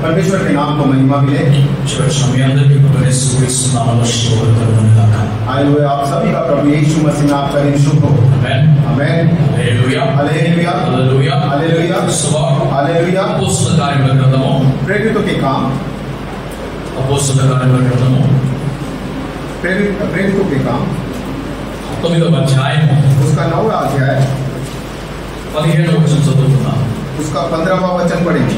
परमेश्वर के नाम को महिमा मिले। आप सभी का प्रभु यीशु मसीह में आपका दिन शुभ हो। Amen. Hallelujah hallelujah hallelujah hallelujah hallelujah. प्रेरितों के काम, प्रेरितों के काम उसका 9वां अध्याय 15వ వచనం చదువుతున్నాం। उसका 15वां वचन पढ़ेंगे।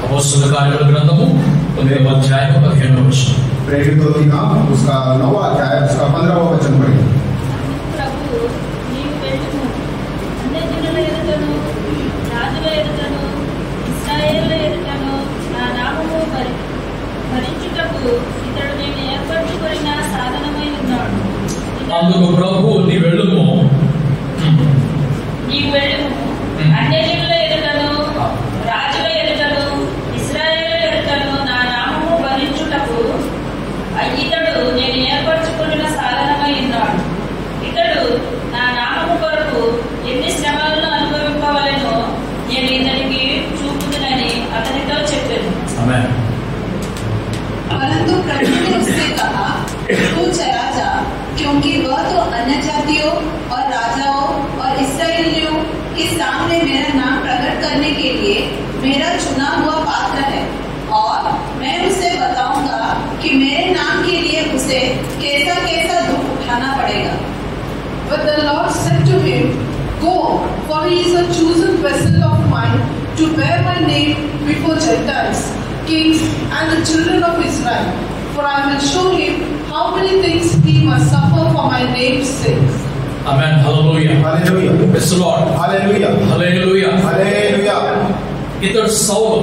అపోస్తలుల కార్యముల గ్రంథము 9వ అధ్యాయం 15వ వచనం। प्रेरितों के काम उसका 9वां अध्याय उसका 15वां वचन पढ़ेंगे। ప్రభు నీవు వెళ్ళుము, అన్యజనుల ఎదుటను రాజుల ఎదుటను ఇశ్రాయేలుల ఎదుటను నా నామము భరించుటకు ఇతడు నేను ఏర్పరచుకొనిన సాధనమై ఉన్నాడు। అందుకు ప్రభు నీవు వెళ్ళుము, అన్యజనుల ఎదుటను రాజుల ఎదుటను ఇశ్రాయేలుల ఎదుటను నా నామము భరించుటకు ఇతడు నేను ఏర్పరచుకొనిన సాధనమై ఉన్నాడు। ఇతడు నా నామము కొరకు ఎన్ని శ్రమలను అనుభవింపవలెనో నేను ఇతనికి చూపుదునని అతనితో చెప్పాను। ఆమేన్। परंतु प्रभु ने उससे कहा, तू चला जा, क्योंकि वह तो अन्य जातियों और राजाओं और इस्राएलियों के सामने मेरा नाम प्रकट करने के लिए मेरा चुना हुआ पात्र है, और मैं उसे बताऊंगा कि मेरे नाम के लिए उसे कैसा कैसा दुख उठाना पड़ेगा। But the Lord said to him, Go, for he is a chosen vessel of mine to bear my name before Gentiles, kings and the children of Israel, for I will show him how many things he must suffer for my name's sake. Amen. Hallelujah. Hallelujah. Praise the Lord. Hallelujah. Hallelujah. Hallelujah. इतर soul,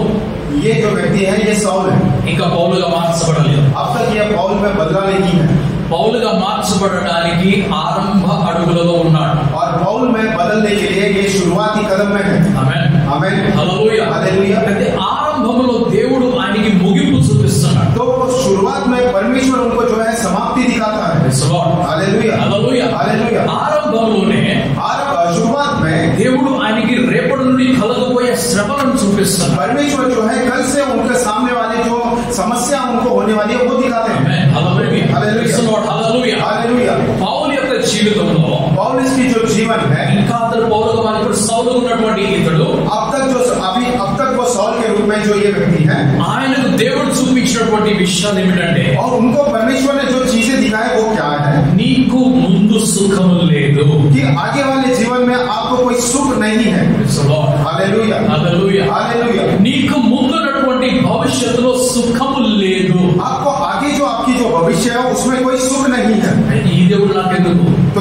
ये जो व्यक्ति है ये soul है। ఇంకా పౌలుగా మార్చబడలేదు। अब तक ये पौल में बदला नहीं है। పౌలుగా మార్చబడడానికి ఆరంభ అడుగులలో ఉన్నాడు। और पौल में बदलने के लिए ये शुरुआती कदम में है। Amen amen. Hallelujah hallelujah. అంటే ఆరంభంలో దేవుడు ఆయనకి ముగింపు చూపిస్తున్నాడు। तो शुरुआत में परमेश्वर उनको जो है समाप्ति दिखाता है। Praise the Lord. Hallelujah hallelujah hallelujah. ఆరంభంలోనే शुरुआत में దేవుడు ఆయనకి రేపటి నుండి కలగబోయే శ్రమలను చూపిస్తున్నాడు। परमेश्वर जो है कल से उनके सामने वाले जो समस्या उनको होने वाली है वो दिखाते हैं। ఆమేన్ హల్లెలూయా हालेलुया హల్లెలూయా हालेलुया। పౌలు యొక్క జీవితంలో पौलुस की जो जीवन है, ఇంకా అతను పౌలుగా మారిపోయి సౌలు ఉన్నటువంటి ఇతడు अब तक वो सौल के रूप में जो ये व्यक्ति है, ఆయనకు దేవుడు చూపించినటువంటి విషయాలు ఏమిటంటే और उनको परमेश्वर ने जो चीजें दिखाई वो क्या है నీకు ముందు సుఖము లేదు। कि आगे वाले जीवन में आपको कोई सुख नहीं है। Hallelujah hallelujah hallelujah. నీకు ముందున్నటువంటి భవిష్యత్తులో సుఖము లేదు। आपको आगे जो आपकी जो भविष्य है उसमें कोई सुख नहीं है। ఈ దేవుడు నాకెందుకు? तो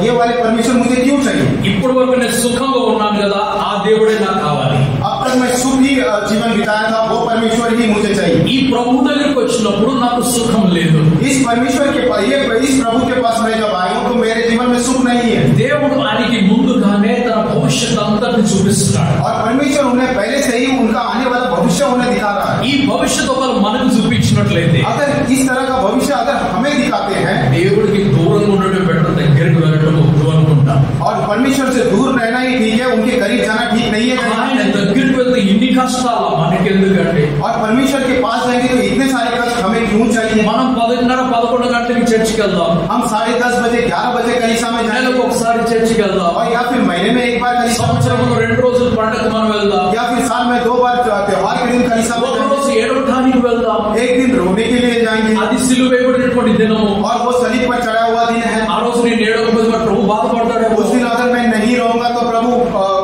ये वाले परमेश्वर मुझे क्यों चाहिए? ఇప్పటి వరకు నేను సుఖంగా ఉన్నాను కదా, ఆ దేవుడే నాకు కావాలి। अब तक मैं सुखी जीवन बिताया था, वो परमेश्वर ही मुझे चाहिए। ఈ ప్రభు దగ్గరికి వచ్చినప్పుడు నాకు సుఖం లేదు। इस परमेश्वर के पास इस प्रभु के पास मैं जब आया हूँ तो मेरे जीवन में सुख नहीं है। దేవుడు ఆయనకి ముందుగానే తన భవిష్యత్తు అంతటిని చూపిస్తున్నాడు। और परमेश्वर उन्हें पहले से ही उनका आने वाला भविष्य उन्हें दिखा रहा है। ఈ భవిష్యత్తు ఒకవేళ మనకు చూపించినట్లయితే अगर इस तरह का भविष्य अगर हमें दिखाते हैं, దేవుడికి దూరంగా ఉండటం బెటర్, దగ్గరికి వెళ్ళటం వద్దు అనుకుంటాం। और परमेश्वर से दूर रहना ही ठीक है, उनके करीब जाना ठीक नहीं है। ఆయన దగ్గరికి వెళ్తే ఇన్ని కష్టాలు మనకెందుకంటే? और परमेश्वर के पास जाएंगे तो इतने सारे कष्ट हमें क्यों चाहिए? మనం 10:30-11 గంటలకి చర్చికి వెళ్దాం, हम 10:30 बजे 11 बजे कलीसिया में जाएंगे, నెలకు ఒకసారి చర్చికి వెళ్దాం, और या फिर महीने में एक बार कलीसिया, సంవత్సరంలో 2 రోజులు పండగకు మనం వెళ్దాం, या फिर साल में 2 बार त्योहार के दिन कलीसिया में ఒక जाएंगे, రోజు ఏడవటానికి వెళ్దాం, एक दिन रोने के लिए जाएंगे, అది సిలువ వేయబడినటువంటి దినము, और वो सलीब पर चढ़ा हुआ दिन है। ఆ రోజు నేను ఏడవకపోతే మరి ప్రభు బాధపడతాడేమో, उस दिन अगर मैं नहीं रहूंगा तो प्रभु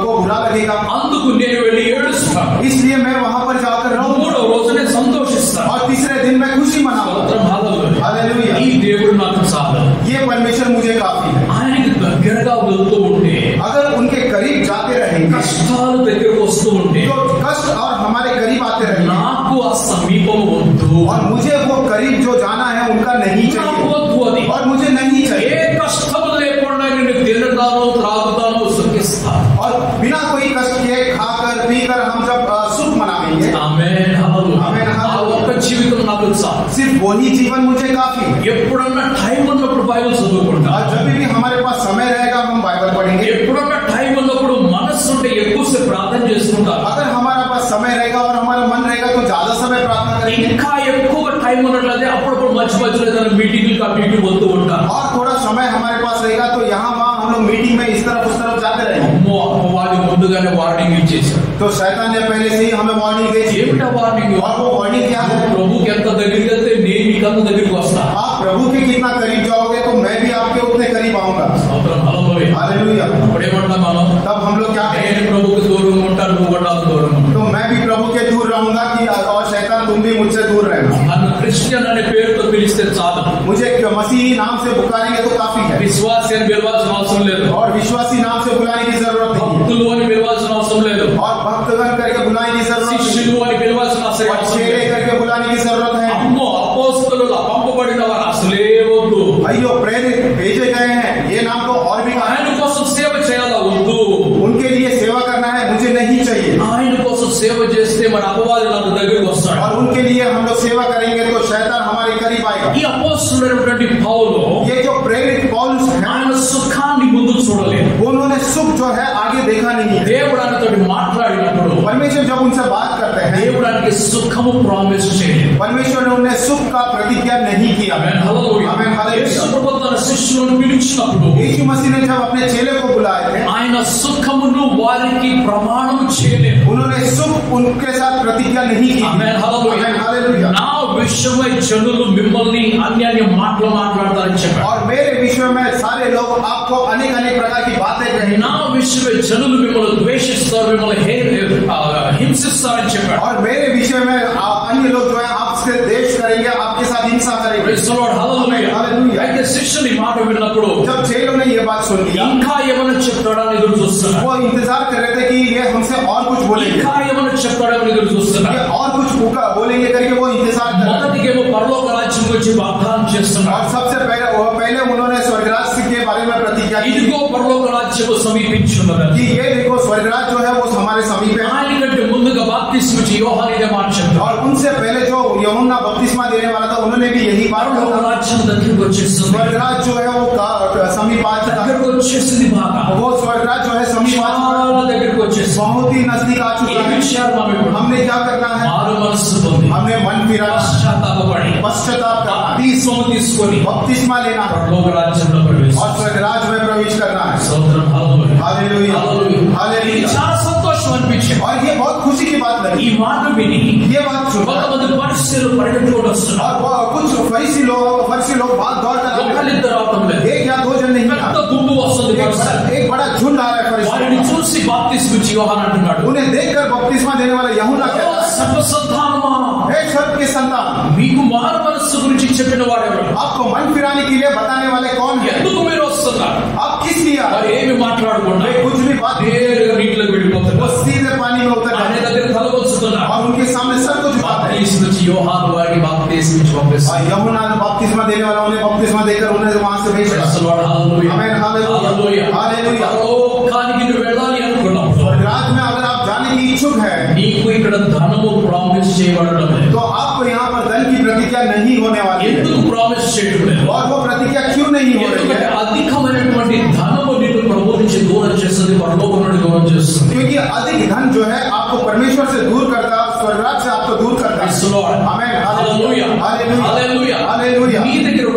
को बुरा लगेगा, అందుకు నేను వెళ్ళి ఏడుస్తాను, इसलिए मैं वहां पर जाकर रहूंगा, 3వ రోజు నేను సంతోషిస్తాను। और तीसरे दिन मैं खुशी मनाऊंगा। స్తోత్రం, హల్లెలూయా। हालेलुया। ఈ దేవుడు నాకు చాలు। ये परमेश्वर मुझे काफी है। ఆయనకి దగ్గరగా వెళ్తూ ఉంటే, अगर उनके करीब जाते रहेंगे కష్టాలు దగ్గరకు వస్తూ ఉంటే, तो कष्ट और हमारे करीब आते रहेंगे, నాకు ఆ సమీపం వద్దు, और मुझे वो करीब जो जाना है उनका नहीं నాకు चाहिए, వద్దు అది। और मुझे नहीं ఏ चाहिए, కష్టం లేకుండా నేను తినడాను త్రాగుతాను సుఖిస్తాను। और बिना कोई कष्ट के खाकर पीकर हम जब सुख मनाएंगे, ఆమేన్ హల్లెలూయా। ఆమేన్ హల్లెలూయా। ఆ ఒక్క జీవితం నాకు చాలు। सिर्फ वही जीवन मुझे काफी है। ఎప్పుడన్నా టైం ఉన్నప్పుడు బైబిల్ చదువుకుంటాం. और जब भी हमारे पास समय रहेगा हम बाइबल पढ़ेंगे. ఎప్పుడన్నా టైం ఉన్నప్పుడు మనస్సు ఉంటే ఎక్కువసేపు ప్రార్థన చేసుకుంటాం. अगर हमारे पास समय रहेगा और हमारा मन रहेगा तो ज्यादा समय प्रार्थना करेंगे. ఇంకా ఎక్కువ టైం ఉన్నట్లయితే అప్పుడప్పుడు మధ్య ఏదైనా మీటింగ్లు కమిటీ వస్తూ ఉంటాం. और थोड़ा समय हमारे पास रहेगा तो यहाँ वहाँ हम लोग मीटिंग में इस तरफ उस तरफ जाते रहेंगे. అమ్మో అపవాది ముందుగానే వార్నింగ్ ఇచ్చేసాడు. तो शैतान ने पहले से ही हमें वार्निंग दी थी. ఏమిటా వార్నింగ్? और वो वार्निंग क्या है? ప్రభుకి ఎంత దగ్గరికి వెళ్తే నేను నీకు అంత దగ్గరికి వస్తా. आप प्रभु के कितना करीब जाओगे तो मैं भी आपके उतने करीब आऊंगा. हालेलुया. అప్పుడేమంటాం మనం? तब हम लोग क्या నేను कहेंगे? ప్రభుకి దూరంగా ఉంటాను, నువ్వు కూడా నాకు దూరంగా ఉంటావు. तो मैं भी प्रभु के दूर रहूंगा कि और शैतान तुम भी मुझसे दूर रहना. నన్ను క్రిస్టియన్ అనే పేరుతో పిలిస్తే చాలు. मुझे मसीही नाम से पुकारेंगे तो काफी है. విశ్వాసి అని పిలవాల్సిన అవసరం లేదు. और विश्वासी नाम से बुलाने की जरूरत नहीं. భక్తులు అని పిలవాల్సిన అవసరం లేదు. और भक्तगण करके बुलाने की जरूरत नहीं. శిష్యులు అని పిలవాల్సిన అవసరం और లేదు. चेले करके बुलाने की जरूरत है. అమ్మో అపోస్తలులు పంపబడిన వారు అసలే వద్దు. भाइयों प्रेरित भेजे गए हैं ये नाम तो और भी ఆయన కోసం సేవ చేయాలా వద్దు. उनके लिए सेवा करना है मुझे नहीं चाहिए. ఆయన కోసం సేవ చేస్తే మన అపవాది నాకు దగ్గరికి వస్తాడు. और उनके लिए हम लोग सेवा करेंगे तो शैतान हमारे करीब आएगा. ఈ అపోస్తలుడైనటువంటి పౌలు ये जो प्रेरित पौलुस है ఆయన సుఖాన్ని ముందు చూడలేదు. उन्होंने सुख जो है आगे देखा नहीं है. దేవుడు ఆయనతోటి మాట్లాడినప్పుడు परमेश्वर जब उनसे बात करते हैं దేవుడు ఆయనకి సుఖము ప్రామిస్ చేయలేదు. परमेश्वर ने उन्हें सुख का प्रतिज्ञा नहीं किया. ఆమేన్, హల్లెలూయా. ఆమేన్, హల్లెలూయా. యేసు ప్రభువు తన శిష్యులను పిలిచినప్పుడు यीशु मसीह ने जब अपने चेले को बुलाए थे ఆయన సుఖమును వారికి ప్రమాణం చేయలేదు. उन्होंने सुख उनके साथ प्रतिज्ञा नहीं की. ఆమేన్, హల్లెలూయా. ఆమేన్, హల్లెలూయా. నా విషయమై జనులు మిమ్మల్ని అన్యాయ మాటలు మాట్లాడతారని చెప్పాడు. और मेरे विश्व में सारे लोग आपको अनेक अनेक प्रकार की बातें कहेंगे. నా విషయమై జనులు మిమ్మల్ని ద్వేషిస్తారు, మిమ్మల్ని హింసిస్తారని చెప్పాడు. और मेरे विषय में अन्य लोग जो है आपसे द्वेष करेंगे, आपके साथ हिंसा करेंगे. Praise the Lord, hallelujah. Hallelujah. అయితే శిష్యులు ఈ మాట విన్నప్పుడు जब चेलों ने ये बात सुन लिया ఇంకా ఏమైనా చెప్తాడని ఎదురు చూస్తున్నారు. वो इंतजार कर रहे थे कि ये हमसे और कुछ बोलेंगे, ఇంకా ఏమైనా చెప్తాడని ఎదురు చూస్తున్నారు. ये और कुछ बोलेंगे करके वो इंतजार कर रहे थे. మొదటికేమో పరలోక రాజ్యం గురించి వాగ్దానం చేస్తున్నారు. और सबसे पहले उन्होंने स्वर्गराज के बारे में प्रतिज्ञा की ఇదిగో పరలోక రాజ్యము సమీపించున్నది. कि ये देखो स्वर्गराज जो है वो हमारे समीप है. ఆయన కంటే ముందుగా బాప్తిస్మ ఇచ్చి యోహాను ఇదే మాట చెప్పాడు. और उनसे पहले जो यूहन्ना बपतिस्मा देने वाला था उन्होंने भी यही बात పరలోక कहा. రాజ్యం దగ్గరికి వచ్చేస్తుంది. स्वर्गराज जो है वो समीप आ चुका है. దగ్గరికి వచ్చేసింది బాగా. वो स्वर्गराज जो है समीप आ चुका है, చాలా దగ్గరికి వచ్చేసింది. बहुत ही नजदीक आ ఈ चुका है. విషయాలు మనం ఇప్పుడు हमने क्या करना है? మారు మనస్సు పొంది हमने मन फिराना, పశ్చాత్తాపపడి पश्चाताप करना, బాప్తిస్మము తీసుకొని बपतिस्मा लेना है పరలోక రాజ్యంలో ప్రవేశించాలి. और स्वर्गराज में प्रवेश करना है. స్తోత్రం, హల్లెలూయా. हालेलुया, హల్లెలూయా. ఇది हालेलुया. చాలా సంతోషం అనిపించింది. और ये बहुत खुशी की बात ఈ लगी మాట విని ये बात सुन. కొంతమంది పరిస్థితులు పరిగెత్తుకుంటూ వస్తున్నారు. और वो कुछ फरीसी लोग बात दौड़ कर आते हैं. ఒకళ్ళిద్దరు అవటం లేదు. एक या दो जन नहीं పెద్ద था, గుంపు వస్తుంది. एक बड़ा झुंड आ रहा है వారిని फरीसी. చూసి బాప్తిస్మ ఇచ్చి యోహాను అంటున్నాడు, उन्हें देखकर बपतिस्मा देने वाला यूहन्ना "ఓ कहता है, సర్వ సంతానమా, हे स्वर्ग के संतान, మీకు మారు మనస్సు గురించి చెప్పిన వాడెవడు? आपको मन फिराने के लिए बताने वाले कौन है? ఎందుకు మీరు వస్తున్నారు?" आप किस लिए आए? వారు ఏమి మాట్లాడకుండా वे कुछ भी बात नहीं, నేరుగా నీటిలో वो వెళ్ళిపోతున్నారు. सीधे पानी में उतर ఆయన जाते దగ్గర తలవచ్చుతున్నారు. और उनके सामने सर को झुकाते हैं. బాప్తిస్మ ఇచ్చి యోహాను వారికి బాప్తిస్మ ఇచ్చి పంపిస్తారు. और यूहन्ना ने बपतिस्मा देने वाला उन्हें बपतिस्मा देकर उन्हें वहां से भेजा. Praise the Lord, hallelujah. Amen, hallelujah, Hallelujah. Hallelujah. పరలోకానికి నువ్వు వెళ్ళాలి అనుకున్నప్పుడు स्वर्गराज में अगर आप जाने की इच्छुक है నీకు ఇక్కడ ధనము ప్రామిస్ చేయబడడం లేదు. तो आपको यहाँ पर धन की प्रतिज्ञा नहीं होने वाली है. ఎందుకు ప్రామిస్ చేయడం లేదు? और वो प्रतिज्ञा क्यों नहीं हो रही ఎందుకంటే है? అధికమైనటువంటి ధనము నిన్ను ప్రభు నుంచి దూరం చేస్తుంది, పరలోకం నుండి దూరం చేస్తుంది. क्योंकि अधिक धन जो है आपको परमेश्वर से दूर करता है, स्वर्गराज से आपको दूर करता है. Praise the Lord. Amen, Hallelujah. Hallelujah, Hallelujah. Hallelujah. నీ దగ్గర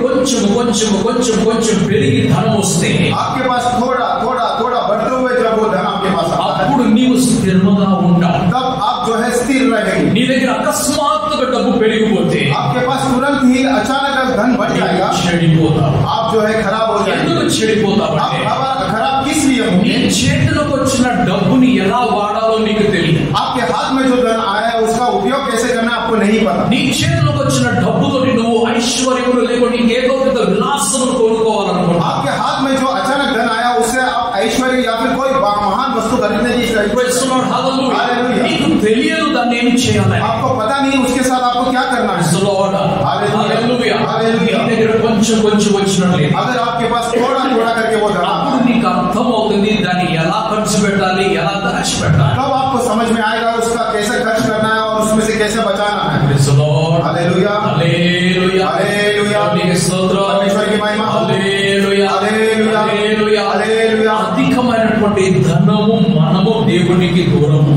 కొంచెం పెరిగి ధనం వస్తే आपके पास थोड़ा थोड़ा थोड़ा बढ़ते हुए जब वो धन आपके पास आता है అప్పుడు నీవు స్థిరముగా ఉంటావు. तब आप जो है स्थिर रहेंगे. నీ దగ్గర అకస్మాత్తుగా డబ్బు పెరిగిపోతే आपके पास तुरंत ही अचानक धन बढ़ जाएगा, చెడిపోతావు. आप जो है खराब हो जाएंगे. ఎందుకు చెడిపోతావంటే आप खराब किस लिए నీ होंगे? చేతిలోకి వచ్చిన డబ్బుని ఎలా వాడాలో నీకు తెలియదు. आपके हाथ में जो धन आया है उसका उपयोग कैसे करना है आपको नहीं पता. నీ చేతిలోకి వచ్చిన డబ్బుతో నువ్వు ఐశ్వర్యములు లేకుండా నీకేదో పెద్ద విలాసములు కొనుక్కోవాలనుకుంటున్నావు. आपके हाथ में जो अचानक धन आया उससे आप ऐश्वर्य या फिर कोई महान वस्तु खरीदने की Praise the Lord, hallelujah. Hallelujah. నీకు తెలియదు దాన్ని ఏమి చేయాలి. आपको पता नहीं उसके साथ आपको क्या करना Praise है. the Lord, hallelujah. Hallelujah. నీ దగ్గర కొంచెం వచ్చినట్లే अगर आपके पास थोड़ा थोड़ा करके वो धन అప్పుడు నీకు అర్థం అవుతుంది దాన్ని ఎలా ఖర్చు పెట్టాలి, ఎలా దాచిపెట్టాలి. तब आपको समझ में आएगा उसका कैसे खर्च करना है और उसमें से कैसे बचाना है. Praise the Lord, hallelujah, hallelujah. Hallelujah. నీకు స్తోత్రం, परमेश्वर की महिमा हो। హల్లెలూయా, హల్లెలూయా, హల్లెలూయా, హల్లెలూయా। అధికమైనటువంటి ధనము మనము దేవునికి దూరము.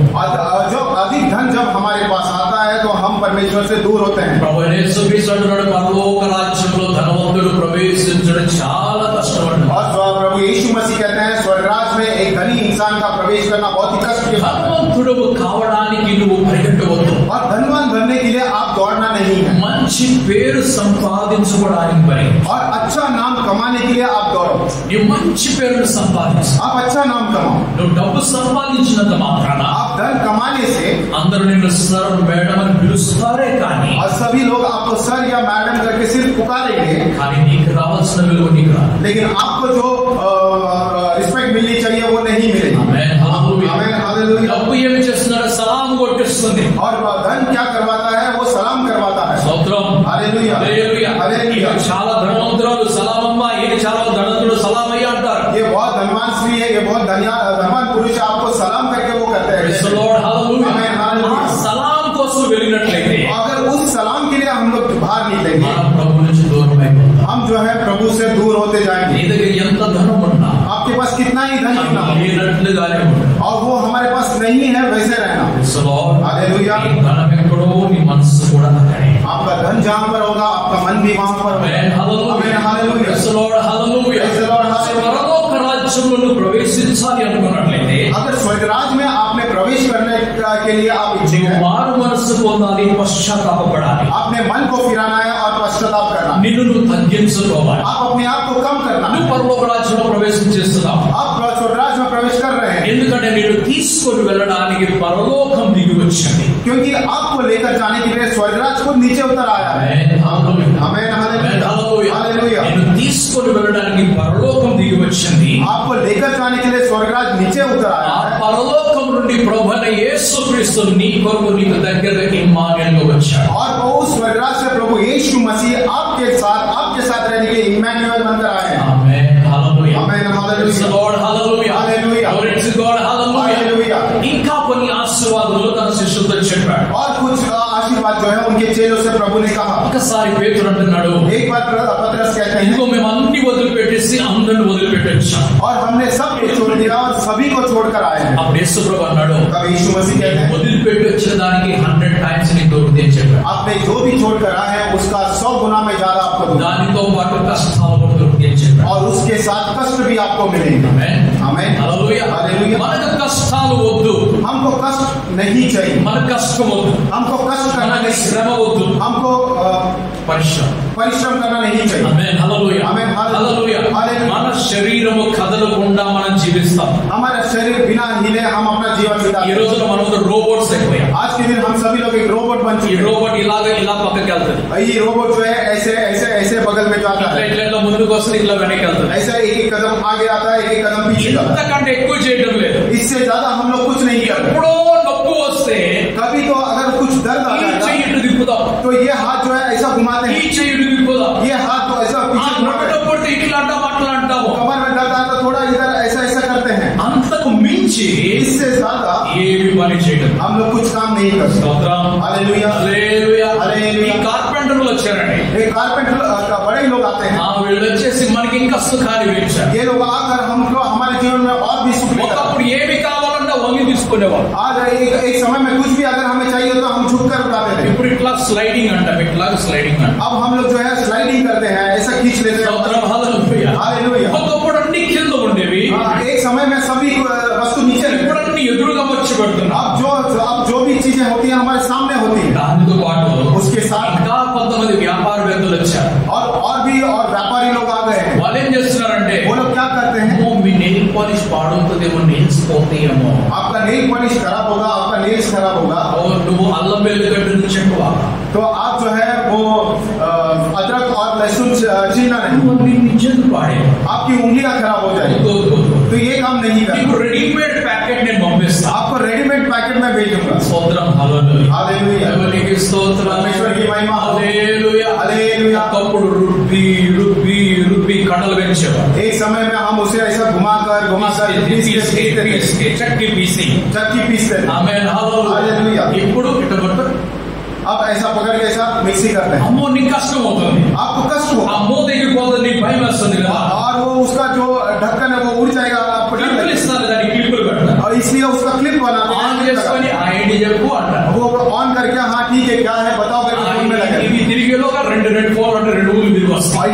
जो अधिक धन जब हमारे पास आता है तो हम परमेश्वर से दूर होते हैं। ప్రభు యేసుక్రీస్తు అంటున్నాడు, పరలోక రాజ్యంలో ధనవంతుడు ప్రవేశించడం చాలా కష్టం. और प्रभु यीशु मसीह कहते हैं स्वर्ग राज्य में एक धनी इंसान का प्रवेश करना बहुत ही कष्ट की बात है। ధనవంతుడు కావడానికి నువ్వు పరిగెట్టవద్దు. और धनवान बनने के लिए आप दौड़ना नहीं है। మంచి పేరు సంపాదించుకోవడానికి పరి. और अच्छा नाम कमाने के लिए आप दौड़ो। నీ మంచి పేరును సంపాదించు. आप अच्छा नाम कमाओ। నువ్వు డబ్బు సంపాదించినంత మాత్రాన आप धन कमाने से అందరూ నిన్ను సర్ మేడం అని పిలుస్తారే కానీ, और सभी लोग आपको सर या मैडम करके सिर्फ पुकारेंगे, కానీ నీకు రావాల్సిన విలువ నీకు రాదు. लेकिन आपको जो रिस्पेक्ट मिलनी चाहिए वो नहीं मिलेगी। ఆమేన్, హల్లెలూయా. आमीन, हालेलुया। డబ్బు ఏమి చేస్తున్నాడు? సలాం కొట్టిస్తుంది. और धन क्या करवाता है? वो सलाम करवाता है। స్తోత్రం, हालेलुया, హల్లెలూయా. हालेलुया। చాలా ధనవంతురాలు సలామమ్మ, ఈయన చాలా ధనవంతుడు సలామయ్య అంటారు. ये बहुत धनवान स्त्री है, ये बहुत धनवान पुरुष है, आपको सलाम करके वो करते हैं। Praise the Lord, hallelujah. आमीन, हालेलुया। ఆ సలాం కోసం వెళ్ళినట్లయితే अगर उस सलाम के लिए हम लोग बाहर निकलेंगे, మనం ప్రభు నుంచి దూరం అయిపోతాం. हम जो है प्रभु से दूर होते నీ जाएंगे। దగ్గర ఎంత ధనం ఉన్నా आपके पास कितना ही धन कितना हो, లేనట్లుగానే ఉంటుంది. और वो हमारे पास नहीं है वैसे रहना। Praise the Lord. हालेलुया। నీ ధనం ఎక్కడో నీ మనసు కూడా అక్కడే. आपका धन जहाँ पर होगा आपका मन भी वहाँ पर होगा। Amen, hallelujah. आमीन, hallelujah. Praise the Lord, hallelujah. Praise the Lord, hallelujah. పరలోక రాజ్యంలో నువ్వు ప్రవేశించాలి అనుకున్నట్లయితే अगर स्वर्ग राज्य में आपने प्रवेश करने के लिए आप इच्छुक నీవు हैं, మారు మనసు పొందాలి, పశ్చాత్తాపపడాలి, आपने मन को फिराना है और पश्चाताप करना है। నిన్ను నువ్వు తగ్గించుకోవాలి. आप अपने आप को कम करना है। నువ్వు పరలోక రాజ్యంలో ప్రవేశం చేస్తున్నావు. आप स्वर्ग राज्य में प्रवेश कर रहे हैं ఎందుకంటే నేను తీసుకొని వెళ్ళడానికి పరలోకం దిగి వచ్చింది. क्योंकि आपको लेकर जाने के लिए स्वर्ग राज्य खुद नीचे उतर आया है। आमीन, हालेलुया, हालेलुया। నేను తీసుకొని వెళ్ళడానికి పరలోకం దిగి వచ్చింది. आपको लेकर जाने के लिए स्वर्ग राज्य नीचे उतर ఆ आया है। పరలోకం నుండి ప్రభువైన యేసుక్రీస్తు నీ కొరకు నీకు దగ్గరగా ఇమ్మానుయేలుగా వచ్చాడు. और वो उस स्वर्ग राज्य से प्रभु यीशु मसीह आपके साथ रहने के लिए इम्मानुएल बनकर आए हैं। ఆమేన్, హల్లెలూయా. आमीन, Praise the hallelujah, Lord, hallelujah. Hallelujah. Glory to God, hallelujah. Hallelujah. ఇంకా కొన్ని ఆశీర్వాదాలు తన శిష్యులతో చెప్పాడు. और कुछ आशीर्वाद जो है उनके चेलों से प्रभु ने कहा। ఒకసారి పేతురు అంటున్నాడు, एक बार पतरस कहते हैं, ఇదిగో మేము అన్ని వదిలిపెట్టేసి అందరిని వదిలిపెట్టొచ్చాం. और हमने सब को छोड़ दिया और सभी को छोड़कर आए हैं। అప్పుడు యేసు ప్రభు అన్నాడు, तब यीशु मसीह कहते हैं, వదిలిపెట్టి వచ్చిన దానికి 100 టైమ్స్ నీకు దొరుకుతుంది అని చెప్పాడు. आपने जो भी छोड़कर आए हैं उसका 100 गुना में ज्यादा आपको दूंगा। దానితో పాటు కష్టాలు కూడా దొరుకుతుంది అని చెప్పాడు. और उसके साथ कष्ट भी आपको मिलेंगे। ఆమేన్, आमीन, హల్లెలూయా. हालेलुया। మనకు కష్టాలు వద్దు, हमको कष्ट नहीं चाहिए, మన కష్టం వద్దు, हमको कष्ट करना మనకి नहीं, శ్రమ వద్దు, हमको परिश्रम करना नहीं चाहिए। ఆమేన్, హల్లెలూయా. ఆమేన్, హల్లెలూయా. హల్లెలూయా. మన శరీరము కదలకుండా మనం జీవిస్తాం. हमारा शरीर बिना हिले हम अपना जीवन ఈ बिताते हैं। రోజున మనం రోబోట్స్ అయిపోయాం. आज के दिन हम सभी लोग एक रोबोट बन ఈ चुके हैं। రోబోట్ ఇలా పక్కకి వెళ్తుంది, ये रोबोट जो है ऐसे ऐसे ऐसे बगल में जाता ఇట్లా है, ఇట్లా ఇట్లా ముందుకు వస్తుంది, ఇట్లా వెనక్కి వెళ్తుంది. ऐसा एक एक कदम आगे आता है, एक एक कदम पीछे जाता ఇంతకంటే ఎక్కువ చేయడం లేదు. है। इससे ज्यादा हम लोग कुछ नहीं करते। ఎప్పుడో నొప్పి వస్తే कभी तो अगर कुछ दर्द ఈ आता చెయ్యి है ఇటు తిప్పుదాం, तो ये हाथ जो है ऐसा घुमाते ఈ हैं, చెయ్యి ఇటు తిప్పుదాం. ये हाथ तो ऐसा ఆ पीछे घुमाते हैं। నొప్పి ఇట్లా అంటాం అట్లా అంటాము. कमर में दर्द आता है तो थोड़ा इधर ऐसा ऐसा करते हैं। అంతకు మించి इससे ज्यादा ఏమి పని చేయడం. हम लोग कुछ काम नहीं करते। స్తోత్రం, हालेलुया, హల్లెలూయా. హల్లెలూయా. ఈ కార్పెంటర్లు వచ్చారండి. एक कारपेंटर बड़े लोग आते हैं, వీళ్ళు వచ్చేసి మనకి ఇంకా సుఖాన్ని పెంచారు. ये लोग आकर हमको हमारे जीवन में और भी सुख लेकर। ఒకప్పుడు ఏమి కావాలన్నా వంగి తీసుకునేవాళ్ళు. आज एक समय में कुछ भी अगर हमें चाहिए तो हम झुक कर उठाते थे। ఇప్పుడు ఇట్లా స్లైడింగ్ అంటాం, ఇట్లా స్లైడింగ్ అంటాం. अब हम लोग जो है स्लाइडिंग करते हैं, ऐसा खींच लेते हैं। స్తోత్రం, హల్లెలూయా. हालेलुया। ఒకప్పుడు అన్ని కింద ఉండేవి, एक समय में सभी वस्तु नीचे रहती ఇప్పుడు అన్ని ఎదురుగా వచ్చి పెడుతున్నాం. अब जो भी चीजें होती हैं हमारे सामने होती हैं। దానితో పాటు उसके साथ ఇంకా కొంతమంది వ్యాపారవేత్తలు వచ్చారు. और व्यापारी लोग आ गए हैं। వాళ్ళు ఏం చేస్తున్నారంటే, वो लोग क्या करते हैं, మీ నెయిల్ పాలిష్ పాడవుతుందేమో, నెయిల్స్ పోతాయేమో, आपका नेल पॉलिश खराब होगा, आपका नेल्स खराब होगा, నువ్వు అల్లం వెల్లుగడ్డ నుంచి ఎక్కువ तो आप जो है वो अदरक और लहसुन छीलना नहीं, నిజం పాడే. आपकी उंगलियां खराब हो जाएगी। तो ये काम नहीं करना। నీకు రెడీమేడ్ ప్యాకెట్ నేను పంపిస్తా. आपको रेडीमेड पैकेट में भेज दूंगा। స్తోత్రం, హల్లెలూయా. हालेलुया, దేవునికి స్తోత్రం, परमेश्वर की महिमा हो। హల్లెలూయా. हालेलुया। ఒకప్పుడు రుబ్బి రుబ్బి రుబ్బి కడలు పెంచేవారు. एक समय में हम उसे ऐसा घुमाकर చక్కి పీసి. चक्की पीसते थे। ఆమేన్, హల్లెలూయా. हालेलुया। ఇప్పుడు ఇటు अब ऐसा पकड़ के ऐसा मिक्सी करते हैं, అమ్మో నీకు కష్టం అవుతుంది, आपको कष्ट ఆ होगा మూత ఎగిరిపోతుంది, నీకు భయం వేస్తుంది కదా, और वो उसका जो ढक्कन है वो उड़ जाएगा, आपको डर క్లిప్పులు लगेगा। ఇస్తారు దానికి క్లిప్పులు పెడతారు, और इसलिए उसका क्लिप बनाते ఆన్ हैं, చేసుకొని ఆ ఐడి చెప్పు అంటారు, वो ऑन करके हाँ ठीक है क्या है बताओ करके फोन में लगे, ఇవి తిరిగేలోగా రెండు ఫోన్ అంటే రెండు ఊళ్ళు తిరిగి వస్తాయి. और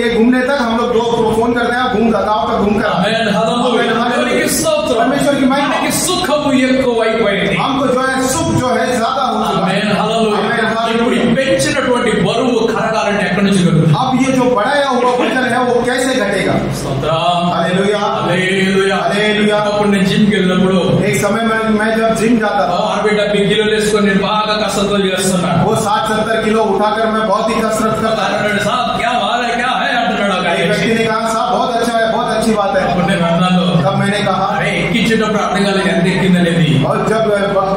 ये घूमने तक हम लोग दो फोन करते हैं, घूम गाँव तक घूम कर ఆమేన్, హల్లెలూయా. దేవునికి స్తోత్రం. परमेश्वर की महिमा। మనకి సుఖము ఎక్కువైపోయింది. हमको जो है सुख जो है ज्यादा हो चुका है। ఆమేన్, హల్లెలూయా. ఆమేన్, హల్లెలూయా. ఇప్పుడు ఈ పెంచినటువంటి బరువు కరగాలంటే ఎక్కడి నుంచి కలుగుతుంది? अब ये जो बढ़ाया हुआ वजन है वो कैसे घटेगा? స్తోత్రం. Hallelujah hallelujah. हालेलुया। అప్పుడు నేను జిమ్ కి వెళ్ళినప్పుడు एक समय में मैं जब जिम जाता था 60-70 కిలోలు వేసుకొని నేను బాగా కసరత్తు చేస్తున్నాను. वो 60-70 किलो उठाकर मैं बहुत ही कसरत करता था। అన్నాడు, సాబ్ క్యా బాత్ హై క్యా హై అంటున్నాడు ఒక एक ఆయన. व्यक्ति ने कहा साहब बहुत अच्छा है, बहुत अच्छी बात है। అప్పుడు నేను అన్నాను, तब मैंने कहा అరే ఎక్కించేటప్పుడు అర్థం కాలేదు ఎంత ఎక్కిందనేది, और जब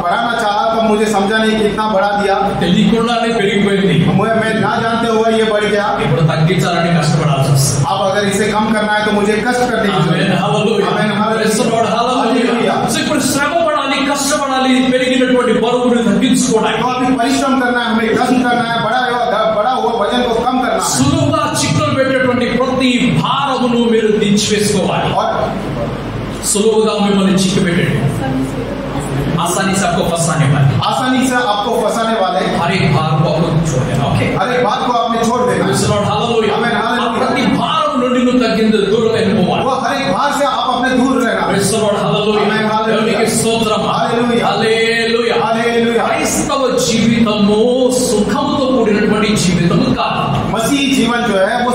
बढ़ाना चाहा तब मुझे समझा नहीं कितना बढ़ा दिया, తెలియకుండానే పెరిగిపోయింది. मैं ना जानते हुए ये बढ़ गया। ఇప్పుడు తగ్గించాలని కష్టపడాల్సి వస్తుంది. अब अगर इसे कम करना है तो मुझे कष्ट करने की ఆమేన్, जरूरत హల్లెలూయా. है। Amen, praise the Lord, hallelujah. Hallelujah. So ఇప్పుడు శ్రమ పడాలి, కష్టపడాలి, పెరిగినటువంటి బరువును తగ్గించుకోవడానికి. तो अभी परिश्रम करना है, हमें कष्ट करना है, बड़ा हुआ वजन को कम करना है। సులువుగా చిక్కులు పెట్టేటువంటి ప్రతి భారమును మీరు దించివేసుకోవాలి. और సులువుగా మిమ్మల్ని చిక్కు పెట్టండి, आसानी से आपको फंसाने वाले, आसानी से आपको फंसाने वाले हर एक भार को आपको छोड़ देना. ओके, हर एक बात को आपने छोड़ देना है। ప్రైజ్ ది లార్డ్, హల్లెలూయా. ఆమేన్, హల్లెలూయా. ఆ ప్రతి భారం నుండి నువ్వు తగ్గింది దూరం వెళ్ళిపోవాలి. वो हर एक भार से आप अपने दूर रहना। ప్రైజ్ ది లార్డ్, హల్లెలూయా. ఆమేన్, హల్లెలూయా. దేవునికి స్తోత్రం. హల్లెలూయా. హల్లెలూయా. हालेलुया। క్రైస్తవ జీవితము సుఖముతో కూడినటువంటి జీవితము కాదు. मसीह जीवन जो है वो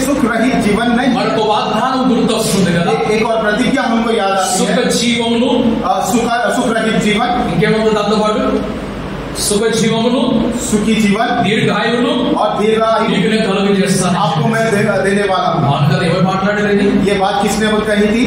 सुख रहित जीवन नहीं। మరొక వాగ్దానం గుర్తొస్తుంది కదా, एक और प्रतिज्ञा हमको याद आती సుఖ है, జీవమును, सुख रहित जीवन, ఇంకేముంది దాంతో పాటు, సుఖ జీవమును, सुखी जीवन దీర్ఘాయువును और दीर्घायु నీకు నేను కలుగు చేస్తాను. आपको मैं देने वाला हूँ। అవును కదా, ఎవరు మాట్లాడేది? ये बात किसने कही थी?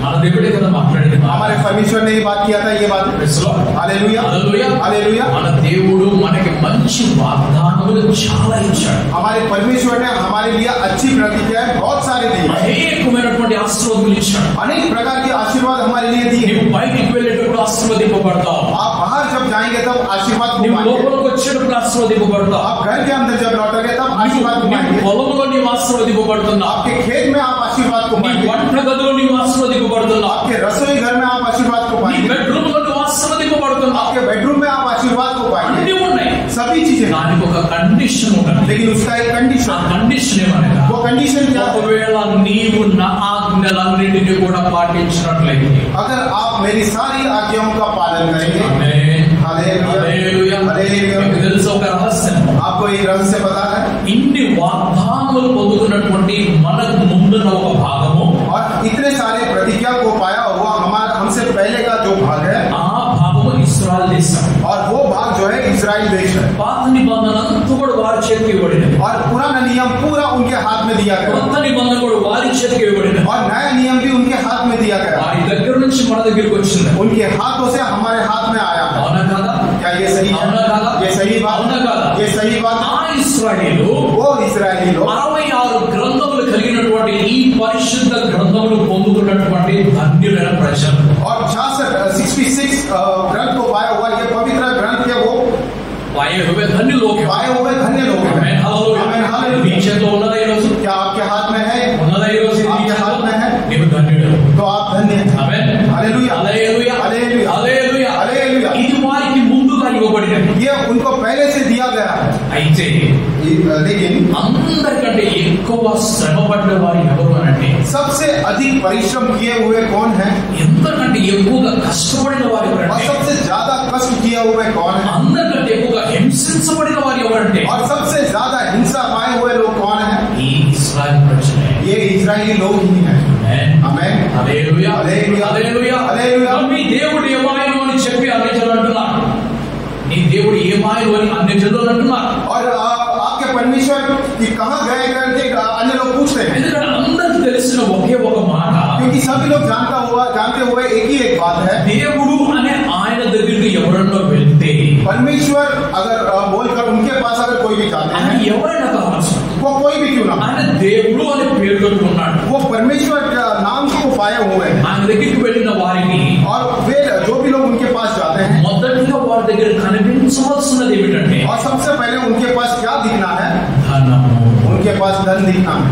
మన దేవుడే కదా మాట్లాడేది. हमारे परमेश्वर ने ये बात किया था। ये बात praise the lord, hallelujah hallelujah. Hallelujah. మన దేవుడు మనకి మంచి వాగ్దానములు చాలా ఇచ్చాడు. हमारे परमेश्वर ने हमारे लिए अच्छी प्रतिज्ञा बहुत सारी दी है, అనేకమైనటువంటి ఆశీర్వాదాలు ఇచ్చాడు. अनेक प्रकार के आशीर्वाद हमारे लिए दिए। నీవు బయటికి వెళ్ళేటప్పుడు ఆశీర్వదింపబడతావు, आप बाहर जब जाएंगे तब आशीर्वाद को నీవు पाएंगे। లోపలికి వచ్చేటప్పుడు ఆశీర్వదింపబడతావు, आप घर के अंदर जब लौटोगे तब आशीर्वाद को पाएंगे। పొలంలో నీవు ఆశీర్వదింపబడుతున్నావు, आपके खेत में आप आशीर्वाद को నీ पाएंगे। వంట గదిలో నీవు ఆశీర్వదింపబడుతున్నావు, आपके रसोई घर में आप आशीर्वाद को నీ पाएंगे। బెడ్రూమ్ లో నువ్వు ఆశీర్వదింపబడుతున్నావు. आपके बेडरूम में आप आशीर्वाद को पाएंगे। అన్ని ఉన్నాయి, सभी चीजें, దానికి ఒక కండిషన్ ఉంటుంది. लेकिन उसका एक ఆ कंडीशन, కండిషన్ ఏమనగా, वो कंडीशन क्या है? ఒకవేళ నీవు నా ఆజ్ఞలన్నింటినీ కూడా పాటించినట్లయితే, अगर आप मेरी सारी आज्ञाओं का पालन करेंगे। ఆమేన్, हालेलुया హల్లెలూయా. हालेलुया। మీకు తెలుసు ఒక రహస్యం, आपको एक रहस्य पता है? ఇన్ని వాగ్దానములు పొందుతున్నటువంటి మనకు ముందున్న ఒక భాగము, और इतने सारे प्रतिज्ञा को पाया हुआ हमारा हमसे पहले का जो भाग है, ఆ భాగము ఇశ్రాయేలు దేశం. और वो भाग जो है इजराइल देश है। పాత నిబంధన అంతా కూడా వారి చేతికి ఇవ్వబడినది, और पुराना नियम पूरा उनके हाथ में दिया गया, కొత్త నిబంధన కూడా వారి చేతికి ఇవ్వబడినది. और नया नियम भी उनके हाथ में दिया गया। వారి దగ్గర నుంచి మన దగ్గరికి వచ్చింది. उनके हाथों से हमारे हाथ में आया है। అవునా కాదా? क्या ये सही है? అవునా కాదా? ये सही बात, అవునా కాదా? ये सही बात। ఆ ఇశ్రాయేలు वो इजरायली लोग 66 గ్రంథములు కలిగినటువంటి ఈ పరిశుద్ధ గ్రంథములు పొందుతున్నటువంటి ధన్యులైన ప్రజలు. और 66 ग्रंथ को पाया हुआ ये पवित्र ग्रंथ के वो పాయే హువే ధన్య లోక. पाए हुए धन्य लोग हैं। ఆమేన్, హల్లెలూయా. ఆమేన్, హల్లెలూయా। నీ చేతిలో ఉన్నదా ఈ రోజు? क्या आपके हाथ में है? ఉన్నదా ఈ రోజు? आपके हाथ में है నీవు ధన్యుడు. तो आप धन्य हैं। Amen, hallelujah hallelujah, hallelujah hallelujah. Hallelujah. ఇది వారికి ముందుగా ఇవ్వబడినది. ये उनको पहले से दिया गया है। అయితే लेकिन అందరికంటే ఎక్కువ శ్రమ పడ్డ వారు ఎవరు అనంటే, सबसे अधिक परिश्रम किए हुए कौन है? ఎంతకంటే ఎక్కువగా కష్టపడిన వారు और ఎవరంటే, सबसे ज्यादा कष्ट किए हुए कौन है? అందరికంటే ఎక్కువగా హింసించబడిన వారు ఎవరంటే, और सबसे ज्यादा हिंसा पाए हुए लोग कौन है? ఈ ఇశ్రాయేలు ప్రజలే. ये इजरायली लोग ही हैं। ఆమేన్, आमेन హల్లెలూయా, హల్లెలూయా, హల్లెలూయా. హల్లెలూయా. మీ దేవుడు ఏమాయను అని చెప్పి అన్యజనులు అంటున్నారు. నీ దేవుడు ఏమాయను అని అన్యజనులు అంటున్నారు. और आपके परमेश्वर की कहाँ गए करके अन्य लोग पूछते हैं, ఎందుకంటే అందరికి తెలిసిన ఒకే ఒక మాట, क्योंकि सभी लोग जानते हुए एक ही एक बात है, దేవుడు అనే ఆయన దగ్గరికి ఎవరన్నా వెళ్తే, परमेश्वर अगर बोलकर उनके पास अगर कोई भी जाते ఆయన हैं, ఎవరైనా కావచ్చు, वो कोई भी क्यों ना, ఆయన దేవుడు అనే పేరు పెట్టుకున్నాడు. वो परमेश्वर का नाम को पाए हुए हैं। ఆయన దగ్గరికి వెళ్ళిన వారికి और वे जो भी लोग उनके पास जाते हैं, మొదటిగా వారి దగ్గర కనిపించే కనిపించవలసినది ఏమిటంటే और सबसे पहले उनके पास क्या दिखना है? ధనము. उनके पास धन दिखना है।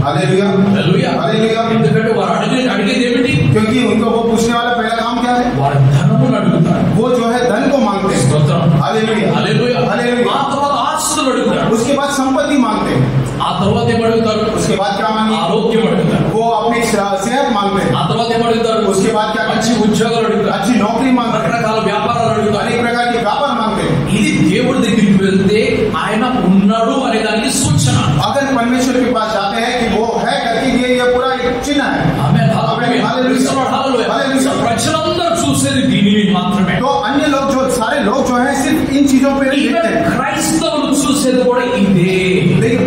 Hallelujah hallelujah. हालेलुया। ఎందుకంటే వారు అడిగేది ఏమిటి? क्योंकि उनको वो पूछने वाला पहला काम क्या है? వారు ధనమును అడుగుతారు. वो जो है धन को मांगते हैं। స్తోత్రం. Hallelujah hallelujah. हालेलुया। ఆ తర్వాత ఆస్తులు అడుగుతారు. उसके बाद संपत्ति मांगते हैं। ఆ తర్వాత ఏం అడుగుతారు? उसके बाद क्या मांगे? ఆరోగ్యం అడుగుతారు. वो अपनी सेहत मांगते हैं। ఆ తర్వాత ఏం అడుగుతారు? उसके बाद क्या? మంచి ఉద్యోగాలు అడుగుతారు. अच्छी नौकरी मांगते हैं। రకరకాల వ్యాపారాలు అడుగుతారు. अनेक प्रकार के व्यापार मांगते हैं। ఇది దేవుడి దగ్గరికి వెళ్తే ఆయన ఉన్నాడు అనే దానికి సూచన. अगर परमेश्वर के पास जाते हैं कि वो है करके ये पूरा एक चिन्ह है। ఆమేన్. హల్లెలూయా. హల్లెలూయా. ప్రజలందరూ చూసేది దీనిని మాత్రమే. तो अन्य लोग जो सारे लोग जो हैं सिर्फ इन चीजों पे नहीं देखते हैं। క్రైస్తవులు చూసేది కూడా ఇదే. लेकिन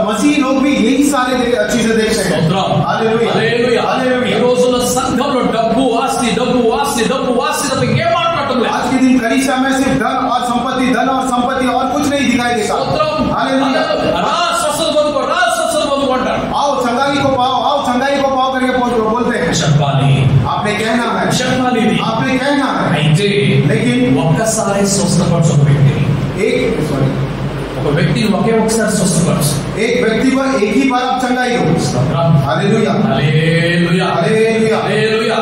मसीह लोग भी यही सारे चीजें देखते हैं। Hallelujah hallelujah. ఈ हालेलुया। రోజున సంఘంలో డబ్బు ఆస్తి డబ్బు ఆస్తి డబ్బు ఆస్తి తప్ప ఇంకేం మాట్లాడటం లేదు. आज के दिन कलीसिया में सिर्फ धन और संपत्ति और कुछ नहीं दिखाई देता। हालेलुया। రా స్వస్థత పొందుకో, రా స్వస్థత పొందుకో అంటారు. आओ चंगाई को पाओ करके बोलते हैं। చెప్పాలి, आपने कहना है, చెప్పాలి ఇది. आपने कहना है। అయితే लेकिन ఒక్కసారి స్వస్థపరచు ఒక వ్యక్తిని. ఒక వ్యక్తిని ఒకే ఒకసారి స్వస్థపరచు. एक व्यक्ति को एक ही बार आप चंगाई दो। Hallelujah hallelujah. Hallelujah hallelujah.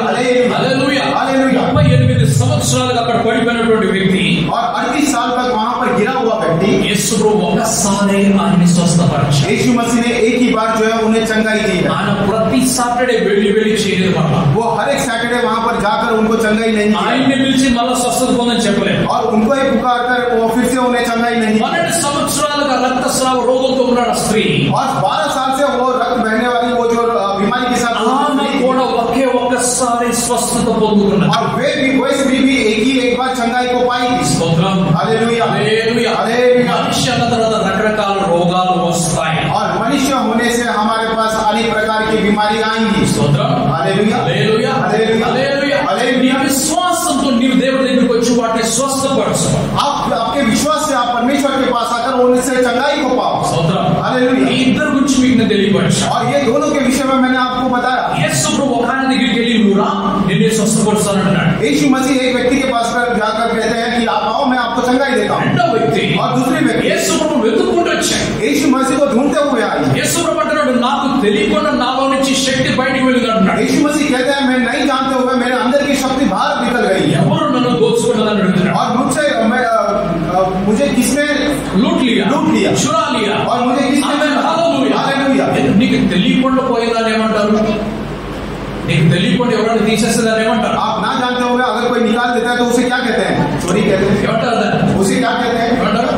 Hallelujah. Hallelujah. 38 సంవత్సరాలుగా అక్కడ పడిపోయినటువంటి వ్యక్తి, और 38 साल तक वहां पर गिरा हुआ व्यक्ति, యేసు ప్రభు ఒక్కసారి ఆయన్ని స్వస్థపరిచాడు. यीशु मसीह ने एक ही बार जो है उन्हें चंगाई दी है। ఆయన ప్రతి సాటర్డే వెళ్ళి చేయలేదు మళ్ళా. वो हर एक सैटरडे वहां पर जाकर उनको चंगाई नहीं की ఆయన్ని పిలిచి మళ్ళా స్వస్థత పొందని చెప్పలేదు. और उनको ही पुकार कर वो फिर से उन्हें चंगाई नहीं की। 12 సంవత్సరాలుగా రక్తస్రావ రోగంతో ఉన్న స్త్రీ, और 12 साल से वो रक्त बहने वाली वो जो बीमारी के साथ ఆమె కూడా ఒక్కసారి స్వస్థత పొందుకున్నది. और वे भी एक बार चंगाई को पाएगी। స్తోత్రం. Hallelujah hallelujah. हालेलुया। మనిషి అన్న తర్వాత రకరకాల రోగాలు వస్తాయి. और मनुष्य होने से हमारे पास अनेक प्रकार की बीमारी आएंगी। స్తోత్రం. Hallelujah hallelujah. हालेलुया హల్లెలూయా. నీ విశ్వాసంతో నీవు దేవుడి దగ్గరికి వచ్చి వాటిని స్వస్థపరచు. आपके विश्वास से आप परमेश्वर के पास आकर उनसे चंगाई को पाओ। స్తోత్రం. हालेलुया। ఈ ఇద్దరు గురించి మీకు నేను తెలియపరిచాను. और ये दोनों के विषय में मैंने आपको बताया। యేసు ప్రభు ఒక ఆయన దగ్గరికి వెళ్ళి నువ్వు రా నిన్ను స్వస్థపరుస్తానంటున్నాడు. यीशु मसीह एक व्यक्ति के पास जाकर कहते हैं कि आप आओ मैं आपको चंगाई देता हूँ। రెండో వ్యక్తి और दूसरी व्यक्ति యేసు ప్రభు వెతుక్కుంటూ వచ్చాడు. यीशु मसीह को ढूंढते हुए आए। యేసు ప్రభు అంటున్నాడు నాకు తెలియకుండా నాలో నుంచి శక్తి బయటికి వెళ్ళింది అంటున్నాడు. यीशु मसीह कहते हैं मैं नहीं जानते हुए मेरे अंदर की शक्ति बाहर निकल गई है। ఎవరు నన్ను దోచుకున్నదని అడుగుతున్నాడు. और मुझे किसने లూట్ లియా, చురా లియా. और मुझे किसने हालेलुया। నీకు తెలియకుండా పోయిందని ఏమంటారు? నీకు తెలియకుండా ఎవరైనా తీసేస్తుందని ఏమంటారు? आप ना जानते हुए अगर कोई निकाल देता है तो उसे क्या कहते हैं? चोरी कहते हैं। ఏమంటారు దాన్ని? उसे क्या कहते हैं? ఏమంటారు?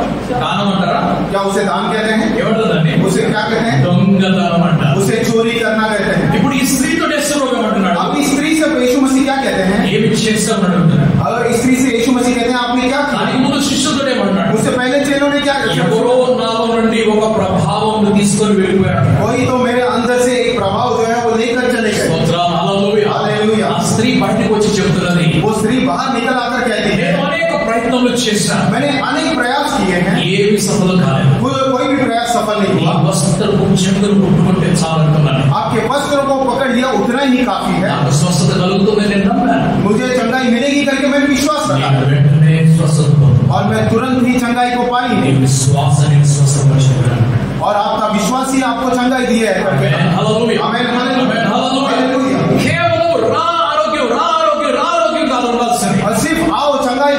దానం అంటారా? क्या उसे दान कहते हैं? ఏమంటారు దాన్ని? उसे क्या कहते हैं? దొంగతనం అంటారు. उसे चोरी करना कहते हैं। ఇప్పుడు ఈ స్త్రీతో యేసు ప్రభు ఏమంటున్నాడు? अब इस स्त्री से यीशु मसीह क्या कहते हैं? ఏమి చేస్తామని అడుగుతున్నాడు. अगर इस स्त्री से यीशु मसीह कहते हैं आपने क्या किया? దానికి ముందు శిష్యులతో ఏమంటున్నాడు? उससे पहले चेलों ने क्या किया? ఎవరో నాలో నుండి ఒక ప్రభావం తీసుకొని వెళ్ళిపోయాడు. कोई तो मेरे अंदर से एक प्रभाव जो है वो लेकर चले गए। స్తోత్రం. హల్లెలూయా. हालेलुया। ఆ స్త్రీ బయటకు వచ్చి చెప్తున్నది, वो स्त्री बाहर निकल आकर कहती है నేను అనేక ప్రయత్నాలు చేశాను, मैंने अनेक प्रयास किए हैं, ఏవి సఫలం కాలేదు. कोई भी प्रयास सफल नहीं ఈ हुआ। వస్త్రపు చెంగులు పుట్టుకుంటే చాలనుకున్నాను. आपके वस्त्र को पकड़ लिया उतना ही काफी है। నాకు స్వస్థత కలుగుతుందని నేను నమ్మాను. मुझे चंगाई मिलेगी करके मैंने विश्वास रखा నేను వెంటనే స్వస్థత పొందాను. और मैं तुरंत ही चंगाई को पाई। నీ విశ్వాసాన్ని స్వస్థపరచగలను. और आपका विश्वास ही आपको चंगाई दी है करके। హల్లెలూయా. आमेन, ఆమేన్. హల్లెలూయా. हालेलुया। కేవలం రా ఆరోగ్యం కాదు ఉండాల్సింది. और सिर्फ आओ चंगाई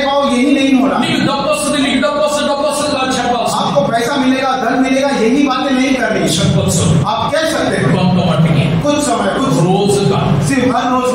पाओ यही नहीं हो रहा। నీకు డబ్బు వస్తుంది కాదు చెప్పాల్సి. आपको पैसा मिलेगा धन मिलेगा यही बातें नहीं करनी। చెప్పచ్చు. आप कह सकते हैं కొంత మట్టికి कुछ समय कुछ రోజు కాదు, सिर्फ हर रोज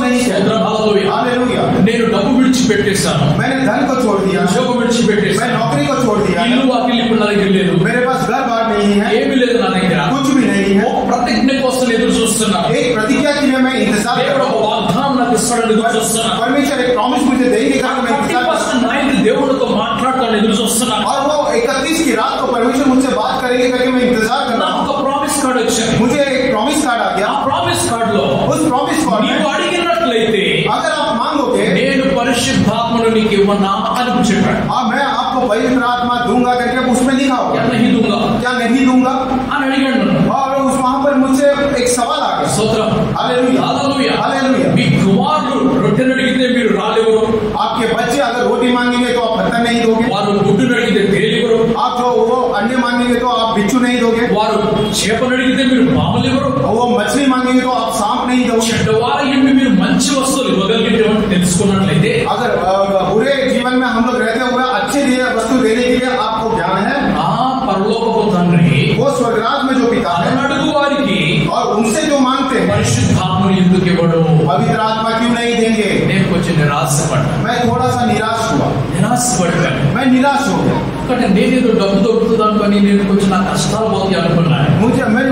नहीं స్తోత్రం. హల్లెలూయా. हालेलुया। నేను డబ్బు విడిచిపెట్టేశాను, मैंने धन को छोड़ दिया, ఉద్యోగం मैं విడిచిపెట్టేశాను, नौकरी को छोड़ दिया, ఇల్లు వాకిలి ఇప్పుడు నా దగ్గర లేదు, मेरे पास घर बार नहीं है, ఏమీ లేదు నా దగ్గర. कुछ भी नहीं है। ఒక ప్రతిజ్ఞ కోసం ఎదురు చూస్తున్నాను. एक प्रतिज्ञा के लिए मैं इंतजार कर దేవుడు रहा ఒక हूँ। వాగ్దానం నాకు ఇస్తాడని ఎదురు చూస్తున్నాను. परमेश्वर एक प्रॉमिस मुझे देंगे करके मैं इंतजार कर रहा 31 దేవుడితో మాట్లాడతాను ఎదురు చూస్తున్నాను. हूँ। और वो 31 की रात को परमेश्वर मुझसे बात करेंगे करके मैं इंतजार कर रहा నాకు हूँ। ఒక ప్రామిస్ కార్డ్ వచ్చింది. मुझे एक प्रॉमिस कार्ड आ गया। ఆ ప్రామిస్ కార్డ్ లో उस प्रॉमिस कार्ड నీవు में అడిగినట్లయితే अगर आप मांगोगे నేను పరిశుద్ధాత్మను నీకు ఇవ్వనా అని చెప్పాడు. मैं आपको पवित्र आत्मा दूंगा करके उसमें लिखा होगा। क्या नहीं दूंगा क्या नहीं दूंगा? అని అడిగాడు నన్ను. और उस वहां पर मुझसे एक सवाल आ गया। స్తోత్రం. Hallelujah hallelujah. हालेलुया। మీ కుమారుడు రొట్టెను అడిగితే మీరు రాలేవరు, वो अंडे मांगेंगे तो आप बिच्छू नहीं दोगे, వారు చేపను అడిగితే మీరు పాములు ఇవ్వరు, वो मछली मांगेंगे तो आप सांप नहीं दोगे। చెడ్డవారి ఎందు మీరు మంచి వస్తువులు ఇవ్వగలిగేటువంటి తెలుసుకున్నట్లయితే अगर बुरे जीवन में हम लोग रहते हुए अच्छे वस्तु देने के लिए आपको ज्ञान है, ఆ పరలోకపు తండ్రి वो स्वर्गराज में जो पिता है అడుగు వారికి और उनसे जो मांगते हैं పరిశుద్ధాత్మను ఎందుకు ఇవ్వడు? पवित्र आत्मा क्यों नहीं देंगे? నేను కొంచెం నిరాశపడ్డా, मैं थोड़ा सा निराश हुआ, मैं निराश हो गया। ఎందుకంటే నేనేదో డబ్బు దొరుకుతుంది అనుకొని నేను కొంచెం నా కష్టాలు పోతాయి అనుకున్నాను.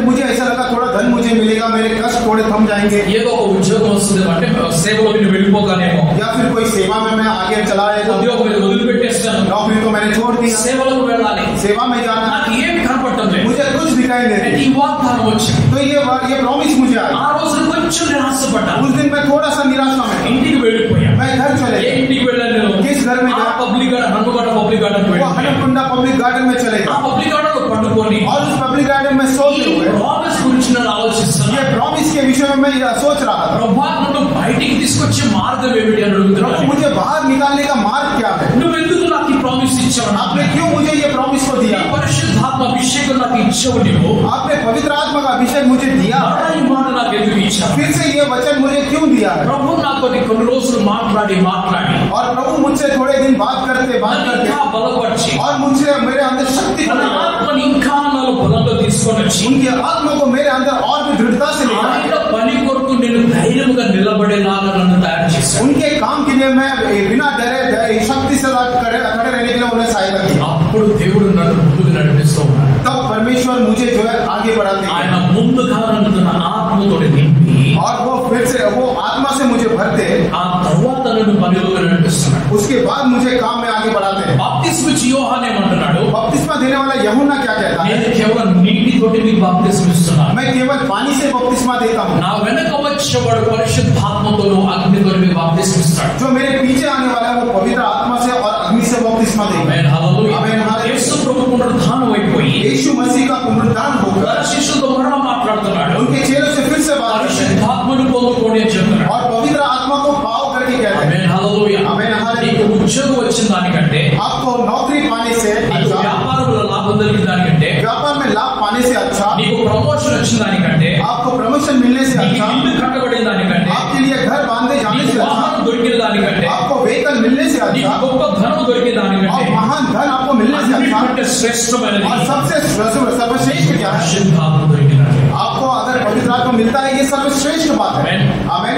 मुझे ऐसा लगा थोड़ा धन मुझे मिलेगा, मेरे कष्ट थोड़े थम जाएंगे, ఏదో ఒక ఉద్యోగం వస్తుంది అంటే సేవలోకి నేను వెళ్ళిపోతానేమో, या फिर कोई सेवा में मैं आगे चला जाएगा, ఉద్యోగం మీద వదిలిపెట్టేస్తాను, नौकरी को मैंने छोड़ दी, సేవలోకి వెళ్ళాలి, सेवा में जाना, నాకు ఏమి కనపడటం లేదు, मुझे कुछ दिखाई नहीं అయితే दे। ఈ వాగ్దానం వచ్చింది. तो ये प्रॉमिस मुझे आया, ఆ రోజు కొంచెం నిరాశపడ్డా, उस दिन मैं थोड़ा सा निराशा में, ఇంటికి వెళ్ళిపోయా. मैं घर चले ఏ ఇంటికి వెళ్ళాను నేను? किस घर में गया? Public garden, Hanamkonda public garden वो हनुकुंडा पब्लिक गार्डन में चले ఆ गए పబ్లిక్ గార్డెన్ లో పండుకొని और उस पब्लिक गार्डन में ఈ सोते हुए ప్రామిస్ గురించి నేను ఆలోచిస్తున్నా. ये प्रॉमिस के विषय में मैं सोच रहा था, ప్రభా నన్ను బయటికి తీసుకొచ్చే మార్గం ఏమిటి అని प्रभु అడుగుతున్నాను. मुझे बाहर निकालने का मार्ग क्या है? నువ్వెందుకు నాకు ఈ ప్రామిస్ ఇచ్చావు? आपने क्यों मुझे ये प्रॉमिस को ఈ दिया? పరిశుద్ధాత్మ అభిషేకం నాకు ఇచ్చావు నువ్వు. आपने पवित्र आत्मा का अभिषेक मुझे दिया, మరలా ఈ మాట నాకు ఎందుకు ఇచ్చావు? फिर से ये वचन मुझे क्यों दिया है? ప్రభు నాతో కొన్ని రోజులు మాట్లాడి और प्रभु मुझसे थोड़े दिन बात करते నన్ను ఇంకా బలపరిచి और मुझसे मेरे अंदर शक्ति తన बढ़ाई, ఆత్మని ఇంకా నాలో బలంగా తీసుకొని వచ్చి उनकी आत्मा को मेरे अंदर और भी दृढ़ता से लेकर ఆయన పని కొరకు నేను ధైర్యంగా నిలబడేలాగా నన్ను తయారు చేశాను. उनके काम के लिए मैं बिना डरे शक्ति से खड़े रहने के लिए उन्हें सहायता की। అప్పుడు దేవుడు నన్ను ముందుకు నడిపిస్తూ ఉన్నాడు. तब परमेश्वर मुझे जो है आगे बढ़ाते हैं ఆయన ముందుగా నన్ను తన ఆత్మతో నింపి और वो फिर से वो आत्मा से मुझे भरते, ఆ తర్వాత నన్ను పనిలోకి నడిపిస్తున్నాడు. उसके बाद मुझे काम में आगे बढ़ाते हैं। బాప్తిస్మ ఇచ్చి యోహాన్ ఏమంటున్నాడు? बपतिस्मा देने वाला यूहन्ना क्या कहता है? నేను కేవలం నీటితోటి మీకు బాప్తిస్మ ఇస్తున్నాను, मैं केवल पानी से बपतिस्मा देता हूँ, నా వెనక వచ్చేవాడు పరిశుద్ధాత్మతోను అగ్నితోను మీకు బాప్తిస్మ ఇస్తాడు. जो मेरे पीछे आने वाला है वो पवित्र आत्मा से और अग्नि से बपतिस्मा देगा। ఆమేన్, హల్లెలూయా. ఆమేన్, హల్లెలూయా. యేసు ప్రభు పునరుద్ధానం అయిపోయి यीशु मसीह का पुनरुत्थान होकर తన శిష్యులతో మరలా మాట్లాడుతున్నాడు. उनके चेलों से फिर से बात करते हैं పరిశుద్ధాత్మను పొందుకోండి అని చెప్తున్నాడు. और पवित्र आत्मा को पाओ करके कहते हैं। ఆమేన్, హల్లెలూయా. ఆమేన్, హల్లెలూయా. నీకు ఉద్యోగం వచ్చిన దానికంటే, आपको नौकरी पाने से నీకు अच्छा, వ్యాపారంలో లాభం కలిగిన దానికంటే, व्यापार में लाभ पाने से अच्छा, నీకు ప్రమోషన్ వచ్చిన దానికంటే, आपको प्रमोशन मिलने से నీకు अच्छा, ఇల్లు కట్టబడిన దానికంటే, आपके लिए घर बांधे जाने నీకు से अच्छा, వాహనం దొరికిన దానికంటే, आपको वेहिकल मिलने से నీకు अच्छा గొప్ప ధనం దొరికిన దానికంటే और महान धन आपको मिलने से अच्छा అన్నిటికంటే శ్రేష్టమైనది और सबसे सर्वश्रेष्ठ क्या है? పరిశుద్ధాత్మ దొరికినది. आपको अगर पवित्र आत्मा मिलता है ये सर्वश्रेष्ठ बात है। आमेन। आमेन।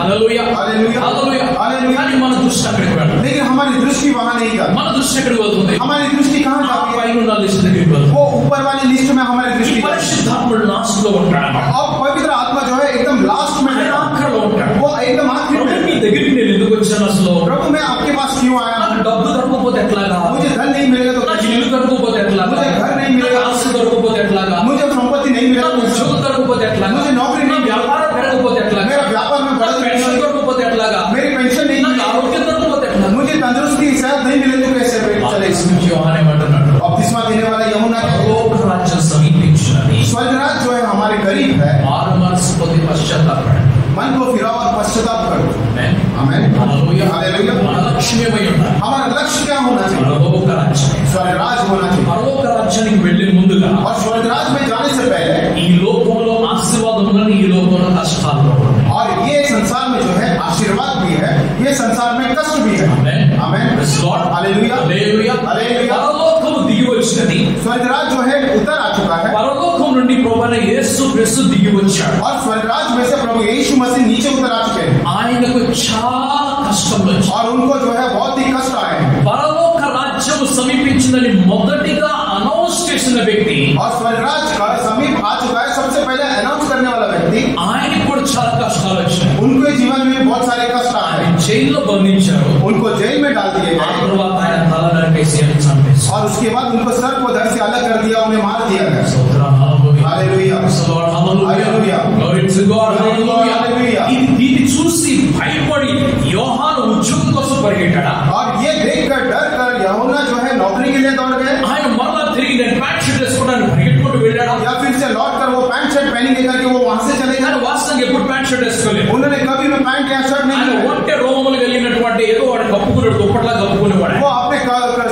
హల్లెలూయా, హల్లెలూయా, హల్లెలూయా. హల్లెలూయా. కానీ మన దృష్టి అక్కడికి వెళ్ళదు. लेकिन हमारी दृष्टि वहां नहीं जाती, మన దృష్టి ఎక్కడికి వెళ్తుంది? हमारी दृष्टि कहाँ ఆ जाती है? పైన ఉన్న లిస్ట్ దగ్గరికి వెళ్తుంది. वो ऊपर वाली लिस्ट में हमारी ఈ दृष्टि जाती है। పరిశుద్ధాత్ముడు లాస్ట్ లో ఉంటాడు, और पवित्र आत्मा जो है एकदम लास्ट में ఆయన रहता है, ఆఖరిలో ఉంటాడు. वो एकदम आखिर ప్రభు, में। నీ దగ్గరికి నేను ఎందుకు వచ్చాను అసలు? प्रभु मैं आपके पास क्यों आया? నాకు డబ్బు దొరకకపోతే ఎట్లాగా? मुझे धन नहीं मिलेगा तो నాకు कैसे? ఇల్లు దొరకకపోతే ఎట్లాగా? मुझे घर नहीं मिलेगा। నాకు ఆస్తి దొరకకపోతే ఎట్లాగా? मुझे संपत्ति नहीं मिलेगा నాకు तो कैसे? ఉద్యోగం దొరకకపోతే ఎట్లాగా? मुझे नौकरी नहीं నాకు వ్యాపారం పెరగకపోతే ఎట్లాగా? मेरा व्यापार में నాకు बढ़त नहीं పెన్షన్ होगी, దొరకకపోతే ఎట్లాగా? मेरी पेंशन नहीं నాకు मिलेगी, ఆరోగ్యం దొరకకపోతే ఎట్లాగా? मुझे तंदुरुस्ती सेहत नहीं मिले तो कैसे चलेगा? బాప్తిస్మ యోహాన్ ఏమంటున్నాడు? बपतिस्मा देने वाला यूहन्ना क्या कहता है? పరలోక రాజ్యం సమీపించినది, स्वर्गराज जो है हमारे करीब है, మారు మనసు పొంది పశ్చాత్తాపడండి. मन को फिराओ और पश्चाताप करो। ఆమేన్. आमेन। హల్లెలూయా. हालेलुया। మన లక్ష్యం ఏమై ఉండాలి? हमारा लक्ष्य क्या होना चाहिए? పరలోక రాజ్యం. स्वर्गराज होना चाहिए। పరలోక రాజ్యానికి వెళ్ళే ముందుగా और स्वर्गराज में जाने से पहले ఈ లోకంలో ఆశీర్వాదములను, ఈ లోకంలో కష్టాలు ఉన్నాయి. और ये संसार में जो है आशीर्वाद भी है, ये संसार में कष्ट भी है। ఆమేన్. आमेन। Praise God. हालेलुया। హల్లెలూయా. హల్లెలూయా. పరలోకము దిగి వచ్చినది. स्वर्गराज जो है उतर आ चुका है పరలోకం నుండి ప్రభువైన యేసు క్రీస్తు దిగి వచ్చాడు. और स्वर्गराज में से प्रभु यीशु मसीह नीचे उतर आ चुके हैं ఆయనకు చాలా కష్టం వచ్చింది. और उनको जो है बहुत ही कष्ट आए हैं। పరలోక రాజ్యము సమీపించిందని మొదటిగా అనౌన్స్ చేసిన వ్యక్తి, और स्वर्गराज का समीप आ चुका है सबसे पहले अनाउंस करने वाला व्यक्ति, ఆయనకు కూడా చాలా కష్టాలు వచ్చాయి. उनके जीवन में बहुत सारे कष्ट आए हैं, జైల్లో బంధించారు. उनको जेल में डाल दिए ఆ गए తర్వాత ఆయన తల నరికేసి ఆయన చంపేశారు. और उसके बाद उनको सर को धड़ से अलग कर दिया, उन्हें मार दिया गया। స్తోత్రం, హల్లెలూయా. Hallelujah. Praise the Lord, hallelujah. Hallelujah. Glory to God, hallelujah. Hallelujah. దీన్ని చూసి భయపడి యోహాను ఉద్యోగం కోసం పరిగెట్టాడా? और ये देखकर डर कर यूहन्ना जो है नौकरी के लिए दौड़ गए, ఆయన మరలా తిరిగి నేను ప్యాంట్ షర్ట్ వేసుకున్నాను పరిగెట్టుకుంటూ వెళ్ళాడా? या फिर से लौट कर वो पैंट शर्ट पहनेंगे करके वो वहां से चले ఆయన गए। వాస్తవంగా ఎప్పుడు ప్యాంట్ షర్ట్ వేసుకోలేదు. उन्होंने कभी भी पैंट या शर्ट नहीं ఆయన पहना। ఒంటె రోమములు కలిగినటువంటి ఏదో వాడు కప్పుకున్నాడు, దుప్పట్లా కప్పుకునేవాడు. वो अपने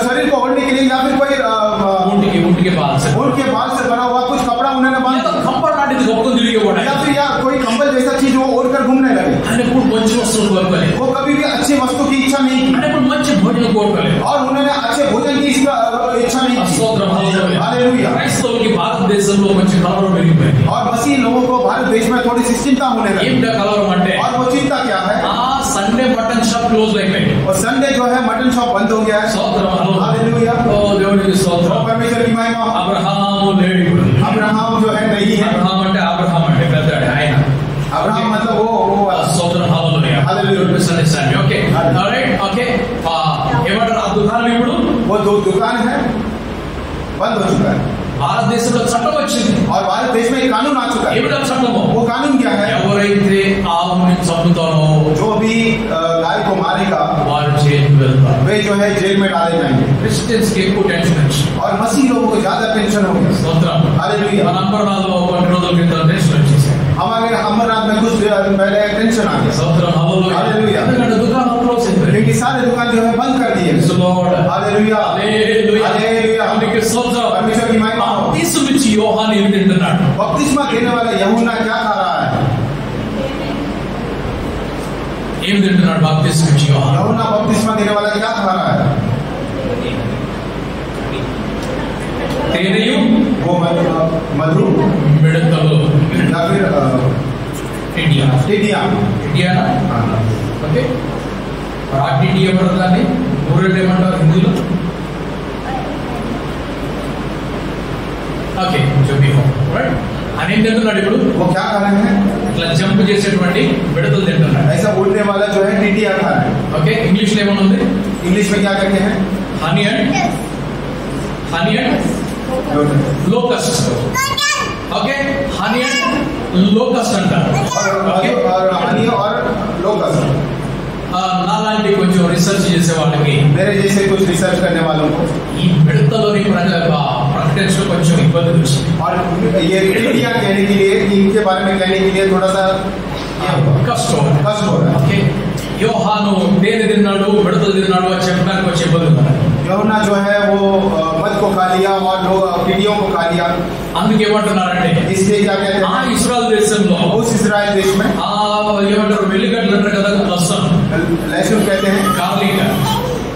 शरीर को ओढ़ने के लिए या फिर कोई के बाल से उनके बाल से बना हुआ कुछ कपड़ा उन्होंने बांधा, कंबल लांటిది కప్పుకొని తిరిగేవాడు. या फिर यार कोई कंबल जैसा चीज वो ओढ़कर घूमने लगे. ఆయన ఎప్పుడు మంచి వస్తువులు కోరుకోలేదు. वो कभी भी अच्छे वस्तु की इच्छा नहीं की. ఆయన ఎప్పుడు మంచి భోజనం కోరుకోలేదు. और उन्होंने अच्छे भोजन की इच्छा नहीं की. స్తోత్రం హల్లెలూయా. हालेलुया. క్రైస్తవులకి భారతదేశంలో మంచి కలవరం పెరిగిపోయింది. और मसीह लोगों को भारत देश में थोड़ी सी चिंता होने लगी. ఏంటా కలవరం అంటే? और वो चिंता क्या है? संडे मटन शॉप क्लोज అయిపోయింది. और संडे जो है मटन शॉप बंद हो गया है. స్తోత్రం हालेलुया. ఓ దేవునికి స్తోత్రం. परमेश्वर की महिमा. అబ్రహాము లేడు. अब्राहम जो है नहीं है. అబ్రహాం అంటే పెద్దవాడు ఆయన. अब्राहम मतलब वो స్తోత్రం హల్లెలూయా. हालेलुया. Okay alright okay. ఏమంటారు ఆ దుకాణం ఇప్పుడు? वो दो दुकान है बंद हो चुका है. భారతదేశంలో చట్టం వచ్చింది. और भारत देश में एक कानून आ चुका है. ఏమిటా చట్టము? वो कानून क्या है? ఎవరైతే ఆవుని చంపుతారో जो भी गाय को मारेगा వారు జైలుకి వెళ్తారు. वे जो है जेल में डाले जाएंगे. క్రిస్టియన్స్ కి ఎక్కువ టెన్షన్ వచ్చింది. और मसीह लोगों को ज्यादा टेंशन हो गया. స్తోత్రం. हालेलुया. మన అంబర్నాథ్లో కొన్ని రోజుల క్రితం టెన్షన్ వచ్చేసింది. हमारे अमरनाथ में कुछ दिन पहले टेंशन आ गया. స్తోత్రం హల్లెలూయా. हालेलुया. ఎందుకంటే దుకాణం క్లోజ్ అయిపోయింది. क्योंकि सारे दुकान जो है बंद कर दिए. हालेलुया. హల్లెలూయా. हालेलुया. అందుకే స్తోత్రం. परमेश्वर की महिमा. బాప్తిస్మం ఇచ్చి యోహాను ఏమి తింటున్నాడు? बपतिस्मा देने वाला यूहन्ना क्या खा रहा है? ఏమి తింటున్నాడు బాప్తిస్మం ఇచ్చి యోహాను? यूहन्ना बपतिस्मा देने वाला क्या खा रहा है? తేనెయు वो मधु మిడతలు या फिर ఇండియా टिड्डियां. ఇండియానా? ఓకే. రాటిడి ఏమంటారు దాన్ని? ఊరేళ్ళు ఏమంటారు హిందీలో? ఓకే జోబీ హో రైట్. అని ఏం తింటున్నాడు ఇప్పుడు? वो क्या खा रहे हैं? ఇట్లా జంప్ చేసేటువంటి మిడతలు తింటున్నాడు. ऐसा उड़ने वाला जो है टिड्डियां खा रहे हैं. ఓకే. ఇంగ్లీష్ లో ఏమన్నా ఉంది? इंग्लिश में क्या कहते हैं? Honey and locust. Okay. Honey and locust అంటారు. ఓకే. और हनी और लोकस. నాలాంటి కొంచెం రీసెర్చ్ చేసే వాళ్ళకి, मेरे जैसे कुछ रिसर्च करने वालों को ఈ మిడతలోని ప్రకటించడం కొంచెం ఇబ్బంది వచ్చింది. और ये टिड्डियां कहने के लिए, इनके बारे में कहने के लिए थोड़ा सा కష్టం. कष्ट हो रहा है. ఓకే. యోహాను తేనె తిన్నాడు మిడతలు తిన్నాడు అని చెప్పడానికి వచ్చే ఇబ్బంది ఉంది. यूहन्ना जो है वो मध को खा लिया और लोग टिड्डियों को खा लिया. అందుకే ఏమంటున్నారంటే इसलिए क्या कहते ఆ हैं? ఇస్రాయల్ దేశంలో उस इस्राएल देश में ఏమంటారు వెల్లిగడ్డలు అంటారు కదా, లసన్ लहसुन कहते हैं. గార్లిక్.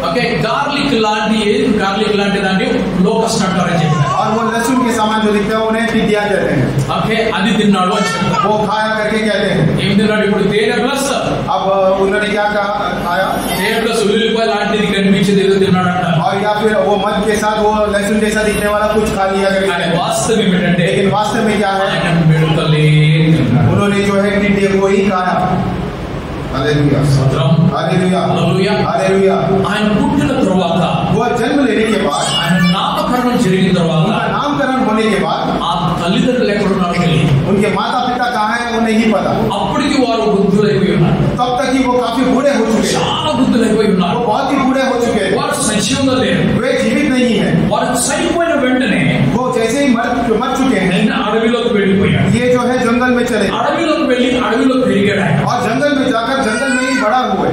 ఓకే. గార్లిక్ లాంటి దాన్ని లోకస్ట్ అంటారని చెప్పారు. और वो लहसुन के सामान जो दिखता है उन्हें टिड्डियां कहते हैं. ఓకే. అది తిన్నాడు అని చెప్పారు. वो खाया करके कहते हैं. ఏం తిన్నాడు ఇప్పుడు? తేనె ప్లస్ अब उन्होंने क्या खाया? తేనె ప్లస్ ఉల్లిపాయ లాంటిది కనిపించేది ఏదో తిన్నాడు అంటారు. और या फिर वो मध के साथ वो लहसुन जैसा दिखने वाला कुछ खा लिया కానీ करके. వాస్తవం ఏమిటంటే लेकिन वास्तव में क्या है? ఆయన మిడతలే తిన్నాడు. उन्होंने जो है टिड्डियों को ही खाया. हालेलुया. స్తోత్రం. हालेलुया. హల్లెలూయా. हालेलुया. ఆయన పుట్టిన తర్వాత, वो जन्म लेने के बाद, ఆయన నామకరణం జరిగిన తర్వాత उनका नामकरण होने के बाद ఆ తల్లిదండ్రులు ఎక్కడున్నారో తెలియదు. उनके माता पिता कहाँ हैं वो नहीं पता. అప్పటికి వారు వృద్ధులైపోయి ఉన్నారు. तब तक ही वो काफी बूढ़े हो चुके हैं. చాలా వృద్ధులైపోయి ఉన్నారు. वो बहुत ही बूढ़े हो चुके हैं. వారు సజీవంగా లేరు. वे जीवित नहीं है. వారు చనిపోయిన వెంటనే वो जैसे ही मर चुके हैं, ఆయన అడవిలోకి వెళ్ళిపోయాడు. ये जो है जंगल में चले అడవిలోకి వెళ్ళి అడవిలో పెరిగాడు ఆయన. और जंगल में जाकर जंगल में ही बड़ा हुए.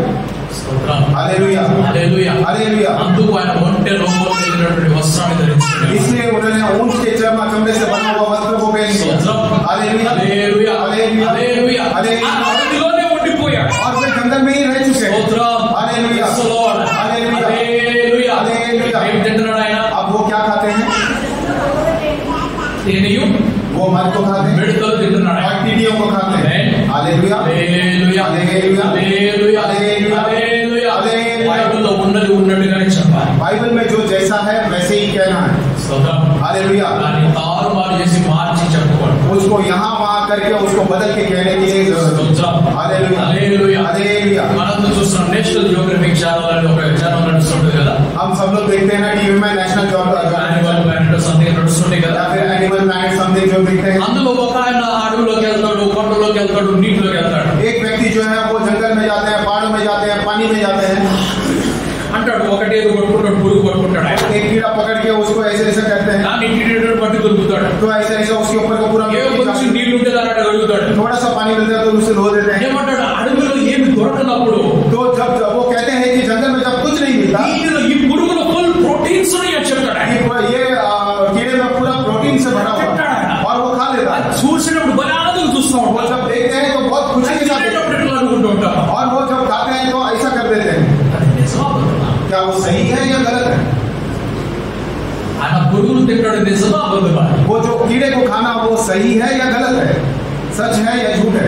స్తోత్రం. हालेलुया. హల్లెలూయా. हालेलुया. అందుకు ఆయన ఒంటె రోమలో వెళ్ళినటువంటి వస్త్రాన్ని ధరించాడు. इसलिए उन्होंने ऊंट के चमड़े से बना हुआ वस्त्र को पहन लिया. Hallelujah. Hallelujah. Hallelujah. Hallelujah. Hallelujah. ఆ అడవిలోనే ఉండిపోయాడు. और वे जंगल में ही रह चुके हैं. స్తోత్రం. Hallelujah. Praise the Lord. Hallelujah. Hallelujah. Hallelujah. ఏం తింటున్నాడు ఆయన? अब वो क्या खाते हैं? తేనెయు वो मध को खाते हैं మిడతలు తింటున్నాడు और ఆయన. टिड्डियों को खाते हैं. Hallelujah. Hallelujah. Hallelujah. Hallelujah. Hallelujah. Hallelujah. Hallelujah. బైబిల్లో ఉన్నది ఉన్నట్టుగానే చెప్పాలి. बाइबल में जो जैसा है वैसे ही कहना है. స్తోత్రం. हालेलुया. దాన్ని తారుమారు చేసి మార్చి చెప్పకూడదు. उसको यहाँ वहाँ करके उसको बदल के कहने के लिए जरूरत है. స్తోత్రం. हालेलुया. హల్లెలూయా. हालेलुया. మనం చూస్తున్నాం నేషనల్ జియోగ్రఫిక్ ఛానల్ అని ఒక ఛానల్ నడుస్తుంటుంది కదా. हम सब लोग देखते हैं ना टीवी में नेशनल యానిమల్ ప్లానెట్ సంథింగ్ నడుస్తుంటాయి కదా. या फिर एनिमल प्लैनेट समथिंग जो देखते हैं. అందులో ఒక ఆయన అడవిలోకి వెళ్తాడు, కొండలోకి వెళ్తాడు, నీటిలోకి వెళ్తాడు. एक व्यक्ति जो है वो जंगल में जाते हैं, पहाड़ों में जाते हैं, पानी में जाते हैं. అంటాడు ఒకటి ఏదో పట్టుకుంటాడు, పురుగు పట్టుకుంటాడు ఆయన. एक कीड़ा पकड़ के उसको ऐसे ऐसे करते हैं. దాన్ని ఇంటి పట్టి దొరుకుతాడు. तो ऐसे ऐसे उसके ऊपर का पूरा ఏ కొంచెం నీళ్లు ఉంటే దాన్ని అట్లా కలుగుతాడు. थोड़ा सा पानी मिलता है तो उसे धो देते हैं. ఏమంటాడు అడవిలో ఏమి దొరకనప్పుడు तो जब वो कहते हैं कि जंगल में जब कुछ नहीं मिलता, దీనిలో ఈ పురుగులో ఫుల్ ప్రోటీన్స్ ఉన్నాయి అని చెప్తాడు ఆయన. ये कीड़े में పురుగులు తిట్టడం నిజమా అబద్ధమా? वो जो कीड़े को खाना वो सही है या गलत है, सच है या झूठ है?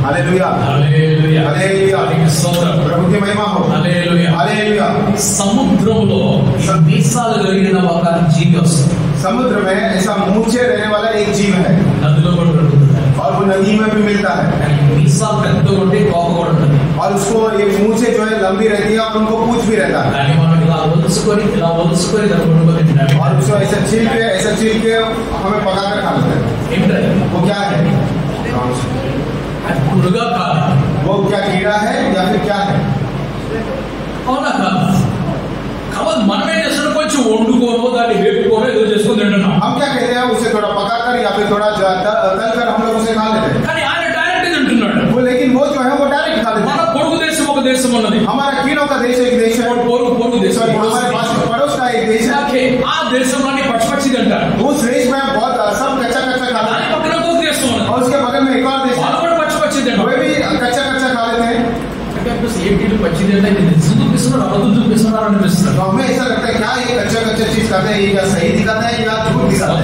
हालेलुया హల్లెలూయా हालेलुया నీకు స్తోత్రం. प्रभु की महिमा हो హల్లెలూయా. हालेलुया। సముద్రంలో మీసాలు కలిగిన ఒక జీవి వస్తుంది. समुद्र में ऐसा मूंछे रहने वाला एक जीव है నదిలో కూడా దొరుకుతుంది. और वो नदी में भी मिलता है మీసాలు పెద్దగా ఉంటే కోపం కూడా ఉంటుంది. और उसको ये मूंछे जो है लंबी रहती है और उनको पूंछ भी रहता है కానీ మనం ఇలా వలుసుకొని దాన్ని వండుకొని తింటాం. और उसको ऐसा छील के हमें पका कर खा लेते हैं। ఏంటది? वो क्या है? అది పురుగా కాదు. वो क्या कीड़ा है या फिर क्या है? అవునా కాదు? కాబట్టి మనం ఏం చేస్తున్నాం, కొంచెం వండుకోనో దాన్ని వేపుకోనో ఏదో చేసుకొని తింటున్నాం. हम क्या कहते हैं, उसे थोड़ा पका कर या फिर थोड़ा तल कर हम लोग उसे खा लेते हैं। కానీ ఆయన డైరెక్ట్ తింటున్నాడు. वो लेकिन वो जो है वो डायरेक्ट खा लेते మన हैं। పొరుగు దేశం ఒక దేశం ఉన్నది. हमारा कीड़ों का देश एक देश है, పొరుగు దేశం हमारे पास पड़ोस का एक देश है। ఓకే, ఆ దేశంలోని పచ్చి తింటారు. उस देश में बहुत सब कच्चा खा దాని लेते हैं పక్కన ఇంకొక దేశం ఉన్నది. और उसके बगल में एक और देश है, వాళ్ళు కూడా పచ్చి తింటారు. वे भी कच्चा खा लेते हैं। ఏంటి పచ్చి తింటే నిజం చూపిస్తున్నారు, అబద్ధం చూపిస్తున్నారు అనిపిస్తుంది. तो हमें ऐसा लगता है क्या ये कच्चा चीज खाते हैं, ये क्या सही दिखाता है या झूठ दिखाता है?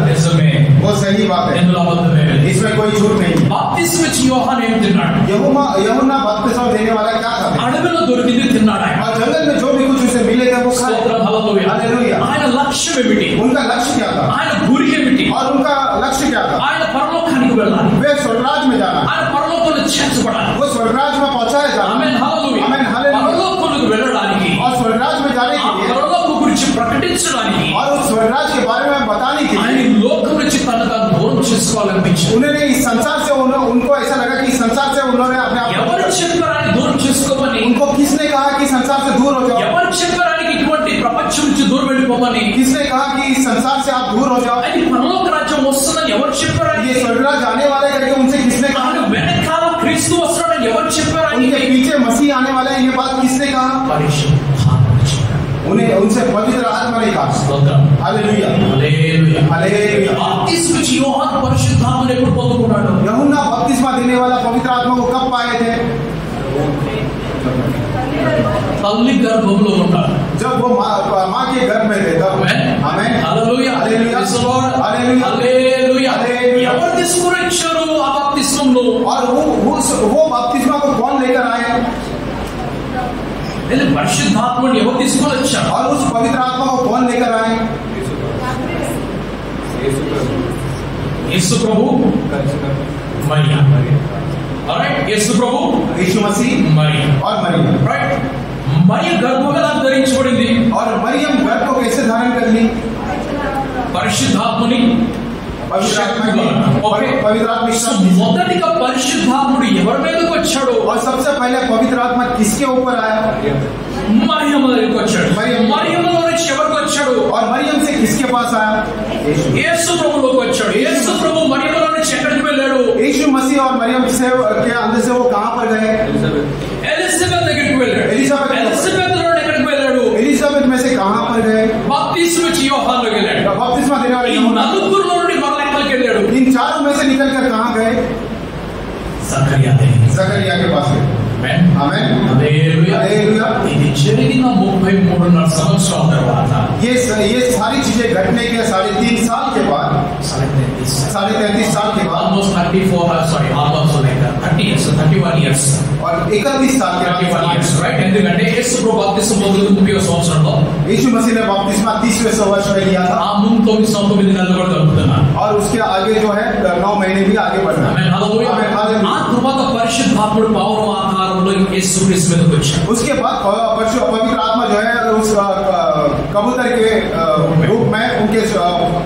నిజమే, वो सही बात है, ఎందులో అబద్ధమే లేదు. इसमें कोई झूठ नहीं। బాప్తిస్మ ఇచ్చి యోహాను ఏం తిన్నాడు? यूहन्ना बपतिस्मा देने वाला क्या था? అడవిలో దొరికింది తిన్నాడు ఆయన. और जंगल में जो भी कुछ उसे मिले थे वो खाए। స్తోత్రం, హల్లెలూయా. हालेलुया। ఆయన లక్ష్యం ఏమిటి? उनका लक्ष्य क्या था? ఆయన గురి ఏమిటి? और उनका लक्ष्य क्या था? ఆయన పరలోకానికి వెళ్ళాలి. वे स्वर्गराज में जाना, ఆయన పరలోకంలో చేర్చబడాలి. वो स्वर्गराज में पहुंचाया जाना। ఆమేన్, హల్లెలూయా. ఆమేన్, హల్లెలూయా। పరలోకానికి వెళ్ళడానికి, और स्वर्गराज में जाने ఆ के लिए పరలోకం గురించి ప్రకటించడానికి और उस स्वर्गराज के बारे में बताने के ఆయన लिए లోకం నుంచి తనను తాను దూరం చేసుకోవాలనిపించింది. उन्होंने इस संसार से उनको ऐसा लगा कि इस संसार से उन्होंने अपने आप ఎవరు చెప్పారు ఆయన దూరం చేసుకోమని? उनको किसने कहा कि संसार से दूर हो जाओ? ఎవరు చెప్పారు ఆయనకి ఇటువంటి ప్రపంచం నుంచి దూరం వెళ్ళిపోమని? किसने कहा कि इस संसार से आप दूर हो जाओ? అది పరలోక రాజ్యం వస్తుందని ఎవరు చెప్పారు ये ఆయనకి? स्वर्गराज आने वाले करके उनसे किसने कहा? ఆయన వెనకాల క్రీస్తు వస్తున్నాడని ఎవరు చెప్పారు उनके ఆయనకి? पीछे मसीह आने वाला है, ये बात किसने कहा? పరిశుద్ధాత్మ చెప్పాడు. उन्हें उनसे पवित्र आत्मा ने कहा। స్తోత్రం, हालेलुया హల్లెలూయా. हालेलुया। బాప్తిస్మ ఇచ్చి యోహాను పరిశుద్ధాత్మను ఎప్పుడు పొందుకున్నాడు? यूहन्ना बपतिस्मा देने वाला पवित्र आत्मा को कब पाए थे? తల్లి గర్భంలో ఉన్నాడు. जब वो माँ के गर्भ में थे तब। Amen hallelujah. Hallelujah Praise the Lord. Hallelujah hallelujah. Hallelujah. ఎవరు తీసుకుని ఇచ్చారు ఆ బాప్తిస్మను? और वो बपतिस्मा को कौन लेकर आए? పరిశుద్ధాత్మను ఎవరు తీసుకొని వచ్చారు? और उस पवित्र आत्मा को कौन लेकर आए? యేసు ప్రభు, మరియా. ఆల్రైట్, యేసు ప్రభు, यीशु मसीह మరియా. और मरियम। రైట్, మరియ గర్భం ఎలా ధరించబడింది? और मरियम गर्भ को कैसे धारण कर ली? పరిశుద్ధాత్మని, पवित्र आत्मा की ఓకే. पवित्र आत्मा సో की। మొదటిగా పరిశుద్ధాత్ముడు ఎవరి మీదకి వచ్చాడు? और सबसे पहले पवित्र आत्मा किसके ऊपर आया? మరియమ్మ దగ్గరికి వచ్చాడు. మరియమ్మ. మరియమ్మలో నుంచి ఎవరికి వచ్చాడు? और मरियम से किसके पास आया? యేసు ప్రభులోకి వచ్చాడు. యేసు ప్రభు మరియమ్మలో నుంచి ఎక్కడికి వెళ్ళాడు? यीशु मसीह और मरियम से के अंदर से वो कहां पर गए? ఎలిజబెత్ దగ్గరికి వెళ్ళాడు. ఎలిజబెత్. ఎలిజబెత్ లో ఎక్కడికి వెళ్ళాడు? एलिजाबेथ में से कहां पर गए? బాప్తిస్మ ఇచ్చి యోహానులోకి వెళ్ళాడు. बपतिस्मा देने वाले ఈ यूहन्ना। నలుగురిలో నుండి మరల ఎక్కడికి వెళ్ళాడు? इन चारों में से निकलकर कहां गए? జకరియా దగ్గరికి. जकरिया के पास गए। ఆమేన్. Amen hallelujah. हालेलुया। ఇది జరిగిన 33.5 సంవత్సరాల తర్వాత, ये सारी चीजें घटने के 3.5 साल के बाद, 33 साल के बाद almost 31 years. और 31 साल के 31 years, बाद right? ఎందుకంటే యేసు ప్రభు బాప్తిస్మ పొందిన 30వ సంవత్సరంలో, यीशु मसीह ने बपतिस्मा 30वें वर्ष में लिया था। ఆ ముందు 9 నెలలు కూడా జరుపుతున్నారు. और उसके आगे जो है 9 महीने भी आगे बढ़ना। ఆమేన్. హల్లెలూయా. ఆమేన్. హల్లెలూయా। ఆ తరువాత పరిశుద్ధాత్ముడు పౌర ఆకారంలో యేసు క్రీస్తు మీదకి వచ్చాడు. उसके बाद पवित्र आत्मा जो है उस कबूतर के रूप में उनके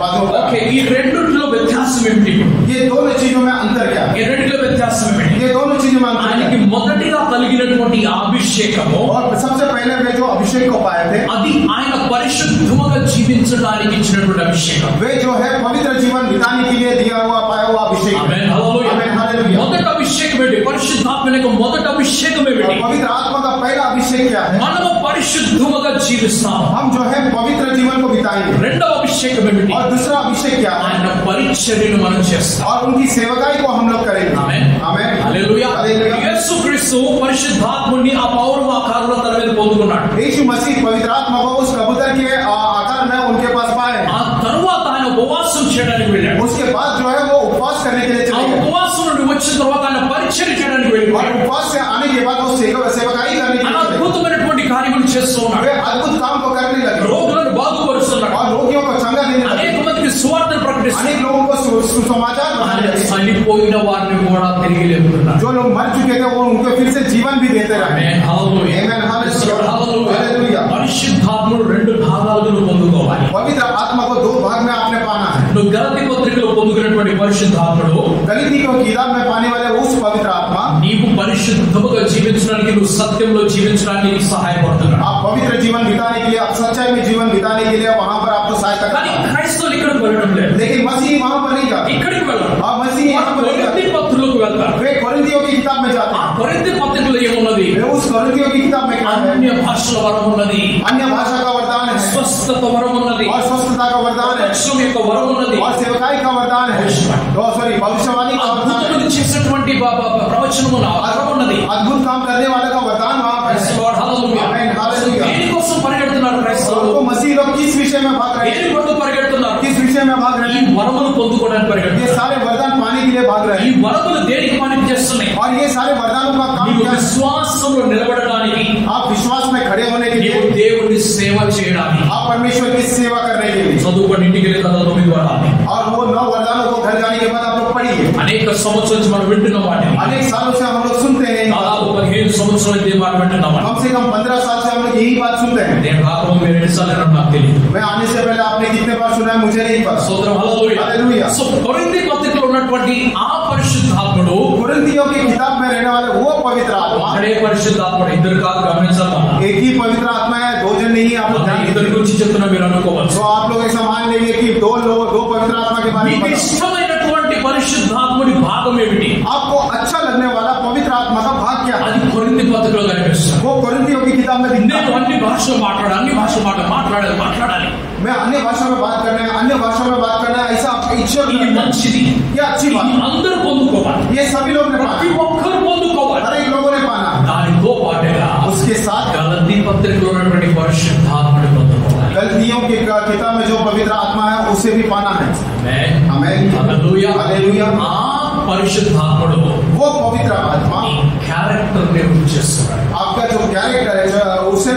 बातों पर। ఓకే, ఈ రెండిట్లో వ్యత్యాసం ఏమిటి? ये दोनों चीजों में अंतर क्या है? ఈ రెండిట్లో వ్యత్యాసం ఏమిటి? ये दोनों चीजों में अंतर ఆయనకి क्या है? మొదటిగా కలిగినటువంటి అభిషేకము, और सबसे पहले वे जो अभिषेक को पाए थे, అది ఆయన పరిశుద్ధముగా జీవించడానికి ఇచ్చినటువంటి అభిషేకం. वे जो है पवित्र जीवन बिताने के लिए दिया हुआ पाया हुआ अभिषेक। ఆమేన్. హల్లెలూయా. ఆమేన్. హల్లెలూయా। మొదటి అభిషేకం అభిషేకం ఏంటి? పరిశుద్ధాత్మ యొక్క మొదటి అభిషేకం ఏమిటి? पवित्र आत्मा का पहला अभिषेक क्या है? మనము పరిశుద్ధముగా జీవిస్తాం. हम जो है पवित्र जीवन को बिताएंगे. రెండవ అభిషేకం ఏమిటి? और दूसरा अभिषेक क्या है? ఆయన పరిచర్యను మనం చేస్తాం. और उनकी सेवकाई को हम लोग करेंगे. ఆమేన్. आमेन. హల్లెలూయా. हालेलुया. యేసుక్రీస్తు పరిశుద్ధాత్మని ఆ పౌర్వ ఆకారంలో తన మీద పొందుకున్నాడు. यीशु मसीह पवित्र आत्मा को उस कबूतर के आकार में उनके पास पाए. ఆ తరువాత ఆయన ఉపవాసం చేయడానికి వెళ్ళాడు. उसके बाद जो है वो उपवास करने के लिए ఆ चले गए. ఉపవాసం నుండి వచ్చిన తర్వాత ఆయన పరిచర్య చేయడానికి और వెళ్ళాడు. उपवास से आने के बाद वो सेवकाई करने के लिए चले. అద్భుతమైనటువంటి కార్యములు చేస్తూ ఉన్నాడు. वे अद्भुत काम को करने लगे రోగులను బాగుపరుస్తున్నాడు. और रोगियों को चंगा देने लगे. అనేక మందికి సువార్తను ప్రకటిస్తున్నాడు. अनेक लोगों को सुसमाचार बताने ఆయన लगे. చనిపోయిన వారిని కూడా తిరిగి లేపుతున్నాడు. जो लोग मर चुके थे वो उनको फिर से जीवन भी देते रहे. ఆమేన్. హల్లెలూయా. Amen. Hallelujah. హల్లెలూయా. పరిశుద్ధాత్మను రెండు భాగాలను పొందుకోవాలి. पवित्र आत्मा को दो भाग में आपने पाना है. నువ్వు గలతీ పత్రికలో పొందుకున్నటువంటి పరిశుద్ధాత్ముడు गलती को किताब में पाने वाले उस पवित्र आत्मा నీకు పరిశుద్ధముగా జీవించడానికి, నువ్వు సత్యంలో జీవించడానికి సహాయపడుతున్నాడు. आप पवित्र जीवन बिताने के लिए, आप सच्चाई में जीवन बिताने के लिए वहां पर आपको सहायता కానీ करता है. క్రైస్తవులు ఇక్కడికి వెళ్ళడం లేదు. लेकिन मसीह वहां पर नहीं जाते. ఇక్కడికి వెళ్ళరు. आप मसीह यहाँ पर नहीं కొరింథీ जाते. పత్రికలకు వెళ్తారు. वे कोरिन्थियों की किताब में जाते ఆ हैं. కొరింథీ పత్రికలో ఏమున్నది? वे उस कोरिन्थियों की किताब में क्या है? అన్య భాషల వరం ఉన్నది, अन्य भाषा का वरदान है స్వస్థత వరం ఉన్నది, और स्वस्थता का वरदान है ప్రత్యక్షం యొక్క వరం ఉన్నది, और सेवकाई का वरदान है. सॉरी, भविष्यवाणी का वरदान है. అద్భుతములు చేసేటువంటి ప్రవచనము వరం ఉన్నది. अद्भुत काम करने वाले का वरदान वहाँ पर है. Amen. Hallelujah. దేనికోసం పరిగెడుతున్నారు క్రైస్తవులు? तो मसीह लोग किस विषय में भाग रहे దేని हैं? కొరకు పరిగెడుతున్నారు? किस विषय में भाग रहे ఈ हैं? వరములు పొందుకోవడానికి ये పరిగెడుతున్నారు. सारे वरदान पाने के लिए भाग रहे ఈ हैं. వరములు దేనికి పనికి చేస్తున్నాయి? और ये सारे वरदानों का काम నీవు क्या है? విశ్వాసంలో నిలబడడానికి, आप विश्वास में खड़े होने के నీవు लिए, దేవుని సేవ చేయడానికి. आप परमेश्वर की सेवा करने के लिए. చదువుకొని ఇంటికి వెళ్ళి కథ 9 వరాలు. और वो 9 वरदानों को घर जाने के बाद आप लोग पढ़िए. అనేక సంవత్సరాల నుంచి మనం వింటున్నాం వాటిని. अनेक सालों से हम लोग सुनते हैं. దాదాపు 15 संवత్సరాల నుంచి మనం వింటున్నాం. कम से कम 15 साल से हम लोग यही बात सुनते हैं. నేను రాకముందు మీరు ఎన్నిసార్లు విన్నారో నాకు తెలియదు. मैं आने से पहले आपने कितने बार सुना है मुझे नहीं पता. స్తోత్రం. హల్లెలూయా. हालेलुया. సో కొరింథీ పత్రికలో ఉన్నటువంటి ఆ పరిశుద్ధాత్ముడు कुरिन्थियों की किताब में रहने वाले वो पवित्र आत्मा, ఒకడే పరిశుద్ధాత్ముడు. ఇద్దరు కాదు, గమనించాలి. एक ही पवित्र आत्मा है, दो जन नहीं है. आप लोग ध्यान ఇద్దరి दीजिए. గురించి చెప్తున్నా మీరు అనుకోవచ్చు. तो आप लोग ऐसा मान लेंगे कि दो पवित्र आत्मा के बारे में మీకు पता. ఇష్టమైనటువంటి పరిశుద్ధాత్ముడి భాగం ఏమిటి? आपको अच्छा लगने वाला पवित्र आत्मा का भाग क्या है? అది కొరింథీ పత్రికలో కనిపిస్తుంది. वो कोरिन्थियों की किताब में दिखता నేను है. అన్ని భాషలు మాట్లాడాలి. मैं अन्य भाषा में बात करना है, अन्य भाषा में बात करना है, ऐसा आपका ईश्वर ఇది మంచిది. ये अच्छी बात ఇది है. అందరూ పొందుకోవాలి. ये सभी लोग ने ప్రతి पाना, ఒక్కరు పొందుకోవాలి. हर एक लोगों ने पाना. దానితో పాటుగా उसके साथ గలతీ పత్రికలో ఉన్నటువంటి పరిశుద్ధాత్ముడి పొందుకోవాలి. गलतियों की किताब में जो पवित्र आत्मा है उसे भी पाना है. ఆమేన్. आमेन. హల్లెలూయా. हालेलुया. ఆ పరిశుద్ధాత్ముడు वो पवित्र आत्मा ఈ క్యారెక్టర్ నిర్మించి చేస్తున్నాడు. आपका जो कैरेक्टर है उसे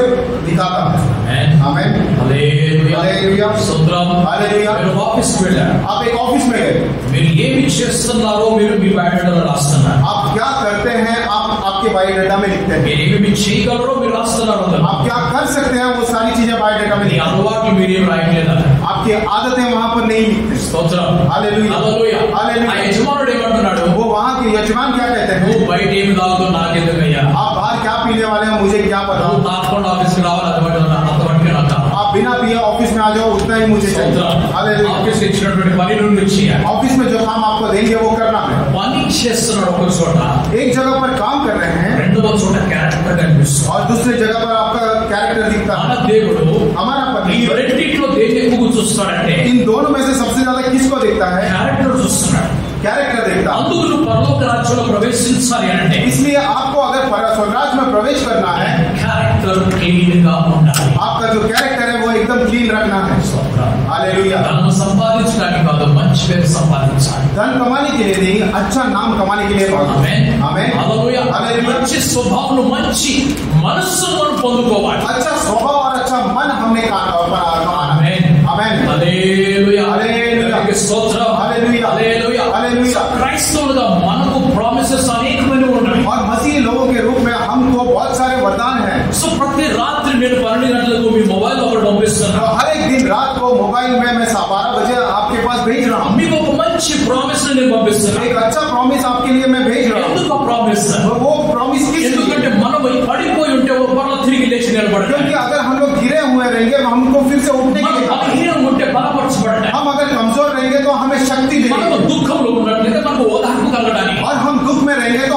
दिखाता है. ఆమేన్. आमेन. హల్లెలూయా. हालेलुया. స్తోత్రం. हालेलुया. మీరు ఆఫీస్కి వెళ్ళారు. आप एक ऑफिस में गए, మీరు ఏమి చేస్తున్నారో మీరు మీ బయోడేటాలో రాస్తున్నారు. आप क्या करते हैं आप आपके बायोडेटा में लिखते हैं. మీరు ఏమేమి చేయగలరో మీరు రాస్తున్నారు. आप क्या कर सकते हैं वो सारी चीजें बायोडेटा में మీ लिखते हैं. అలవాట్లు మీరేం రాయట్లేదా? आपकी आदतें वहां पर नहीं लिखते. స్తోత్రం. हालेलुया. హల్లెలూయా. हालेलुया. ఆ యజమానుడు ఏమంటున్నాడు? वो वहां के यजमान क्या कहते हैं? నువ్వు బయట ఏమి తాగుతావు నాకెందుకయ్యా? आप बाहर क्या पीने वाले हैं मुझे क्या पता. నువ్వు తాగకుండా ఆఫీస్కి రావాలి, అంతవరకే నాకు కావాలి. आप बिना पिए ऑफिस में आ जाओ, उतना ही मुझे चाहिए. हालेलुया. ఆఫీస్ ఇచ్చినటువంటి పని నుండి చేయాలి. ऑफिस में जो काम आपको देंगे वो करना है. పని చేస్తున్నాడు ఒక చోట, एक जगह पर काम कर रहे हैं రెండవ చోట క్యారెక్టర్ కనిపిస్తుంది. और दूसरी जगह पर आपका कैरेक्टर दिखता మన है. దేవుడు हमारा ఈ परमेश्वर రెండింటిలో దేన్ని ఎక్కువ చూస్తాడంటే इन दोनों में से सबसे ज्यादा किसको देखता है? క్యారెక్టర్ చూస్తున్నాడు. कैरेक्टर देखता है. అందుకు నువ్వు పరలోక రాజ్యంలో ప్రవేశించాలి అంటే इसलिए आपको अगर स्वर्गराज में प्रवेश करना है, క్యారెక్టర్ క్లీన్ గా ఉండాలి. आपका जो कैरेक्टर है वो एकदम क्लीन रखना है. हालेलुया. ధనం సంపాదించడానికి కాదు, మంచి పేరు సంపాదించాలి. धन कमाने के लिए नहीं, अच्छा नाम कमाने के लिए भागो. ఆమేన్. आमेन. హల్లెలూయా. हालेलुया. మంచి స్వభావం, మంచి మనస్సును మనం పొందుకోవాలి. अच्छा स्वभाव और अच्छा मन हमने कमाना. ఆమేన్. आमेन. హల్లెలూయా. హల్లెలూయా. దేవునికి స్తోత్రం. హల్లెలూయా. హల్లెలూయా. హల్లెలూయా. క్రైస్తవులుగా మనకు ప్రామిసెస్ అనేకమైన ఉన్నాయి. और मसीह लोगों के रूप में हमको बहुत सारे वरदान हैं. సో ప్రతి రాత్రి నేను 12 గంటలకు మీ మొబైల్ ఒకటి तो పంపిస్తున్నాను. हर एक दिन रात को मोबाइल में मैं 12 बजे आपके पास भेज रहा हूँ. మీకు ఒక మంచి ప్రామిస్ నేను పంపిస్తున్నాను. एक अच्छा प्रॉमिस आपके लिए मैं भेज रहा हूँ. ఎందుకు ఆ ప్రామిస్? वो प्रॉमिस किस लिए? ఎందుకంటే మనం పడిపోయి ఉంటే ఒక మరల తిరిగి లేచి నిలబడతాం. क्योंकि अगर हम लोग गिरे हुए रहेंगे हमको फिर से उठने के మనం लिए, బలహీనం ఉంటే బలపరచబడతాం. हम अगर कमजोर रहेंगे तो हमें शक्ति మనము देंगे. దుఃఖంలో ఉన్నట్లయితే మనకు ఓదార్పు కలగడానికి. और हम दुख में रहेंगे तो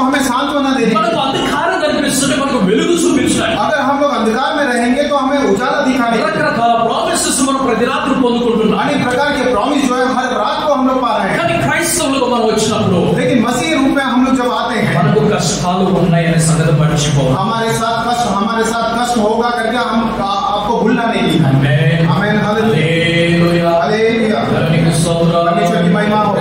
उजाला दिखाने, రకరకాల ప్రామిసెస్ మనం ప్రతి రాత్రి పొందుకుంటున్నాం. अनेक प्रकार के प्रॉमिस जो है हर रात को हम लोग पा रहे हैं. కానీ క్రైస్తవులుగా మనం వచ్చినప్పుడు, लेकिन मसीह रूप में हम लोग जब आते हैं, మనకు కష్టాలు ఉన్నాయనే సంగతి మర్చిపోవాలి. हमारे साथ कष्ट होगा करके हम आपको भूलना नहीं है. ఆమేన్. आमीन. हालेलुया. हालेलुया. దేవునికి స్తోత్రం. परमेश्वर की महिमा हो.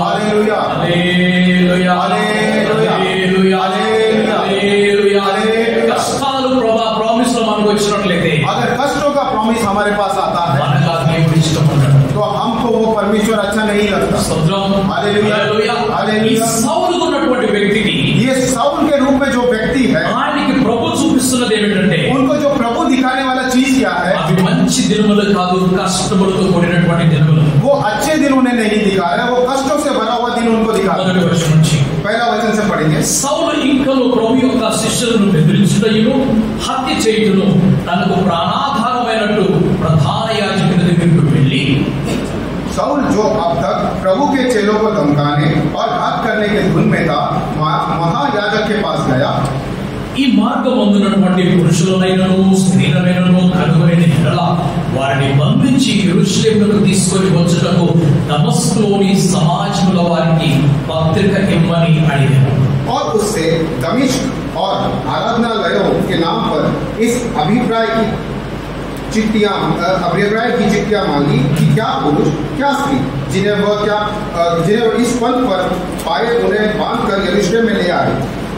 हालेलुया. हालेलुया. हालेलुया. हालेलुया. కష్టాలు ప్రామిస్ లో మనకు వచ్చినట్లయితే, अगर कष्टों का प्रॉमिस हमारे पास आता है, మనకు ఆ దేవుడు ఇష్టం ఉండదు. तो हमको वो परमेश्वर अच्छा नहीं लगता. స్తోత్రం. हालेलुया. ఈ हालेलुया. సౌలుకు ఉన్నటువంటి వ్యక్తికి ये साउल के रूप में जो व्यक्ति है, ఆయనకి ప్రభు చూపిస్తున్నది ఏమిటంటే, उनको जो प्रभु दिखाने वाला चीज क्या है, అవి మంచి దినములు కాదు, కష్టములతో కూడినటువంటి దినములు. वो अच्छे दिन उन्हें नहीं दिखा रहा है, वो कष्टों से भरा हुआ दिन उनको दिखा रहा है. మొదటి వచనం నుంచి पहला वचन से पढ़ेंगे. సౌలు ఇంకను ప్రభు యొక్క శిష్యులను బెదిరించుటయును హత్య చేయుటను తనకు ప్రాణాధారమైనట్టు ప్రధాన యాజకుని దగ్గరికి వెళ్ళి, साउल जो अब तक प्रभु के चेलों को धमकाने और घात करने के धुन में था, महायाजक के पास गया. ఈ మార్గం అందునటువంటి పురుషులనైనను స్త్రీలనైనను కనుగొని ఎడల వారిని బంధించి యెరూషలేముకు తీసుకొని వచ్చుటకు దమస్కులోని సమాజముల వారికి పత్రిక ఇమ్మని అడిగాను. और उससे दमिश्क और आराधनालयों के नाम पर इस अभिप्राय की चिट्ठियां मांगी कि क्या पुरुष क्या स्त्री जिन्हें वह इस पद पर पाए उन्हें बांधकर यरूशलेम में ले आए.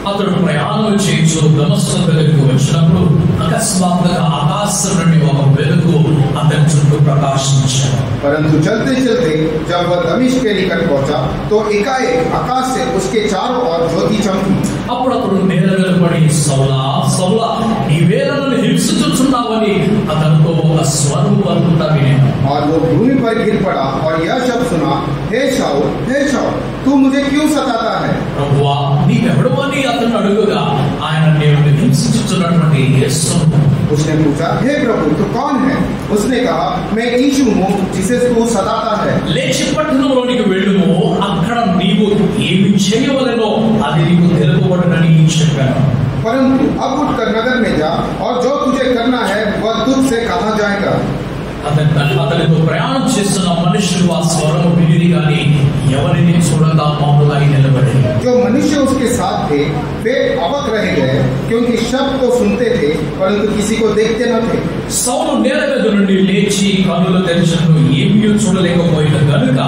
అతడు ప్రయాణం చేయించు దమస్కు దగ్గరికి వచ్చినప్పుడు అకస్మాత్తుగా ఆకాశం నుండి ఒక వెలుగు అతని చుట్టూ ప్రకాశించాడు. परंतु चलते चलते जब वह दमिश्क के निकट पहुंचा तो एकाएक आकाश से उसके चारों ओर ज्योति चमकी. అప్పుడు అతడు నేల మీద పడి, సౌలా సౌలా నీవేళ నన్ను హింసించుచున్నావని అతనితో ఒక స్వరం పలుకుతా వినేను. और वो भूमि पर गिर पड़ा और यह शब्द सुना, हे शाऊल तू मुझे क्यों सताता है. ప్రభువా నీవెవడవని అతను అడుగుగా ఆయన నేను హింసించుచున్నటువంటి యేసును. उसने पूछा, हे प्रभु तू कौन है. उसने कहा, मैं यीशु हूँ जिसे तू सताता है. లేచి పట్టణంలోనికి వెళ్ళుము, అక్కడ నీవు ఏమి చేయవలెనో అది నీకు తెలుపబడునని చెప్పాను. परंतु अब उठकर नगर में जा और जो तुझे करना है वह तुझसे कहा जाएगा. అతనితో ప్రయాణం చేస్తున్న మనుషులు ఆ స్వరం విని గాని ఎవరిని చూడగా మౌనంగా నిలబడి, जो मनुष्य उसके साथ थे वे अवक रह गए क्योंकि शब्द तो सुनते थे परंतु किसी को देखते न थे. సౌలు నేల మీద నుండి లేచి కన్నులు తెరిచినప్పుడు ఏమీ చూడలేకపోయిన గనుక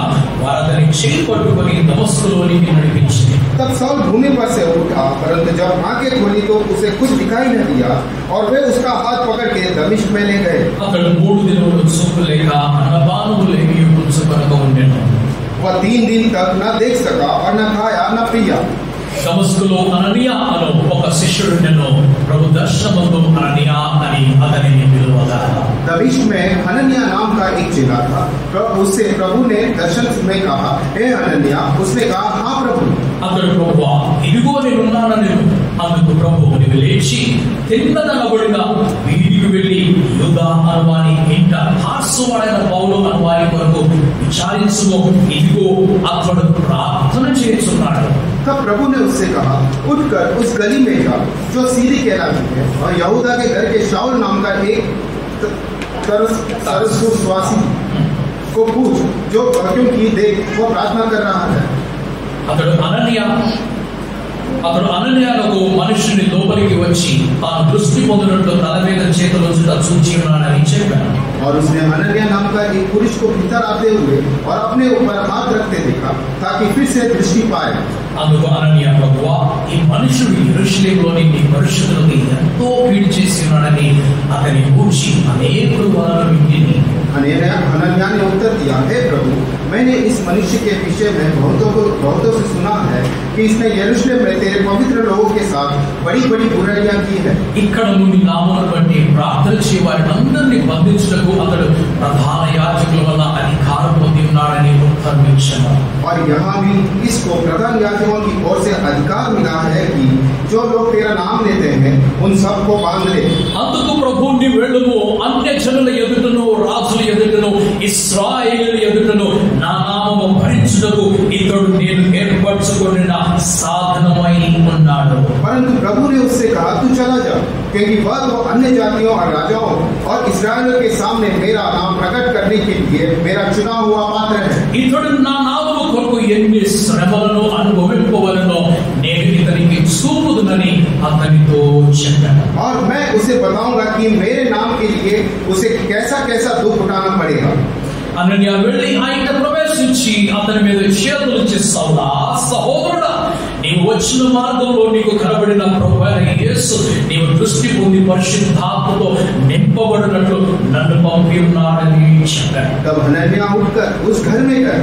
వారతని చేయి పట్టుకొని దమస్కులోనికి నడిపించింది. तब साउल भूमि पर से उठा, परंतु जब आंखें खोली तो उसे कुछ दिखाई न दिया और वे उसका हाथ पकड़ के दमिश्क में ले गए. అతడు 3 దినములు చూపు లేక అన్నపానములు ఏమీ పుచ్చుకొనక ఉండెను. वह 3 दिन तक न देख सका और न खाया न पिया. దమస్కులో అననీయ అను ఒక శిష్యుడు నేను ప్రభు దర్శనమందు అననీయ అని అతనిని పిలువగా, दमिश्क में हनन्याह नाम का एक चेला था. उससे प्रभु ने दर्शन में कहा, हे हनन्याह. उसने कहा, हाँ प्रभु. అతడు ప్రభువా ఇదిగో నేనున్నానని. అందుకు ప్రభు నీవు లేచి తిన్నదనబడిన వీధికి వెళ్ళి యూదా అనువాని ఇంట హాస్యవాడైన పౌలు అనువాని కొరకు విచారించుము, ఇదిగో అతడు ప్రార్థన చేస్తున్నాడు. तब प्रभु ने उससे कहा, उठकर उस गली में जा जो सीधी कहलाती है और यहूदा के घर के शाऊल नाम का एक तरसुसवासी को पूछ, जो क्योंकि देख वो प्रार्थना कर रहा है. అతడు అననీయకు మనుషుని లోపలికి వచ్చి తాను దృష్టి పొందినట్లు తల మీద చేతులు చూచి ఉన్నాడని చెప్పాను. और उसने हनन्याह नाम का एक पुरुष को भीतर आते हुए और अपने ऊपर हाथ रखते देखा ताकि फिर से दृष्टि पाए. అందుకు అననీయ ప్రభువా ఈ మనుషుడు యెరూషలేములోని నీ పరిశుద్ధులకు ఎంతో కీడు చేసి ఉన్నాడని అతని గూర్చి అనేకులు వారు వింటిని. हनन्याह ने उत्तर दिया, हे प्रभु मैंने इस मनुष्य के विषय में बहुतों से सुना है कि इसने यरूशलेम में तेरे पवित्र लोगों के साथ बड़ी बड़ी बुराइयां की है. ఇక్కడ నుండి నామమును బట్టి ప్రార్థన చేయ వారినందరినీ బంధించుటకు అతడు ప్రధాన యాజకుల వల్ల అధికారం పొంది ఉన్నాడని ఉత్తరమిచ్చాను. और यहाँ भी इसको प्रधान याजकों की ओर से अधिकार मिला है कि जो लोग तेरा नाम लेते हैं उन सबको बांध ले. అందుకు ప్రభు నీ వెళ్ళుము, అన్యజనుల ఎదుటను రాజుల ఎదుటను ఇశ్రాయేలు ఎదుటను నా నామము భరించుటకు ఇతడు నేను ఏర్పరచుకొనిన సాధనమై ఉన్నాడు. परंतु प्रभु ने उससे कहा, तू चला जा क्योंकि वह तो अन्य जातियों और राजाओं और इस्राएलियों के सामने मेरा नाम प्रकट करने के लिए मेरा चुना हुआ पात्र है। ఇతడు నా నామము కొరకు ఎన్ని శ్రమలను అనుభవింపవలెనో నేను ఇతనికి చూపుదునని అతనితో చెప్పాను. और मैं उसे बताऊंगा कि मेरे नाम के लिए उसे कैसा कैसा दुख उठाना पड़ेगा. అనన్య వెళ్ళి ఆ ఇంట ప్రవేశించి అతని మీద చేతులుంచి సౌలా సహోదరుడా, నీవు వచ్చిన మార్గంలో నీకు కనబడిన ప్రభువైన యేసు నీవు దృష్టి పొంది పరిశుద్ధాత్మతో నింపబడినట్లు నన్ను పంపి ఉన్నాడని చెప్పాడు. तब हनन्याह उठकर उस घर में गए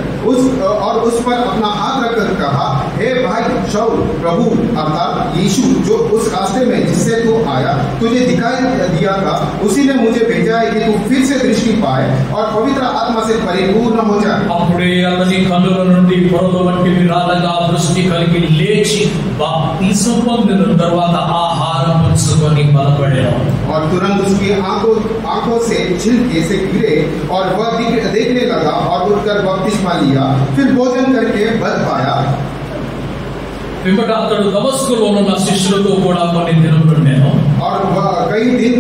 और उस पर अपना हाथ रखकर कहा, हे भाई शाऊल, प्रभु अर्थात यीशु जो उस रास्ते में जिससे तू आया तुझे दिखाई दिया था, उसी ने मुझे भेजा है कि तू फिर से दृष्टि पाए और पवित्र आत्मा से परिपूर्ण हो जाए. అప్పుడే అతని కన్నుల నుండి పొరల వంటివి రాలగా దృష్టి కలిగి లేచి బాప్తిసం పొందిన తర్వాత ఆహారం పుచ్చుకొని బలపడాడు. और तुरंत उसकी आंखों से छिलके से गिरे और वह देखने लगा और उठकर बपतिस्मा लिया, फिर भोजन करके बल पाया. పిమ్మట అతడు దమస్కులో ఉన్న శిష్యులతో కూడా కొన్ని దినములు ఉండెను. और वह कई दिन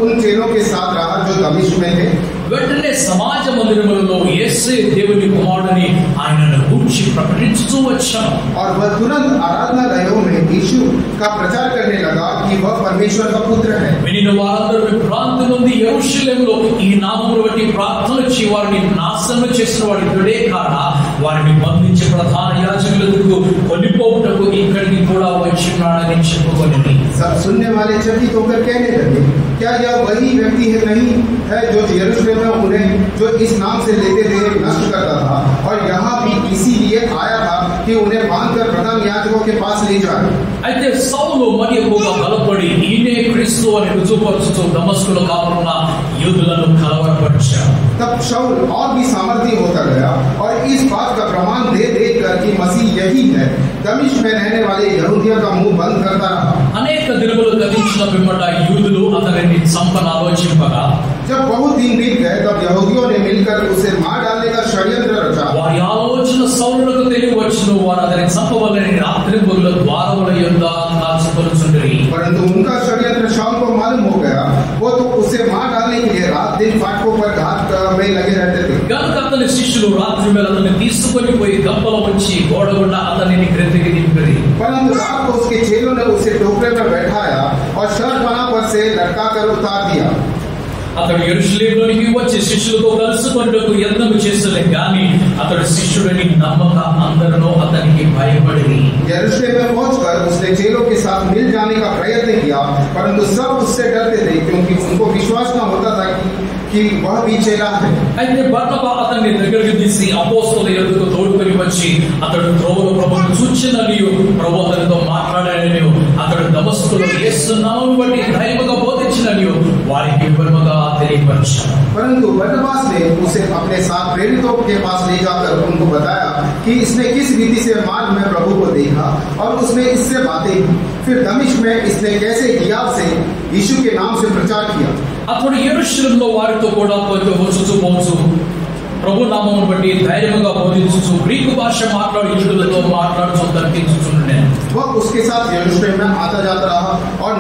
उन चेलों के साथ रहा जो दमिश्क में थे. వెంటనే సమాజ మందిరములలో యేసే దేవుని కుమారుడని ఆయనను గూర్చి ప్రకటించుతూ వచ్చాను. और वह तुरंत आराधनालयों में यीशु का प्रचार करने लगा कि वह परमेश्वर का पुत्र है. వినిన వారందరూ విభ్రాంతి నుండి యెరూషలేములో ఈ నామమును బట్టి ప్రార్థన చేసి వారిని నాశనం చేసిన వాడి ఇతడే కాడా, వారిని బంధించి ప్రధాన యాజకులకు కొనిపోవుటకు ఇక్కడికి కూడా వచ్చినాడని చెప్పుకొని सब सुनने वाले चकित होकर कहने लगे, क्या यह वही व्यक्ति है नहीं है जो यरूशलेम में उन्हें जो इस नाम से लेते थे नष्ट करता था, और यहाँ भी इसीलिए आया था कि उन्हें बांधकर प्रधान याजकों के पास ले जाए. అయితే సౌలు మరి ఎక్కువగా బలపడి ఈయనే క్రీస్తు అని రుజువుపరుచుతూ దమస్కులో కాపున్న యూదులను కలవరపరిచాడు. तब शाऊल और भी सामर्थी होता गया और इस बात का प्रमाण दे देकर कि मसीह यही है दमिश्क में रहने वाले यहूदियों का मुंह बंद करता रहा. అనేక దినములు గతించిన పిమ్మట యూదులు అతనిని చంపన ఆలోచింపగా जब बहुत दिन बीत गए तब यहूदियों ने मिलकर उसे मार डालने का षड्यंत्र रचा. వారి ఆలోచన సౌలులకు తెలియవచ్చును. వారు అతని చంపవలని రాత్రి పగలు ద్వారముల యొద్ద కాచుకొనుచుండిరి. परंतु उनका षड्यंत्र शाऊल को मालूम हो गया. वो तो उसे मार डालने के लिए रात दिन फाटकों पर घात में लगे रहते थे. గనుక అతని శిష్యులు రాత్రి వేళ అతన్ని తీసుకొని పోయి గంపలో వచ్చి గోడగుండ అతనిని క్రిందికి దింపిరి. परंतु रात को उसके चेलों ने उसे टोकरे में बैठाया और शर्तपना पर से लटका कर उतार दिया. అతడు యెరూషలేములోనికి వచ్చి శిష్యులతో కలుసుకొనుటకు యత్నం చేసలే గాని అతడు శిష్యుడని నమ్మక అందరూ అతనికి భయపడిరి. यरूशलेम में पहुंचकर उसने चेलों के साथ मिल जाने का प्रयत्न किया, परंतु सब उससे डरते थे क्योंकि उनको विश्वास न होता था कि वह भी चेला है. అయితే బర్నబా అతన్ని దగ్గరికి తీసి అపోస్తలుల యొద్దకు తోడుకొని వచ్చి అతడు త్రోవలో ప్రభువును చూచిననియు ప్రభు అతనితో మాట్లాడాడనియు అతడు దమస్కులో యేసు నామమును బట్టి ధైర్యముగా బోధించిననియు వారికి వివరముగా తెలియపరిచాడు. परंतु बरनबास ने उसे अपने साथ प्रेरितों के पास ले जाकर उनको बताया कि इसने किस रीति से मार्ग में प्रभु को देखा और उसने इससे बातें की. फिर दमिश्क में इसने कैसे हियाव से यीशु के नाम से प्रचार किया. అతడు యెరూషలేములో వారితో కూడా వచ్చుచూ పోచు ప్రభు నామమును బట్టి ధైర్యముగా బోధించుచు గ్రీకు భాష మాట్లాడు యూదులతో మాట్లాడుచు తర్కించుచుండెను. वह उसके साथ यरूशलेम में आता जाता रहा और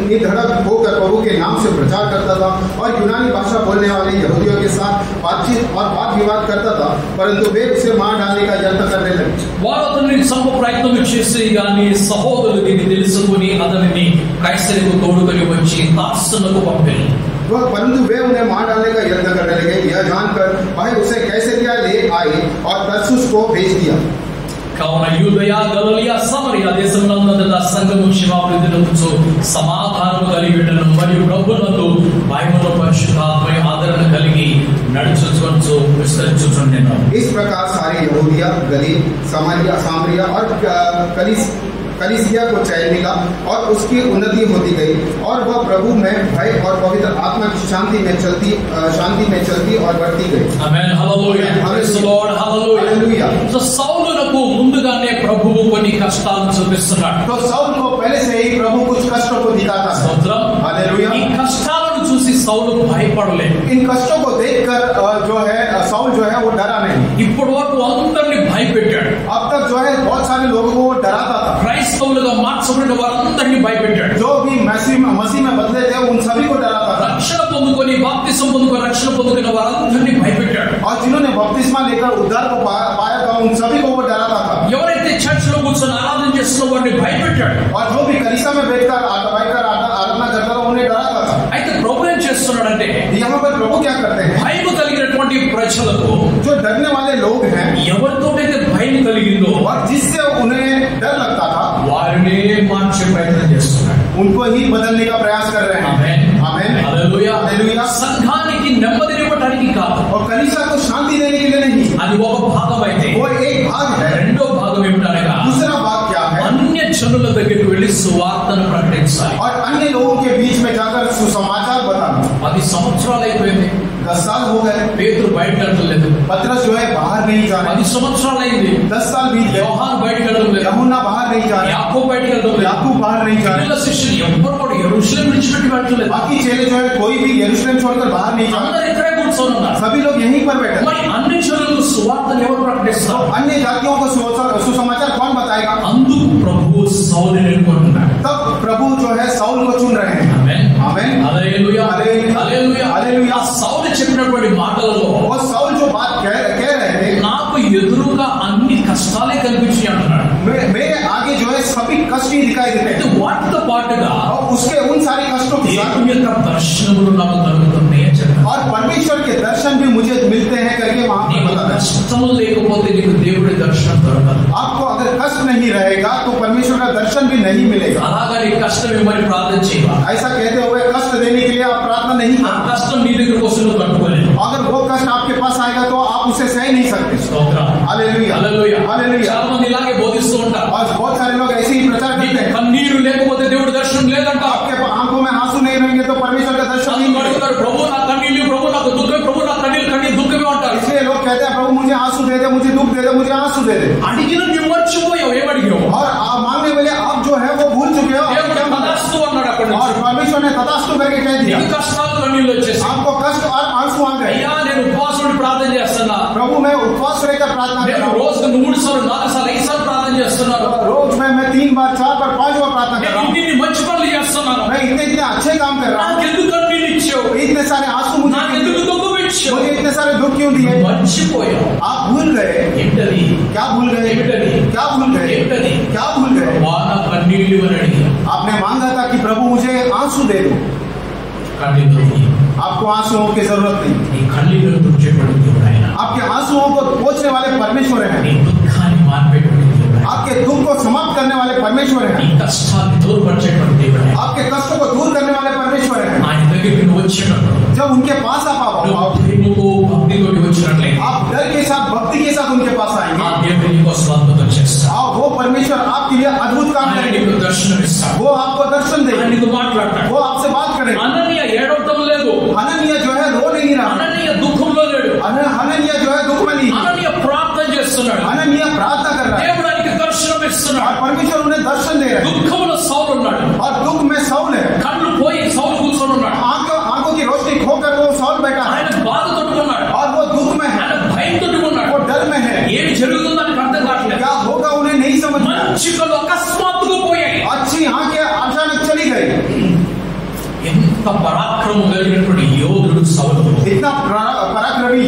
निधड़क होकर प्रभु के नाम से प्रचार करता था और यूनानी भाषा बोलने वाले यहूदियों के साथ बातचीत और वाद विवाद करता था, परंतु वे उसे मार डालने का यत्न करने लगे. వారు అతనిని చంప ప్రయత్నం చేసి గాని సహోదరులు దీన్ని తెలుసుకుని అతనిని కైసరుకు తోడుకొని వచ్చి తార్సునకు పంపిరి. परंतु वे उन्हें मार डालने का यत्न करने लगे. यह जानकर भाई उसे कैसरिया ले आए और तरसुस को भेज दिया. కావున యూదయ గలిలయ సమరయ దేశములందరిలో సంఘము క్షేమాభివృద్ధి నొందుచు సమాధానము కలిగి ఉండెను మరియు ప్రభువునందు భయమును పరిశుద్ధాత్మ ఆదరణ కలిగి నడుచుచు విస్తరించుచుండెను. इस प्रकार सारे यहूदिया गलील सामरिया और कलीसिया को चैन मिला और उसकी उन्नति होती गई और वह प्रभु में भय और पवित्र आत्मा की शांति में चलती और बढ़ती गई. Amen. Hallelujah. Praise the Lord. Hallelujah. So సౌలునకు ముందుగానే ప్రభువు కొన్ని కష్టాలను చూపిస్తున్నాడు. तो साउल को पहले से ही प्रभु कुछ कष्टों को दिखाता है. స్తోత్రం. हालेलुया. ఈ కష్టాలను చూసి సౌలు భయపడలేదు. इन कष्टों को देखकर जो है साउल जो है वो डरा नहीं. ఇప్పటి వరకు అందరినీ భయపెట్టాడు. अब तक जो है बहुत सारे लोगों को डराता था. క్రైస్తవులుగా మార్చబడిన వారందరినీ భయపెట్టాడు. जो भी मसीह में बदले బాప్తిసం పొందుకుని రక్షణ పొందుకున్న వారందరినీ భయపెట్టాడు. और जिन्होंने बपतिस्मा लेकर उद्धार को पाया था उन सभी को वो डराता था. ఎవరైతే చర్చ్ లో కూర్చొని ఆరాధన చేస్తున్న వారిని భయపెట్టాడు. और जो भी कलीसिया में बैठकर आराधना करता था उन्हें डराता था. అయితే ప్రభు ఏం చేస్తున్నాడంటే यहाँ पर प्रभु क्या करते हैं? భయం కలిగినటువంటి ప్రజలకు, जो डरने वाले लोग हैं, ఎవరితోటైతే భయం కలిగిందో और जिससे उन्हें डर लगता था, వారినే మార్చే ప్రయత్నం చేస్తున్నాడు. उनको ही बदलने का प्रयास कर रहे हैं. ఆమేన్. आमीन. హల్లెలూయా. हालेलुया. సంఘానికి నెమ్మదినివ్వడానికి కాదు, और कलीसिया को शांति देने के लिए नहीं, అది ఒక భాగం అయితే वो एक भाग है. రెండో భాగం ఏమిటనగా दूसरा भाग क्या है? అన్య జనుల దగ్గరికి వెళ్లి సువార్తను ప్రకటించాలి. और अन्य लोगों के बीच में जाकर सुसमाचार बताना. 10 సంవత్సరాలు అయిపోయింది, 10 साल हो गए. పేతురు బయటకు వెళ్తలేదు. पतरस जो है बाहर नहीं जा रहे. 10 సంవత్సరాలు అయింది, 10 साल बीत गए. యోహాను బయటకు వెళ్తలేదు, यूहन्ना बाहर नहीं जा रहे. యాకోబు బయటకు వెళ్తలేదు, याकूब बाहर नहीं जा रहे. ఇతర శిష్యులు ఎవ్వరు కూడా యెరూషలేము విడిచిపెట్టి వెళ్తలేదు. बाकी चेले जो है कोई भी यरूशलेम छोड़कर बाहर नहीं जा रहे. అందరూ ఇక్కడే కూర్చొని ఉన్నారు. सभी लोग यहीं पर बैठे. మరి అన్ని జనులకు సువార్తను ఎవరు ప్రకటిస్తారు? अन्य जातियों को सुसमाचार कौन बताएगा? అందుకు ప్రభువు సౌలుని ఎన్నుకుంటున్నాడు. तब प्रभु जो है साउल को चुन रहे हैं. ఆమేన్. आमीन. హల్లెలూయా. హల్లెలూయా. హల్లెలూయా. హల్లెలూయా. ఆ సౌలు చెప్పినటువంటి మాటలలో वो साउल जो बात कह रहे थे, నాకు ఎదురుగా అన్ని కష్టాలే కనిపించి అంటున్నాడు. मेरे आगे जो है सभी कष्ट ही दिखाई देते అయితే हैं. వాటితో పాటుగా और उसके उन सारे कष्टों के साथ దేవుని యొక్క దర్శనములు నాకు కలుగుతున్నాయి అని చెప్పాడు. और परमेश्वर के दर्शन भी मुझे मिलते हैं करके वहां पर నీకు बताता है. కష్టములు లేకపోతే నీకు దేవుడి దర్శనం దొరకదు. आपको अगर कष्ट नहीं रहेगा तो परमेश्वर का दर्शन भी नहीं मिलेगा. అలాగా నీ కష్టం ఇవ్వమని ప్రార్థన చేయాలి. ऐसा कहते हुए कष्ट देने के लिए आप प्रार्थना नहीं ఆ करते. కష్టం నీ దగ్గరకు వస్తే నువ్వు తట్టుకోలేవు. अगर वो कष्ट आपके पास आएगा तो आप उसे सह नहीं सकते. స్తోత్రం. हालेलुया. హల్లెలూయా. हालेलुया. చాలా మంది ఇలాగే బోధిస్తూ ఉంటారు. और बहुत सारे लोग ऐसे ही प्रचार करते నీకు हैं. కన్నీరు లేకపోతే దేవుడి దర్శనం లేదంట. आपके आंखों में आंसू नहीं रहेंगे तो परमेश्वर का दर्शन नहीं అందరూ मिलेगा. అడుగుతారు, ప్రభు నా కన్నీళ్ళు, ప్రభు నాకు దుఃఖం, ప్రభు నా కన్నీళ్ళు దుఃఖమే అంటారు. इसलिए लोग कहते हैं प्रभु मुझे आंसू दे दे, मुझे दुख दे दे, मुझे आंसू दे दे. అడిగిన నువ్వు మర్చిపోయావు, ఏమడిగావు? और आप मांगने वाले आप जो है वो भूल चुके हो. దేవుడు తదాస్తు అన్నాడు అక్కడి और నుంచి. परमेश्वर ने तथास्तु करके कह दिया. నీకు కష్టాలు కన్నీళ్ళు వచ్చేసి, आपको कष्ट और आंसू आ गए. అయ్యా నేను ఉపవాసుడి ప్రార్థన చేస్తున్నా, प्रभु मैं उपवास रहकर प्रार्थना कर నేను रहा हूँ. రోజుకు 3 సార్లు 4 సార్లు 5 సార్లు ప్రార్థన చేస్తున్నాను, रोज मैं 3 बार 4 बार 5 बार प्रार्थना कर నేను रहा हूँ. ఇన్ని మంచి పనులు చేస్తున్నాను, मैं इतने इतने अच्छे काम कर रहा हूँ. నాకెందుకు కన్నీళ్ళు ఇచ్చావు, इतने सारे आंसू मुझे నాకెందుకు దుఃఖం ఇచ్చావు? मुझे इतने सारे दुख क्यों दिए? మర్చిపోయావు. आप भूल गए. ఏంటది? क्या भूल गए? ఏంటది? क्या भूल गए? ఏంటది? क्या भूल गए? వాన కన్నీళ్ళు అని అడిగా. आपने मांगा था कि प्रभु मुझे आंसू दे दो. కన్నీళ్ళు आपको आंसुओं की जरूरत नहीं. నీ కన్నీళ్ళు తుడిచేటువంటి దేవుడు ఆయన. आपके आंसुओं को पोंछने वाले परमेश्वर నీ हैं. దుఃఖాన్ని మాన్పేటువంటి దేవుడు ఆయన. आपके दुख को समाप्त करने वाले परमेश्वर నీ हैं. కష్టాన్ని దూరపరిచేటువంటి దేవుడు ఆయన. आपके कष्टों को दूर करने वाले परमेश्वर हैं. ఆయన దగ్గరికి నువ్వు వచ్చేటప్పుడు जब उनके पास आप आओ, నువ్వు ప్రేమతో భక్తితోటి వచ్చినట్లయితే आप डर के साथ भक्ति के साथ उनके पास ఆ आएंगे. దేవుడు నీకోసం అద్భుతం చేస్తాడు. और वो परमेश्वर आपके लिए अद्भुत काम ఆయన करेंगे. నీకు దర్శనం ఇస్తాడు, वो आपको दर्शन ఆయన देंगे. నీకు మాట్లాడతాడు. वो आपसे बात करेंगे. అననీయ ఏడవటం లేదు, हनन्या जो है रो नहीं रहा. అననీయ దుఃఖంలో లేడు, हनन्या जो है दुख में नहीं. అననీయ ప్రార్థన చేస్తున్నాడు, हनन्या प्रार्थना कर रहा है. దేవుడు ఆయనకి దర్శనం और ఇస్తున్నాడు. परमेश्वर उन्हें दर्शन दे रहे हैं. దుఃఖంలో సౌలు ఉన్నాడు, और दुख में साउल है. కళ్ళు పోయి సౌలు కూర్చొని ఉన్నాడు, आंखों की रोशनी खोकर वो साउल बैठा है. ఆయన బాధ తట్టుకున్నాడు, और वो दुख में है. ఆయన భయం తట్టుకున్నాడు. वो डर में है. ఏమి జరుగుతుందో ఆయనకు అర్థం కావట్లేదు. क्या होगा उन्हें नहीं समझ में. మంచి కళ్ళు అకస్మాత్తుగా పోయాయి. अच्छी आंखें अचानक चली गई. ఎంత పరాక్రమం కలిగినటువంటి యోధుడు సౌలు. इतना पराक्रमी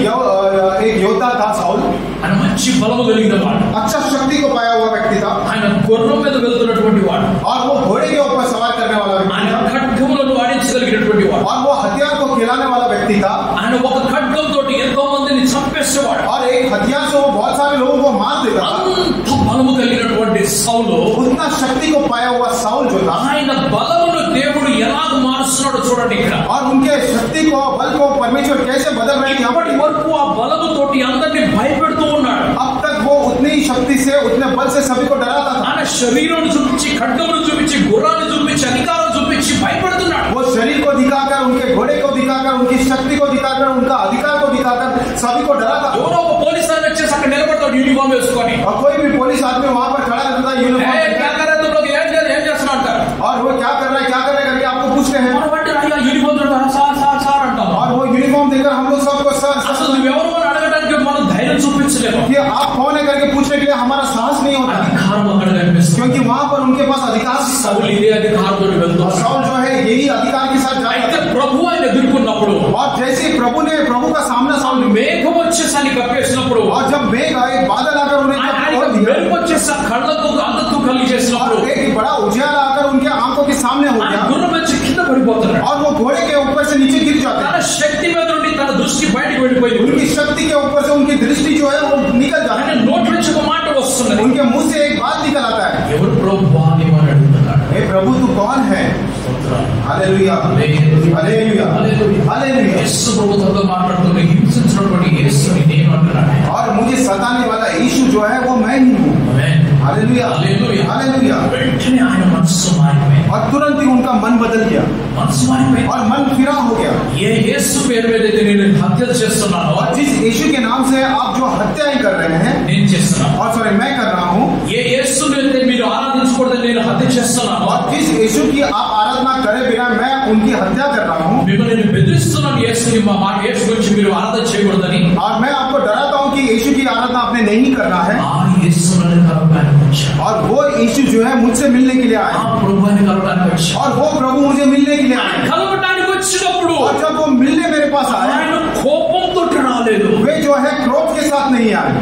एक योद्धा था साउल. ఆయన మంచి బలము కలిగిన వాడు, अच्छा शक्ति को पाया हुआ व्यक्ति था. ఆయన గుర్రం మీద వెళ్తున్నటువంటి వాడు, और वो घोड़े के ऊपर सवार करने वाला व्यक्ति ఆయన था. ఖడ్గములను వాడించగలిగినటువంటి వాడు, और वो हथियार को खिलाने वाला व्यक्ति था. ఆయన ఒక ఖడ్గంతో ఎంతో మందిని చంపేసేవాడు. और एक हथियार से वो बहुत सारे लोगों को मार देता था. అంత బలము కలిగినటువంటి సౌలు, उतना शक्ति को पाया हुआ साउल जो था. ఆయన బలమును దేవుడు ఎలాగ మారుస్తున్నాడో చూడండి ఇక్కడ. और उनके शक्ति को बल को परमेश्वर कैसे बदल रहे हैं यहाँ पर. ఇప్పటి వరకు ఆ బలముతోటి అందరినీ భయపెడుతూ ఉన్నాడు. अब तक वो उतनी ही शक्ति से उतने बल से सभी को डराता था. ఆయన శరీరం చూపించి, ఖడ్గమును చూపించి, గుర్రాన్ని చూపించి, అధికారం చూపించి భయపెడుతున్నాడు. वो शरीर को दिखाकर, उनके घोड़े को दिखाकर, उनकी शक्ति को दिखाकर, उनका अधिकार को दिखाकर सभी को डराता. ఎవరో ఒక పోలీస్ ఆయన వచ్చేసి అక్కడ నిలబడతాడు యూనిఫామ్ వేసుకొని. और कोई भी पुलिस आदमी वहां पर खड़ा रहता था "ఏ, यूनिफॉर्म. క్యా కర్ రहे तुम लोग? ఏం చేస్తున్నా అంటారు. और वो क्या कर रहा है करके आपको पूछते हैं. మనం అంటే అయ్యా యూనిఫామ్ చూడతారా, సార్ సార్ సార్ అంటాం. और वो यूनिफॉर्म देकर हम लोग सबको అసలు నువ్వెవరు అని అడగడానికి మనం ధైర్యం చూపించలేము. कि आप कौन है करके पूछने के लिए हमारा साहस नहीं होता. అధికారం అక్కడ కనిపిస్తుంది. क्योंकि वहां पर उनके पास अधिकार था. సౌలు ఇదే అధికారంతో और వెళ్తున్నాడు. साउल जो है यही अधिकार के साथ जाता అయితే था. ప్రభు ఆయన ఎదుర్కొన్నప్పుడు और जैसे प्रभु का सामना सामने మేఘం వచ్చేసాన్ని కప్పేసినప్పుడు और जब मेघ एक बादल आकर उन्हें छोड़ दिया మెరుపు వచ్చేసి కళ్ళకు అంతకు కలిగేసినప్పుడు और एक बड़ा उजाला आकर उनके आंखों के सामने हो ఆయన गया గుర్రం వచ్చి కింద పడిపోతున్నాడు. और वो घोड़े के ऊपर से नीचे गिर जाते తన हैं, శక్తి మీద నుండి తన దృష్టి బయటకు వెళ్ళిపోయింది. उनकी शक्ति के ऊपर से उनकी दृष्टि जो है वो निकल जाती ఆయన है, నోటి నుంచి ఒక మాట వస్తున్నది. उनके मुंह से एक बात निकल आता है, ఎవరు ప్రభువా అని వాడు అడుగుతున్నాడు. हे प्रभु तू कौन है? Hallelujah hallelujah hallelujah. యేసు ప్రభువుతో మాట్లాడుతూ హింసించినటువంటి యేసుని నేను అంటున్నాను. और मुझे सताने वाला यीशु जो है वो मैं ही हूँ। Hallelujah hallelujah hallelujah. వెంటనే ఆయన మనస్సు మారిపోయింది. और तुरंत ही उनका मन बदल गया మనస్సు మారిపోయింది. और मन फिरा हो गया। ఏ యేసు పేరు మీద అయితే నేను హత్యలు చేస్తున్నానో और जिस यीशु के नाम से आप जो हत्याएं कर रहे हैं, నేను చేస్తున్నాను. और सॉरी मैं कर रहा हूँ, ఏ యేసుని అయితే మీరు ఆరాధించకూడదని నేను హత్య చేస్తున్నానో और जिस यीशु की आप आराधना करे बिना मैं उनकी हत्या कर रहा हूँ, మిమ్మల్ని నేను బెదిరిస్తున్నాను. యేసుని మా మాట యేసు గురించి మీరు ఆరాధన చేయకూడదని. और मैं आपको डराता हूँ कि यीशु की आराधना आपने नहीं करना है। ఆ యేసుని కలవడానికి వచ్చాను. और वो यीशु जो है मुझसे मिलने के लिए ఆ आए, ప్రభువుని కలవడానికి వచ్చాను. और वो प्रभु मुझे मिलने के लिए ఆయన आए। కలవడానికి వచ్చినప్పుడు और जब वो मिलने मेरे पास आए, ఆయన కోపంతో రాలేదు. वे जो है क्रोध के साथ नहीं आए।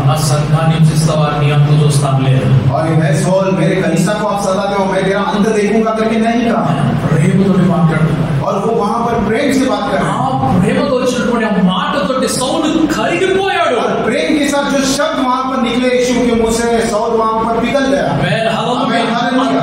నా సంఘాన్ని హింసిస్తావా నీ అంత చూస్తాను లేదు. और मैं सोल मेरे कलीसिया को आप सताते हो, मैं तेरा अंत देखूंगा करके नहीं कहा। ప్రేమతో మాట్లాడుతున్నాడు. और वो वहां पर प्रेम से बात कर रहे ఆ हैं, ప్రేమతో వచ్చినటువంటి ఆ మాటతోటి సౌలు కరిగిపోయాడు. और प्रेम के साथ जो शब्द वहां पर निकले यीशु के मुंह से, सौल वहां पर पिघल गया। ఆ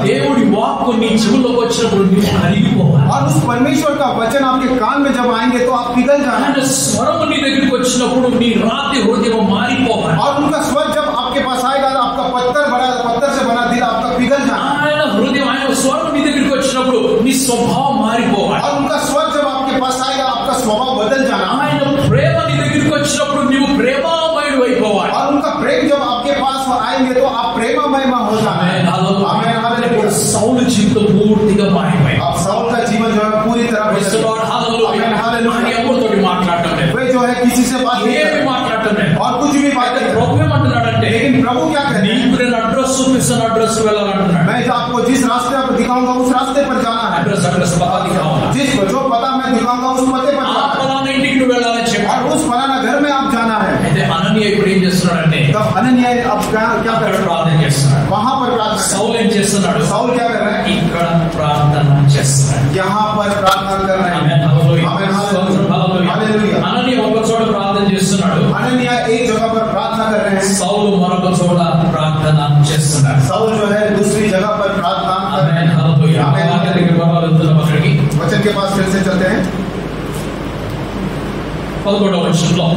దేవుడి వాక్కు నీ చెవులోకి వచ్చినప్పుడు నీవు కరిగిపోవాలి. और उस परमेश्वर का वचन आपके कान में जब आएंगे तो आप पिघल जाना। ఆయన స్వరము నీ దగ్గరికి వచ్చినప్పుడు నీ రాతి హృదయం మారిపోవాలి. और उनका स्वर जब आपके पास आएगा तो आपका पत्थर से बना दिल आपका पिघल जाना। ఆయన హృదయం ఆయన స్వరం నీ దగ్గరికి వచ్చినప్పుడు నీ స్వభావం మారిపోవాలి. और उनका स्वर जब आपके पास आएगा आपका स्वभाव बदल जाना। ఆయన ప్రేమ నీ దగ్గరికి వచ్చినప్పుడు నీవు ప్రేమామయుడు అయిపోవాలి. और उनका प्रेम जब आपके पास आएंगे तो आप प्रेममय हो जाना है। आमीन हालेलुया। సౌలు జీవితం పూర్తిగా మారిపోయింది. अब साउल का जीवन जो है पूरी तरह बदल गया। आमीन हालेलुया। ఆయన ఎవరితోటి మాట్లాడటం లేదు. वे जो है किसी से बात नहीं ఏమి करते మాట్లాడటం లేదు. और कुछ भी बात नहीं करते। ప్రభు ఏమంటున్నాడంటే लेकिन प्रभु क्या कहते हैं? నీకు నేను అడ్రస్ చూపిస్తాను, అడ్రస్ వెళ్ళాలంటున్నాడు. मैं जो आपको जिस रास्ते पर दिखाऊंगा उस रास्ते पर जाना है। అడ్రస్ పతా దిखाऊंगा. जिसको जो पता मैं दिखाऊंगा उस पते पर ఆ जाना है। ఫలానా ఇంటికి నువ్వు వెళ్ళాలని చెప్పాడు. और उस फलाना घर में आप जाना है। అయితే అననీయ ఇప్పుడు ఏం చేస్తున్నాడంటే तब हनन्याह अब क्या क्या कर అక్కడ रहे हैं? ప్రార్థన చేస్తున్నాడు. वहां पर प्रार्थना। సౌలు ఏం చేస్తున్నాడు? साउल क्या कर रहे हैं? ఇక్కడ ప్రార్థన చేస్తున్నాడు. यहाँ पर प्रार्थना कर रहे हैं। ఆమేన్ హల్లెలూయా. आमीन హల్లెలూయా. हालेलुया। అననీయ ఒక చోట ప్రార్థన చేస్తున్నాడు. हनन्याह एक जगह पर प्रार्थना कर रहे हैं। సౌలు మరొక చోట ప్రార్థన చేస్తున్నాడు. साउल जो है दूसरी जगह पर प्रार्थना कर रहे ఆమేన్ हैं। హల్లెలూయా. ఆమేన్. దగ్గరికి వెళ్తున్నాం. అక్కడికి वचन के पास फिर से चलते हैं। 11వ వచనంలో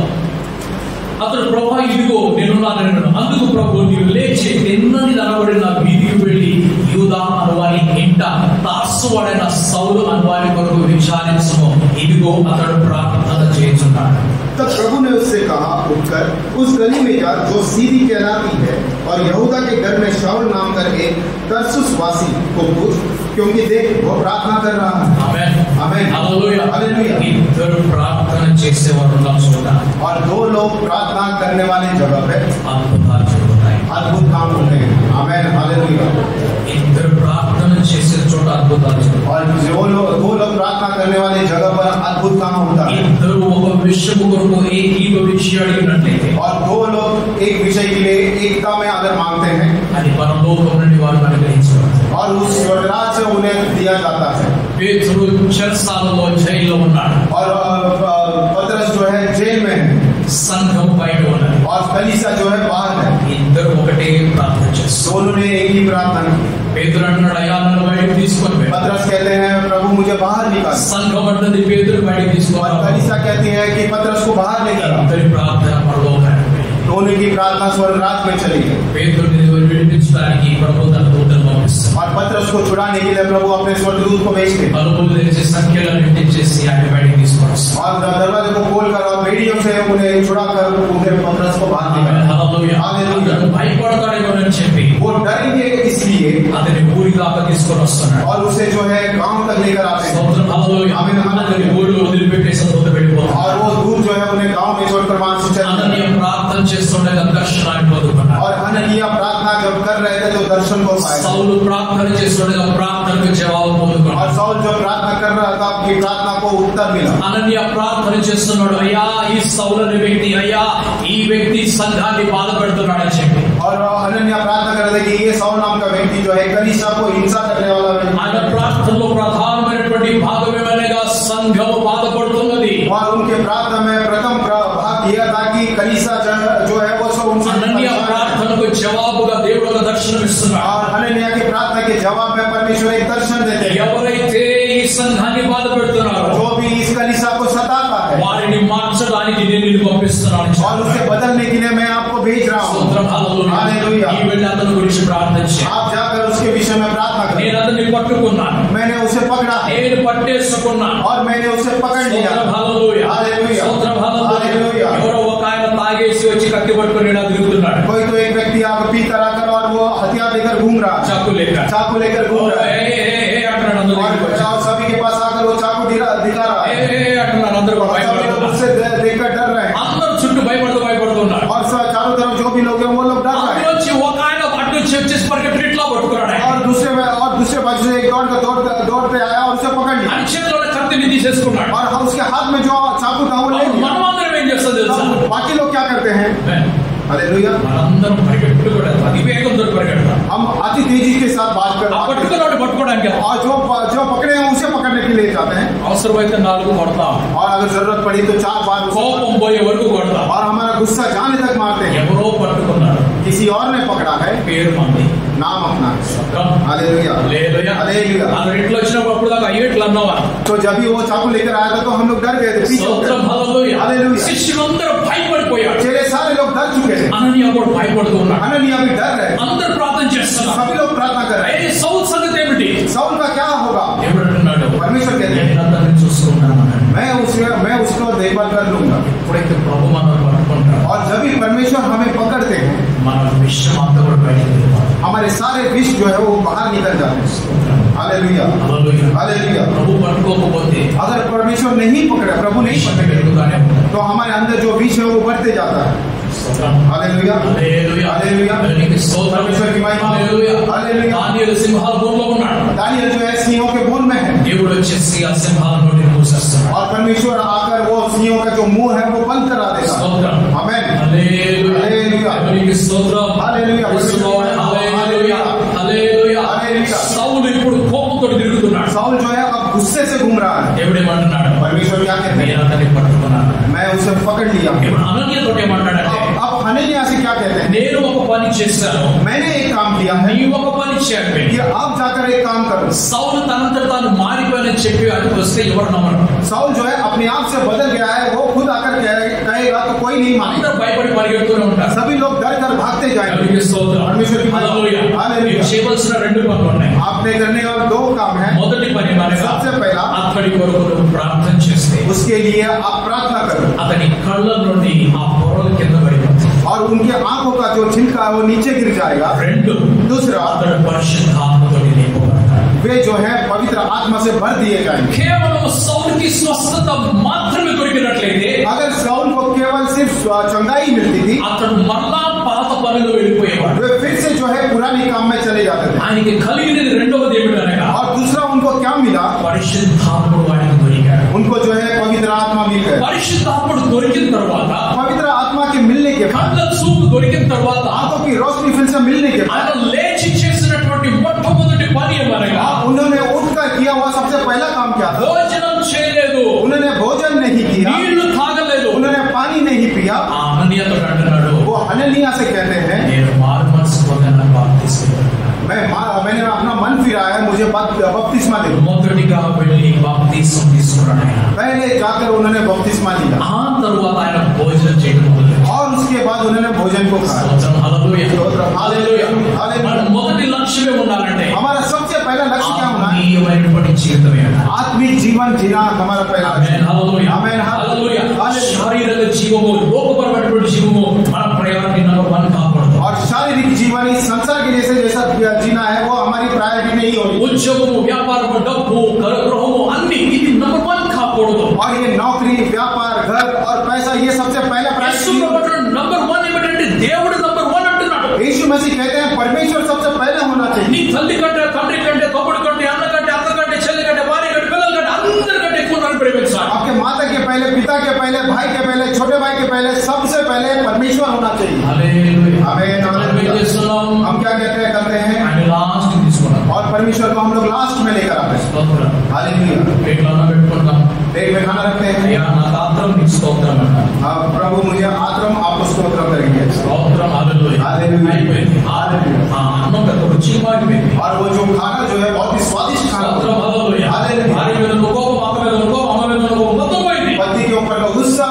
అతడు ప్రభువా ఇదిగో నేనున్నానన్నాడు. అందుకు ప్రభు నీవు లేచి తిన్నని అనబడిన వీధికి వెళ్ళి యూదా అనువాని ఇంట తార్సువాడైన సౌలు అనువాని కొరకు విచారించుము. ఇదిగో అతడు ప్రార్థన చేస్తున్నాడు. तब प्रभु ने उससे कहा, उठकर उस गली में जा जो सीधी कहलाती है, और यहूदा के घर में शाऊल नाम कर एक तरसुस वासी को पूछ, क्योंकि देख वो प्रार्थना कर रहा है। ఆమేన్. आमीन హల్లెలూయా. हालेलुया। ఇద్దరు ప్రార్థన చేసేవారు ఉన్న చోట और दो लोग प्रार्थना करने वाली जगह पे అద్భుతాలు జరుగుతాయి. अद्भुत काम होते हैं। आमीन हालेलुया। ఇద్దరు ప్రార్థన చేసే చోట అద్భుతాలు జరుగుతాయి. और दो लोग प्रार्थना करने वाली जगह पर अद्भुत काम होता है। ఇద్దరు ఒక విషయం కొరకు ఏకీభవించి అడిగినట్లయితే और दो लोग एक विषय के लिए एकता में अगर मांगते हैं అది పరలోకం నుండి వారు అనుగ్రహించబడతారు. और उस स्वर्गराज से उन्हें दिया जाता है। పేతురు చెరసాలలో జైల్లో ఉన్నాడు. और पतरस जो है जेल में है, సంఘం బయట ఉన్నది. और कलीसिया जो है बाहर है। ఇద్దరు ఒకటే ప్రార్థన చేస్తారు. दोनों ने एक ही प्रार्थना की। పేతురు అంటున్నాడు, అయ్యా నన్ను బయటకు తీసుకొని వెళ్ళు. पतरस कहते हैं, प्रभु मुझे बाहर निकाल। సంఘం అంటుంది పేతురు బయటకు और తీసుకోవాలి. कलीसिया कहती है कि पतरस को बाहर लेकर आओ। ఇద్దరి ప్రార్థన పరలోకానికి వెళ్ళింది. दोनों की प्रार्थना स्वर्गराज में चली गई। పేతురుని విడిపించడానికి ప్రభు తన దూతను పంపిస్తాడు. और पतरस को छुड़ाने के लिए प्रभु अपने स्वर्गदूत को भेजते। తలుపులు తెరిచి సంఖ్యలను ఎత్తించేసి ఆయన బయటకు తీసుకొని వస్తాడు. और दरवाजे को खोलकर और बेड़ियों से उन्हें छुड़ाकर उन्हें पतरस को बाहर निकाला। హల్లెలూయా. हालेलुया। అతను భయపడతాడేమోనని చెప్పి वो डरेंगे इसलिए అతని ఊరి దాకా తీసుకొని వస్తున్నాడు. और उसे जो है गांव तक लेकर आते हैं। స్తోత్రం. హల్లెలూయా. ఆమేన్. అతని ఊరిలో వదిలిపెట్టేసి దూత వెళ్ళిపోతాడు. और वो दूर जो है उन्हें गांव में छोड़कर वहां से चले అననీయ गए। ప్రార్థన చేస్తుండగా దర్శనాన్ని పొందుకున్నాడు. और हनन्याह प्रार्थना जब कर रहे थे तो दर्शन को पाए। సౌలు ప్రార్థన చేస్తుండగా ప్రార్థనకు జవాబు పొందుకున్నాడు. और साउल जो प्रार्थना कर रहा था की प्रार्थना को उत्तर मिला। అనన్య ప్రార్థన చేస్తున్నాడు, అయ్యా ఈ సౌలు అనే వ్యక్తి, అయ్యా ఈ వ్యక్తి సంఘాన్ని బాధ పెడుతున్నాడని చెప్పి. और अनन्या प्रार्थना कर रहे थे कि ये साउल नाम का व्यक्ति जो है कलीसिया को हिंसा करने वाला है। ఆయన ప్రార్థనలో ప్రధానమైనటువంటి భాగం ఏమనగా సంఘము బాధపడుతున్నది. और उनके प्रार्थना में प्रथम भाग यह था कि कलीसिया जो है वो सब उनसे అనన్య ప్రార్థనకు జవాబుగా దేవుడు ఒక దర్శనం ఇస్తున్నాడు. और अनन्या की प्रार्थना के जवाब में परमेश्वर एक दर्शन देते हैं। ఎవరైతే ఈ సంఘాన్ని బాధ పెడుతున్నారో, जो भी इस कलीसिया को सताता है, వారిని మార్చడానికి నేను నిన్ను పంపిస్తున్నాను. और उसे बदलने के लिए मैं आपको भेज रहा हूँ। స్తోత్రం, హల్లెలూయా. ఈ వెళ్ళి అతని గురించి ప్రార్థన చేయి. आप जाकर उसके विषय में प्रार्थना करें। నేను అతన్ని పట్టుకున్నాను, मैंने उसे पकड़ा నేను పట్టేసుకున్నాను. और मैंने उसे पकड़ लिया। స్తోత్రం, హల్లెలూయా. हालेलुया। స్తోత్రం, హల్లెలూయా. हालेलुया। ఎవరో ఒక ఆయన తాగేసి వచ్చి కత్తి పట్టుకొని ఇలా తిరుగుతున్నాడు, कोई तो एक व्यक्ति आप पी कर आकर और वो हथियार लेकर घूम रहा है, చాకు లేక. चाकू लेकर घूम रहा है। అంటున్నాడు అందరూ. और सभी के पास आकर वो चाकू दिखा रहा है। అంటున్నారు అందరూ కూడా और सभी लोग భయపడుతున్నారు. उससे देखकर डर रहे हैं। అందరూ చుట్టూ భయపడుతున్నారు. और चारों तरफ जो भी लोग हैं वो लोग डर रहे हैं। అందులోంచి ఒక ఆయన అటు నుంచి వచ్చేసి పరిగెత్తి ఇట్లా పట్టుకున్నాడు. और दूसरे बाजू से एक दौड़ते आया और उसे पकड़ लिया। ఆయన చేతిలో కత్తిని తీసేసుకున్నాడు. और उसके हाथ में जो चाकू था वो ले लिया। మనమందరం ఏం చేస్తాం తెలుసా? बाकी लोग क्या करते हैं? हालेलुया। మనందరం పరిగెట్టు కూడా అతి వేగంతో పరిగెడతాం. हम अति तेजी के साथ बात कर ఆ పట్టుకున్నాడు పట్టుకోవడానికి और जो पकड़े हैं उसे पकड़ने के लिए जाते हैं। అవసరమైతే 4 కొడతాం, और अगर जरूरत पड़ी तो 4 बार కోపం పోయే వరకు కొడతాం. और हमारा गुस्सा जाने तक मारते हैं। ఎవరో పట్టుకున్నాడు, किसी और ने पकड़ा है, పేరు మంది. नाम अपना। हालेलुया। హల్లెలూయా. हालेलुया। అతను ఇట్లా వచ్చినప్పుడు అప్పుడు దాకా అయ్యో ఇట్లా అన్నావా? तो जब भी वो चाकू लेकर आया था तो हम लोग डर गए थे, पीछे हो స్తోత్రం, गए। హల్లెలూయా. हालेलुया। శిష్యులందరూ భయపడిపోయారు. चेले सारे लोग डर चुके थे। అననీయ కూడా భయపడుతూ ఉన్నాడు. अनन्या भी डर रहे। అందరూ ప్రార్థన చేస్తున్నారు. सभी लोग प्रार्थना कर रहे ఏ సౌలు సంగతి ఏమిటి? हैं। साउल का क्या होगा? దేవుడు అంటున్నాడు, परमेश्वर कहते हैं నేను అతన్ని చూసుకుంటాను అన్నాడు. मैं उसको देखभाल कर लूंगा। ఎప్పుడైతే ప్రభు మనల్ని పట్టుకుంటాడు, और जब भी परमेश्वर हमें पकड़ते हैं మన విషయం అంతా కూడా బయటకు వెళ్ళిపోతుంది. हमारे सारे विष जो है वो बाहर निकल जाते हैं। हालेलुया। హల్లెలూయా. हालेलुया। ప్రభు పట్టుకోకపోతే अगर परमेश्वर नहीं पकड़ा, प्रभु नहीं విషయం पकड़े, పెరుగుతూనే ఉంటుంది. तो हमारे अंदर जो विष है वो बढ़ते जाता है। స్తోత్రం. हालेलुया। హల్లెలూయా. हालेलुया। దేవునికి స్తోత్రం. परमेश्वर की महिमा। హల్లెలూయా. हालेलुया। దానియేలు సింహాల బోన్లో ఉన్నాడు. दानियेल जो है सिंहों के बोन में है దేవుడు వచ్చేసి ఆ సింహాల నోటిని మూసేస్తాడు. और परमेश्वर आकर वो सिंहों का जो मुंह है वो बंद करा देगा। స్తోత్రం. आमेन। హల్లెలూయా. హల్లెలూయా. దేవునికి స్తోత్రం. హల్లెలూయా. హల్లెలూయా. హల్లెలూయా. హల్లెలూయా. సౌలు ఇప్పుడు కోపంతో తిరుగుతున్నాడు. साउल जो है अब गुस्से से घूम रहा है। దేవుడు ఏమంటున్నాడు? परमेश्वर क्या कहते నేను हैं? అతన్ని పట్టుకున్నాను. मैं उसे पकड़ लिया। ఇప్పుడు అనన్యతో ఏమంటాడంటే, अब हनन्याह से क्या कहते हैं? నేను ఒక పని చేశాను, मैंने एक काम किया है నీవు ఒక పని చేయండి. कि आप जाकर एक काम करो। సౌలు తనంతట తాను మారిపోయానని చెప్పి ఆయనకు వస్తే ఎవరు నమ్మరు. साउल जो है अपने आप से बदल गया है, वो खुद आकर कहेगा तो कोई नहीं मानेगा। అందరూ భయపడి పరిగెడుతూనే ఉంటారు. सभी लोग डर कर भागते जाएंगे। దేవునికి స్తోత్రం. परमेश्वर की महिमा। హల్లెలూయా. हालेलुया। నీవు చేయవలసిన 2 పనులు ఉన్నాయి. आपने करने वाले 2 काम है। మొదటి పని మనగా सबसे पहला అతడి కొరకు నువ్వు ప్రార్థన చేస్తే उसके लिए आप प्रार्थना करो అతని కళ్ళ నుండి ఆ పొరల కింద పడిపోతుంది. और उनके आंखों का जो छिलका है वो नीचे गिर जाएगा। 2, दूसरा, అతడు పరిశుద్ధాత్మతో నింపబడతాడు. वे जो है पवित्र आत्मा से भर दिए जाएंगे। కేవలం సౌలుకి స్వస్థత మాత్రమే దొరికినట్లయితే अगर साउल को केवल सिर्फ चंगाई मिलती थी, అతడు మరలా పాత పనిలో వెళ్ళిపోయేవాడు. वे फिर से जो है पुरानी काम में चले जाते थे। ఆయనకి కలిగినది రెండవది ఏమిటనగా और दूसरा उनको क्या मिला? పరిశుద్ధాత్ముడు ఆయనకు దొరికాడు. उनको जो है पवित्र आत्मा मिल गया। పరిశుద్ధాత్ముడు దొరికిన తర్వాత, पवित्र आत्मा के मिलने के बाद, కళ్ళ చూపు దొరికిన తర్వాత आंखों की रोशनी फिर से मिलने के बाद, ఆయన లేచి చేసినటువంటి మొట్టమొదటి పని ఏమనగా उन्होंने उठकर किया हुआ सबसे पहला काम क्या था? భోజనం చేయలేదు, उन्होंने भोजन नहीं किया, నీళ్లు తాగలేదు. उन्होंने पानी नहीं पिया। ఆ అననీయతో అంటున్నాడు, वो हनन्याह से कहते हैं నేను మారు మనసు పొందిన బాప్తిస్మం. मैंने अपना मन फिराया, मुझे बपतिस्मा दे। మొదటిగా వెళ్ళి బాప్తిస్మం తీసుకున్నాడు ఆయన. पहले जाकर उन्होंने बपतिस्मा लिया ఆ తరువాత ఆయన భోజనం చేయడం మొదలుపెట్టాడు. और उसके बाद उन्होंने भोजन को खाया। స్తోత్రం. హల్లెలూయా. స్తోత్రం. హల్లెలూయా. హల్లెలూయా. మన మొదటి లక్ష్యం ఏముండాలంటే हमारा सबसे पहला लक्ष्य क्या होना है? ఆత్మీయమైనటువంటి జీవితమే ఉండాలి. आत्मिक जीवन जीना हमारा पहला ఆమేన్. लक्ष्य। హల్లెలూయా. ఆమేన్. హల్లెలూయా. హల్లెలూయా. శారీరక జీవము, లోకపరమైనటువంటి జీవము మన ప్రయాణాన్ని నంబర్ 1 కాకూడదు. और शारीरिक जीवन इस संसार के जैसा जीना है वो हमारी प्रायोरिटी नहीं होगी। ఉద్యోగము, వ్యాపారము, డబ్బు, గృహము అన్ని ఇది నంబర్ 1 కాకూడదు. और ये नौकरी, व्यापार, घर और पैसा ये सबसे पहला యేసు प्रायोरिटी। ప్రభువు నంబర్ 1 ఏమిటంటే దేవుడు నంబర్ 1 అంటున్నాడు. यीशु मसीह कहते हैं परमेश्वर सबसे पहले होना నీ चाहिए। తల్లి కంటే, తండ్రి కంటే, తమ్ముడు కంటే, అన్న కంటే, అక్క కంటే, చెల్లి కంటే, భార్య కంటే, పిల్లల కంటే అందరి కంటే पिता के पहले, भाई के पहले, छोटे भाई के पहले, सबसे पहले परमेश्वर होना चाहिए। హల్లెలూయా. आमीन, మనం ఏం आमीन। చేస్తున్నాం? हम क्या कहते हैं, करते हैं, ఆయన లాస్ట్ తీసుకున్నాం. और परमेश्वर को हम लोग लास्ट में लेकर आते हैं। స్తోత్రం. हालेलुया। పేట్లో అన్నం పెట్టుకుంటాం. पेट में खाना रखते हैं। అయ్యా నాకు ఆత్రం నీకు స్తోత్రం అంటాం. हाँ, प्रभु मुझे आत्रम, आपको स्तोत्र करेंगे। స్తోత్రం. హల్లెలూయా. हालेलुया। అయిపోయింది. ఆ అన్నం పెద్ద రుచిగా మారిపోయింది. और वो जो खाना जो है बहुत ही स्वादिष्ट खाना होता స్తోత్రం. है। హల్లెలూయా. हालेलुया। భార్య మీద ఉన్న కోపం, అక్క మీద ఉన్న కోపం, అమ్మ మీద ఉన్న కోపం మొత్తం పోయింది. पति के ऊपर का गुस्सा,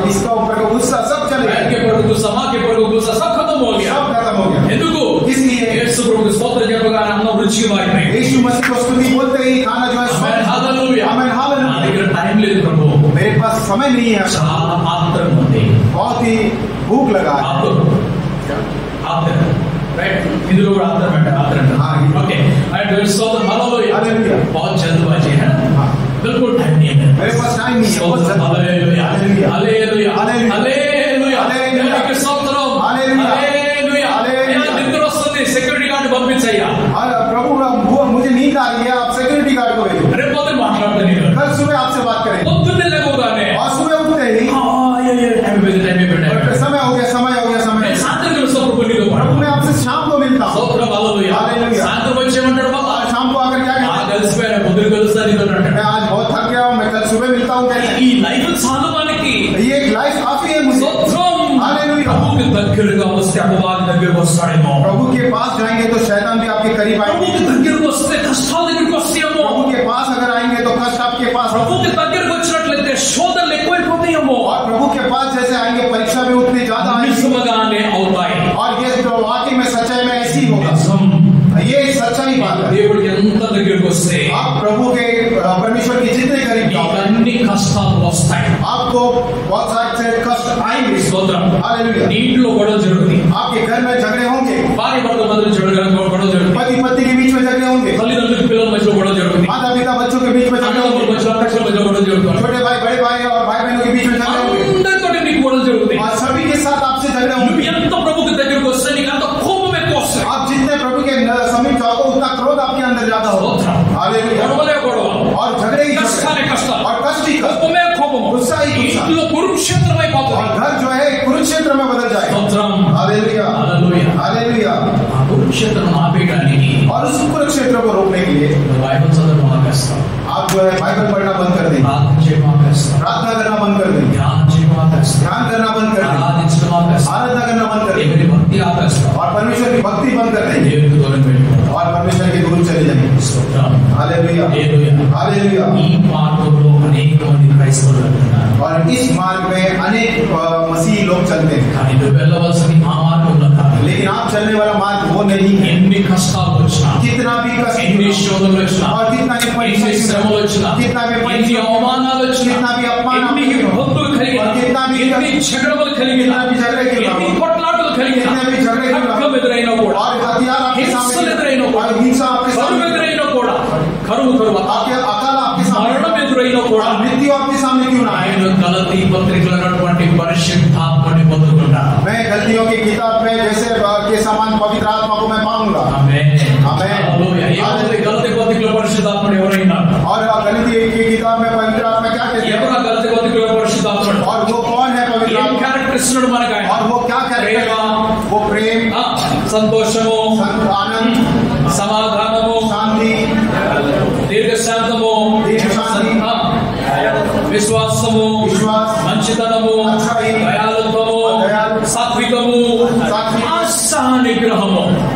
इसका ऊपर का गुस्सा सब चले बहन के गए, ऊपर गुस्सा, माँ के ऊपर गुस्सा सब खत्म हो गया. सब खत्म हो गया। ఎందుకు? इसलिए యేసు ప్రభువుకి స్తోత్రం చెప్పగానే అన్నం రుచిగా మారిపోయింది. यीशु मसीह को स्तुति बोलते ही खाना जो है ఆమేన్. स्वादिष्ट। హల్లెలూయా. आमीन, నా हालेलुया। దగ్గర టైం లేదు ప్రభు. मेरे पास समय नहीं है, చాలా ఆత్రం ఉంది. बहुत ही भूख लगा है। ఆత్రం. ఆత్రం. రైట్. ఇందులో కూడా ఆత్రం అంటే ఆత్రం. हाँ, ఓకే. అండ్ స్తోత్రం. హల్లెలూయా. हालेलुया। बहुत जल्दबाजी है. हाँ। बिल्कुल टाइम नहीं है. मेरे पास टाइम नहीं है, बहुत స్తోత్రం. जल्द- హల్లెలూయా. Hallelujah. Hallelujah. Hallelujah. Hallelujah. Hallelujah. దేవునికి స్తోత్రం. हालेलुया। హల్లెలూయా. हालेलुया। అయ్యా, నిద్ర వస్తుంది, సెక్యూరిటీ గార్డ్ పంపించయ్యా. और प्रभु मुझे नींद आ रही है, आप सिक्योरिटी गार्ड को भेजो। రేపు పొద్దున్న మాట్లాడతా నేను. कल सुबह आपसे बात करेंगे। పొద్దున్నే లేవగానే और सुबह उठते ही టైం అయిపోయింది. समय हो गया, समय हो गया, समय। సాయంత్రం కలుస్తాం నీతో प्रभु పాటు. मैं आपसे शाम को मिलता हूँ। స్తోత్రం. హల్లెలూయా. हालेलुया। సాయంత్రం వచ్చేమంటాడు బాబా. और शाम को आकर क्या कहते हैं? కలిసిపోయాను, పొద్దున కలుస్తా నీతో అంటాడు. मैं आज बहुत थक गया हूँ, मैं कल सुबह मिलता हूँ कहते हैं। ఈ లైఫ్ సాధవానికి ये एक लाइफ काफी है मुझे। స్తోత్రం. हालेलुया। ప్రభుకి దగ్గరగా వస్తే అపవాది దగ్గరకు వస్తాడేమో. प्रभु के पास जाएंगे तो शैतान भी आपके करीब आएंगे। ప్రభుకి దగ్గరకు వస్తే కష్టాల దగ్గరకు వస్తాయేమో. प्रभु के पास अगर आएंगे तो कष्ट आपके पास। ప్రభుకి దగ్గరకు వచ్చినట్లయితే శోధనలు ఎక్కువైపోతాయేమో. और प्रभु के पास जैसे आएंगे परीक्षा भी उतनी ज्यादा आएगी। నిజముగానే అవుతాయి. और ये जो वाकई में सच्चाई में ऐसी होगा, నిజం. ये सच्चाई बात है। దేవుడికి ఎంత దగ్గరకు వస్తే आप प्रभु के परमेश्वर के जितने करीब నీకు जाओगे, అన్ని కష్టాలు వస్తాయి. आपको बहुत सारे कष्ट आएंगे। స్తోత్రం. हालेलुया। నీ ఇంట్లో గొడవ జరుగుతుంది. आपके घर में झगड़े होंगे, భార్య భర్త మధ్య గొడవ జరుగుతుంది. पति पत्नी के बीच में झगड़े होंगे, తల్లిదండ్రులకు పిల్లల మధ్యలో గొడవ జరుగుతుంది. माता पिता बच्चों के बीच में झगड़े అన్నదమ్ముల होंगे, మధ్యలో అక్కల మధ్యలో గొడవ జరుగుతుంది. छोटे भाई बड़े भाई और भाई बहनों के बीच में झगड़े होंगे, అందరితో నీకు గొడవ జరుగుతాయి. और सभी के साथ आपसे झगड़े నువ్వు होंगे। ఎంత ప్రభుకి దగ్గరకు వస్తే నీకు అంత కోపం ఎక్కువ వస్తాయి. आप जितने प्रभु के समीप जाओगे उतना क्रोध आपके अंदर ज्यादा होगा। స్తోత్రం. हालेलुया। గొడవలే గొడవ, और झगड़े ही झगड़े, కష్టాలే కష్టాలు, और कष्ट ही कष्ट, కోపమే కోపము. गुस्सा ही गुस्सा। ఇంట్లో కురుక్షేత్రం और అయిపోతుంది. घर जो है कुरुक्षेत्र में बदल जाएगा। స్తోత్రం. हालेलुया। హల్లెలూయా. हालेलुया। ఆ కురుక్షేత్రం ఆపేయడానికి और उस कुरुक्षेत्र को रोकने के लिए నువ్వు బైబిల్ చదవడం ఆపేస్తావు. आप जो है बाइबल पढ़ना बंद कर देंगे, ప్రార్థన చేయడం ఆపేస్తావు. प्रार्थना करना बंद कर देंगे, ధ్యానం చేయడం ఆపేస్తావు. ध्यान करना बंद कर देंगे, ఆరాధించడం ఆపేస్తావు. आराधना करना बंद कर देंगे, దేవుని భక్తి ఆపేస్తావు. और परमेश्वर की भक्ति बंद कर देंगे, దేవునికి దూరం వెళ్ళిపోతావు. और परमेश्वर के दूर चले जाएंगे। స్తోత్రం. हालेलुया। హల్లెలూయా. हालेलुया। ఈ మార్గంలో అనేక మంది క్రైస్తవులు వెళ్తున్నారు. और इस मार्ग में अनेक मसीही लोग चलते हैं, కానీ నువ్వు వెళ్ళవలసింది ఆ మార్గంలో కాదు. लेकिन आप चलने वाला मार्ग वो नहीं है। ఎన్ని కష్టాలు వచ్చినా, कितना भी कष्ट, ఎన్ని శోధనలు వచ్చినా, और कितना भी ఎన్ని परीक्षा, శ్రమలు వచ్చినా, कितना भी ఎన్ని అవమానాలు వచ్చినా, कितना भी अपमान, ఎన్ని ఇబ్బందులు కలిగినా, और कितना भी ఎన్ని ఝగడలు కలిగినా, कितना भी झगड़े के ఎన్ని बाद, కొట్లాటలు కలిగినా, कितने भी झगड़े के बाद, ఖడ్గం ఎదురైనా కూడా, और हथियार आपके హింసలు सामने, ఎదురైనా కూడా, और हिंसा आपके కరువు सामने, ఎదురైనా కూడా, కరువు తరువాత आपके अकाल आपके మరణం सामने, ఎదురైనా కూడా, और मृत्यु आपके सामने क्यों ना आए। ఆయన గలతీ పత్రికలో ఉన్నటువంటి పరిశుద్ధాత్మని పొందుకుంటాను. मैं गलतियों की किताब में जैसे के समान पवित्र आत्मा को मैं पाऊंगा। ఆమేన్. ఆమేన్. హల్లెలూయా. ఏముంది గలతీ పత్రికలో పరిశుద్ధాత్ముడు ఎవరైనా? और गलती की किताब में पवित्र आत्मा क्या कहती है, ఎవరు గలతీ పత్రికలో పరిశుద్ధాత్ముడు? और वो कौन है पवित्र ఏం आत्मा, క్యారెక్టర్ ఇస్తున్నాడు మనకు ఆయన? और वो क्या कैरेक्टर है, वो प्रेम, ఆ, సంతోషము, आनंद, సమాధానము, शांति, దీర్ఘశాంతము, దీర్ఘశాంతి, ఆ, విశ్వాసము, विश्वास, మంచితనము, अच्छाई, దయాళుత్వము, దయాళు, సాత్వికము, సాత్విక, ఆశా నిగ్రహము.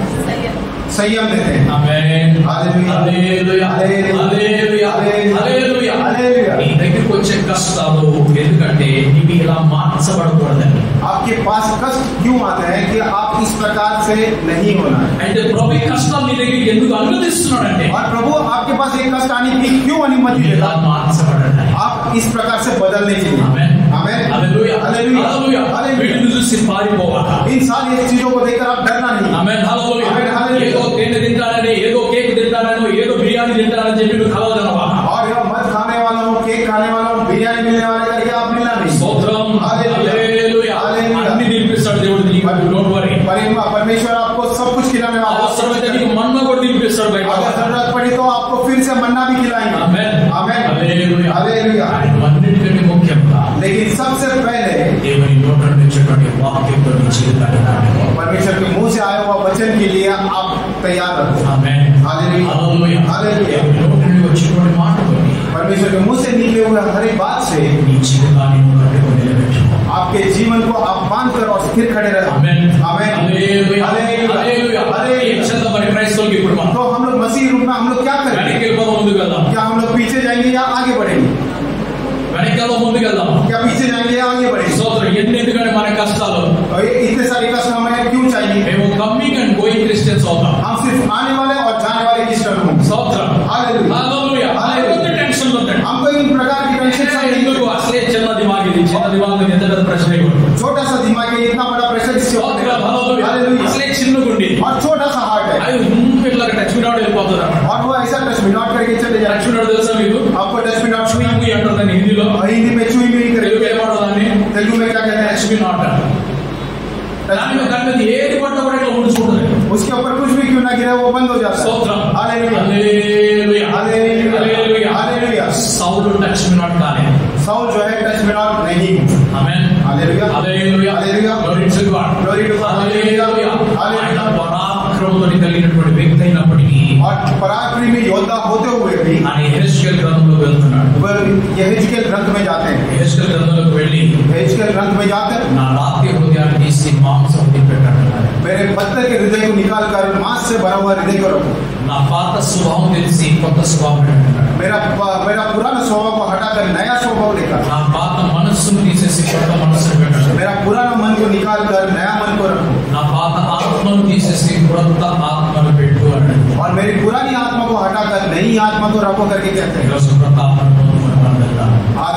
संयम देते हैं। ఆమేన్. హల్లెలూయా. హల్లెలూయా. హల్లెలూయా. హల్లెలూయా. హల్లెలూయా. నీ దగ్గరికి వచ్చే కష్టాలు ఎందుకంటే నీవు ఇలా మార్చబడకూడదని. आपके पास कष्ट क्यों आते हैं कि आप इस प्रकार से नहीं होना है। అయితే ప్రభు ఈ కష్టాలు నీ దగ్గరికి ఎందుకు అనుమతిస్తున్నాడంటే और प्रभु आपके पास एक कष्ट आने की क्यों अनुमति ఇలా देता, మార్చబడాలి. आप इस प्रकार से बदलने के लिए। ఆమేన్. आमेन। హల్లెలూయా. హల్లెలూయా. హల్లెలూయా. హల్లెలూయా. వీటిని చూసి పారిపోవాలా? इन सारी चीजों को देखकर आप डरना नहीं। ఆమేన్. హల్లెలూయా. ఆమేన్. హల్లెలూయా. ఏదో తేనె తింటానని, ఏదో కేక్ తింటానని, ఏదో బిర్యానీ తింటానని చెప్పి నువ్వు కలవదనవా? और यह मत खाने वाला हूँ, केक खाने वाला हूँ, बिरयानी मिलने वाले करके आप मिलना नहीं। స్తోత్రం. హల్లెలూయా. హల్లెలూయా. హల్లెలూయా. అన్ని తినిపిస్తాడు దేవుడు నీకు. Don't worry. परमेश्वर आपको सब कुछ खिलाने वाला అవసరమైతే है। నీకు మన్నా కూడా తినిపిస్తాడు బయట. अगर जरूरत पड़ी तो आपको फिर से मन्ना भी खिलाएंगे। ఆమేన్. आमेन। హల్లెలూయా. हालेलुया। ఆయన అన్నిటికంటే ముఖ్యంగా लेकिन జీవితాన్ని నాటుకో. परमेश्वर के मुंह से आया हुआ वचन के लिए आप तैयार रहो। ఆమేన్. Hallelujah hallelujah. हालेलुया। దేవుని నోటి నుండి వచ్చినటువంటి మాటతోని परमेश्वर के मुंह से निकले हुए हर एक बात से నీ జీవితాన్ని నువ్వు కట్టుకొని నిలబెట్టుకో. आपके जीवन को आप बांध कर और स्थिर खड़े रहो। ఆమేన్. आमीन। హల్లెలూయా. हालेलुया। హల్లెలూయా. हालेलुया। ఏం చేద్దాం మరి క్రైస్తవులకి ఇప్పుడు మనం? तो हम लोग मसीह रूप में हम लोग क्या करें? వెనక్కి వెళ్ళిపోదాం, ముందుకు వెళ్దాం? क्या हम लोग पीछे जाएंगे या आगे बढ़ेंगे? వెనక్కి వెళ్దాం, ముందుకు వెళ్దాం? क्या पीछे जाएंगे या आगे बढ़ेंगे? స్తోత్రం. ఎందుకంటే మన కష్టాలు और ये इतने सारे कष्ट हमें क्यों चाहिए? మేము కమ్మింగ్ అండ్ గోయింగ్ క్రిస్టియన్స్ అవుతాం. हम सिर्फ आने वाले और जाने वाले क्रिश्चियन होंगे। స్తోత్రం. हालेलुया। హల్లెలూయా. అలాంటి టెన్షన్ ఉందండి. हमको इन प्रकार की टेंशन ఎందుకు? అసలే చిన్న దిమాగ్ ఇది. చిన్న దిమాగ్ ఎంత పెద్ద ప్రశ్న ఇవ్వదు. छोटा सा दिमाग है, इतना बड़ा प्रेशर इससे होता है। స్తోత్రం. हालेलुया। అసలే చిన్నగుండి और छोटा सा हार्ट है అది ఇట్లా టచ్ మీ నాట్ వెళ్ళిపోతుంది అన్నమాట. और वो ऐसा टच में नॉट करके चले जाए। టచ్ మీ నాట్ తెలుసా మీకు? आपको टच में नॉट చూయి మీ అంటారు దాన్ని హిందీలో. हिंदी में चुई भी नहीं తెలుగు करेंगे। ఏమంటారు దాన్ని? तेलुगु में क्या कहते हैं? Touch me not. దాని మీద ఏది పట్ట కూడా ఇట్లా ఉంచుకుంటుంది. उसके ऊपर कुछ भी क्यों ना गिरे वो बंद हो जाता है। స్తోత్రం. हालेलुया। హల్లెలూయా. हालेलुया। हालेलुया। సౌలు టచ్ మీ నాట్ కాలే. साउल जो है टच में नॉट नहीं। Amen. Hallelujah. Hallelujah. Hallelujah. Glory to God. Glory to God. Hallelujah. Hallelujah. ఆయన పరాక్రమంతో కలిగినటువంటి వ్యక్తి అయినప్పటికీ और पराक्रमी योद्धा होते हुए भी ఆయన యెహెజ్కేలు గ్రంథంలోకి వెళ్తున్నాడు. वह यहेजकेल ग्रंथ में जाते हैं। యెహెజ్కేలు గ్రంథంలోకి వెళ్ళి यहेजकेल ग्रंथ में जाकर నా రాతి హృదయాన్ని తీసి మాంసం తిప్పెట్టన్నాడు. मेरे पत्थर के हृदय को निकाल कर मांस से भरा हुआ हृदय को रखो। నా పాత స్వభావం తెలిసి కొత్త స్వభావం పెట్టన్నాడు. मेरा पुराना स्वभाव को हटाकर नया स्वभाव लेकर నా పాత మనస్సును తీసేసి కొత్త మనస్సును పెట్టాడు. मेरा पुराना मन को निकाल कर नया मन को रखो। నా పాత ఆత్మను తీసేసి కొత్త ఆత్మను పెట్టు అన్నాడు. और मेरी पुरानी आत्मा को हटाकर नई आत्मा को रखो करके कहते हैं। ఈరోజు కొత్త ఆత్మను పొందుకొని మనం వెళ్దాం. आज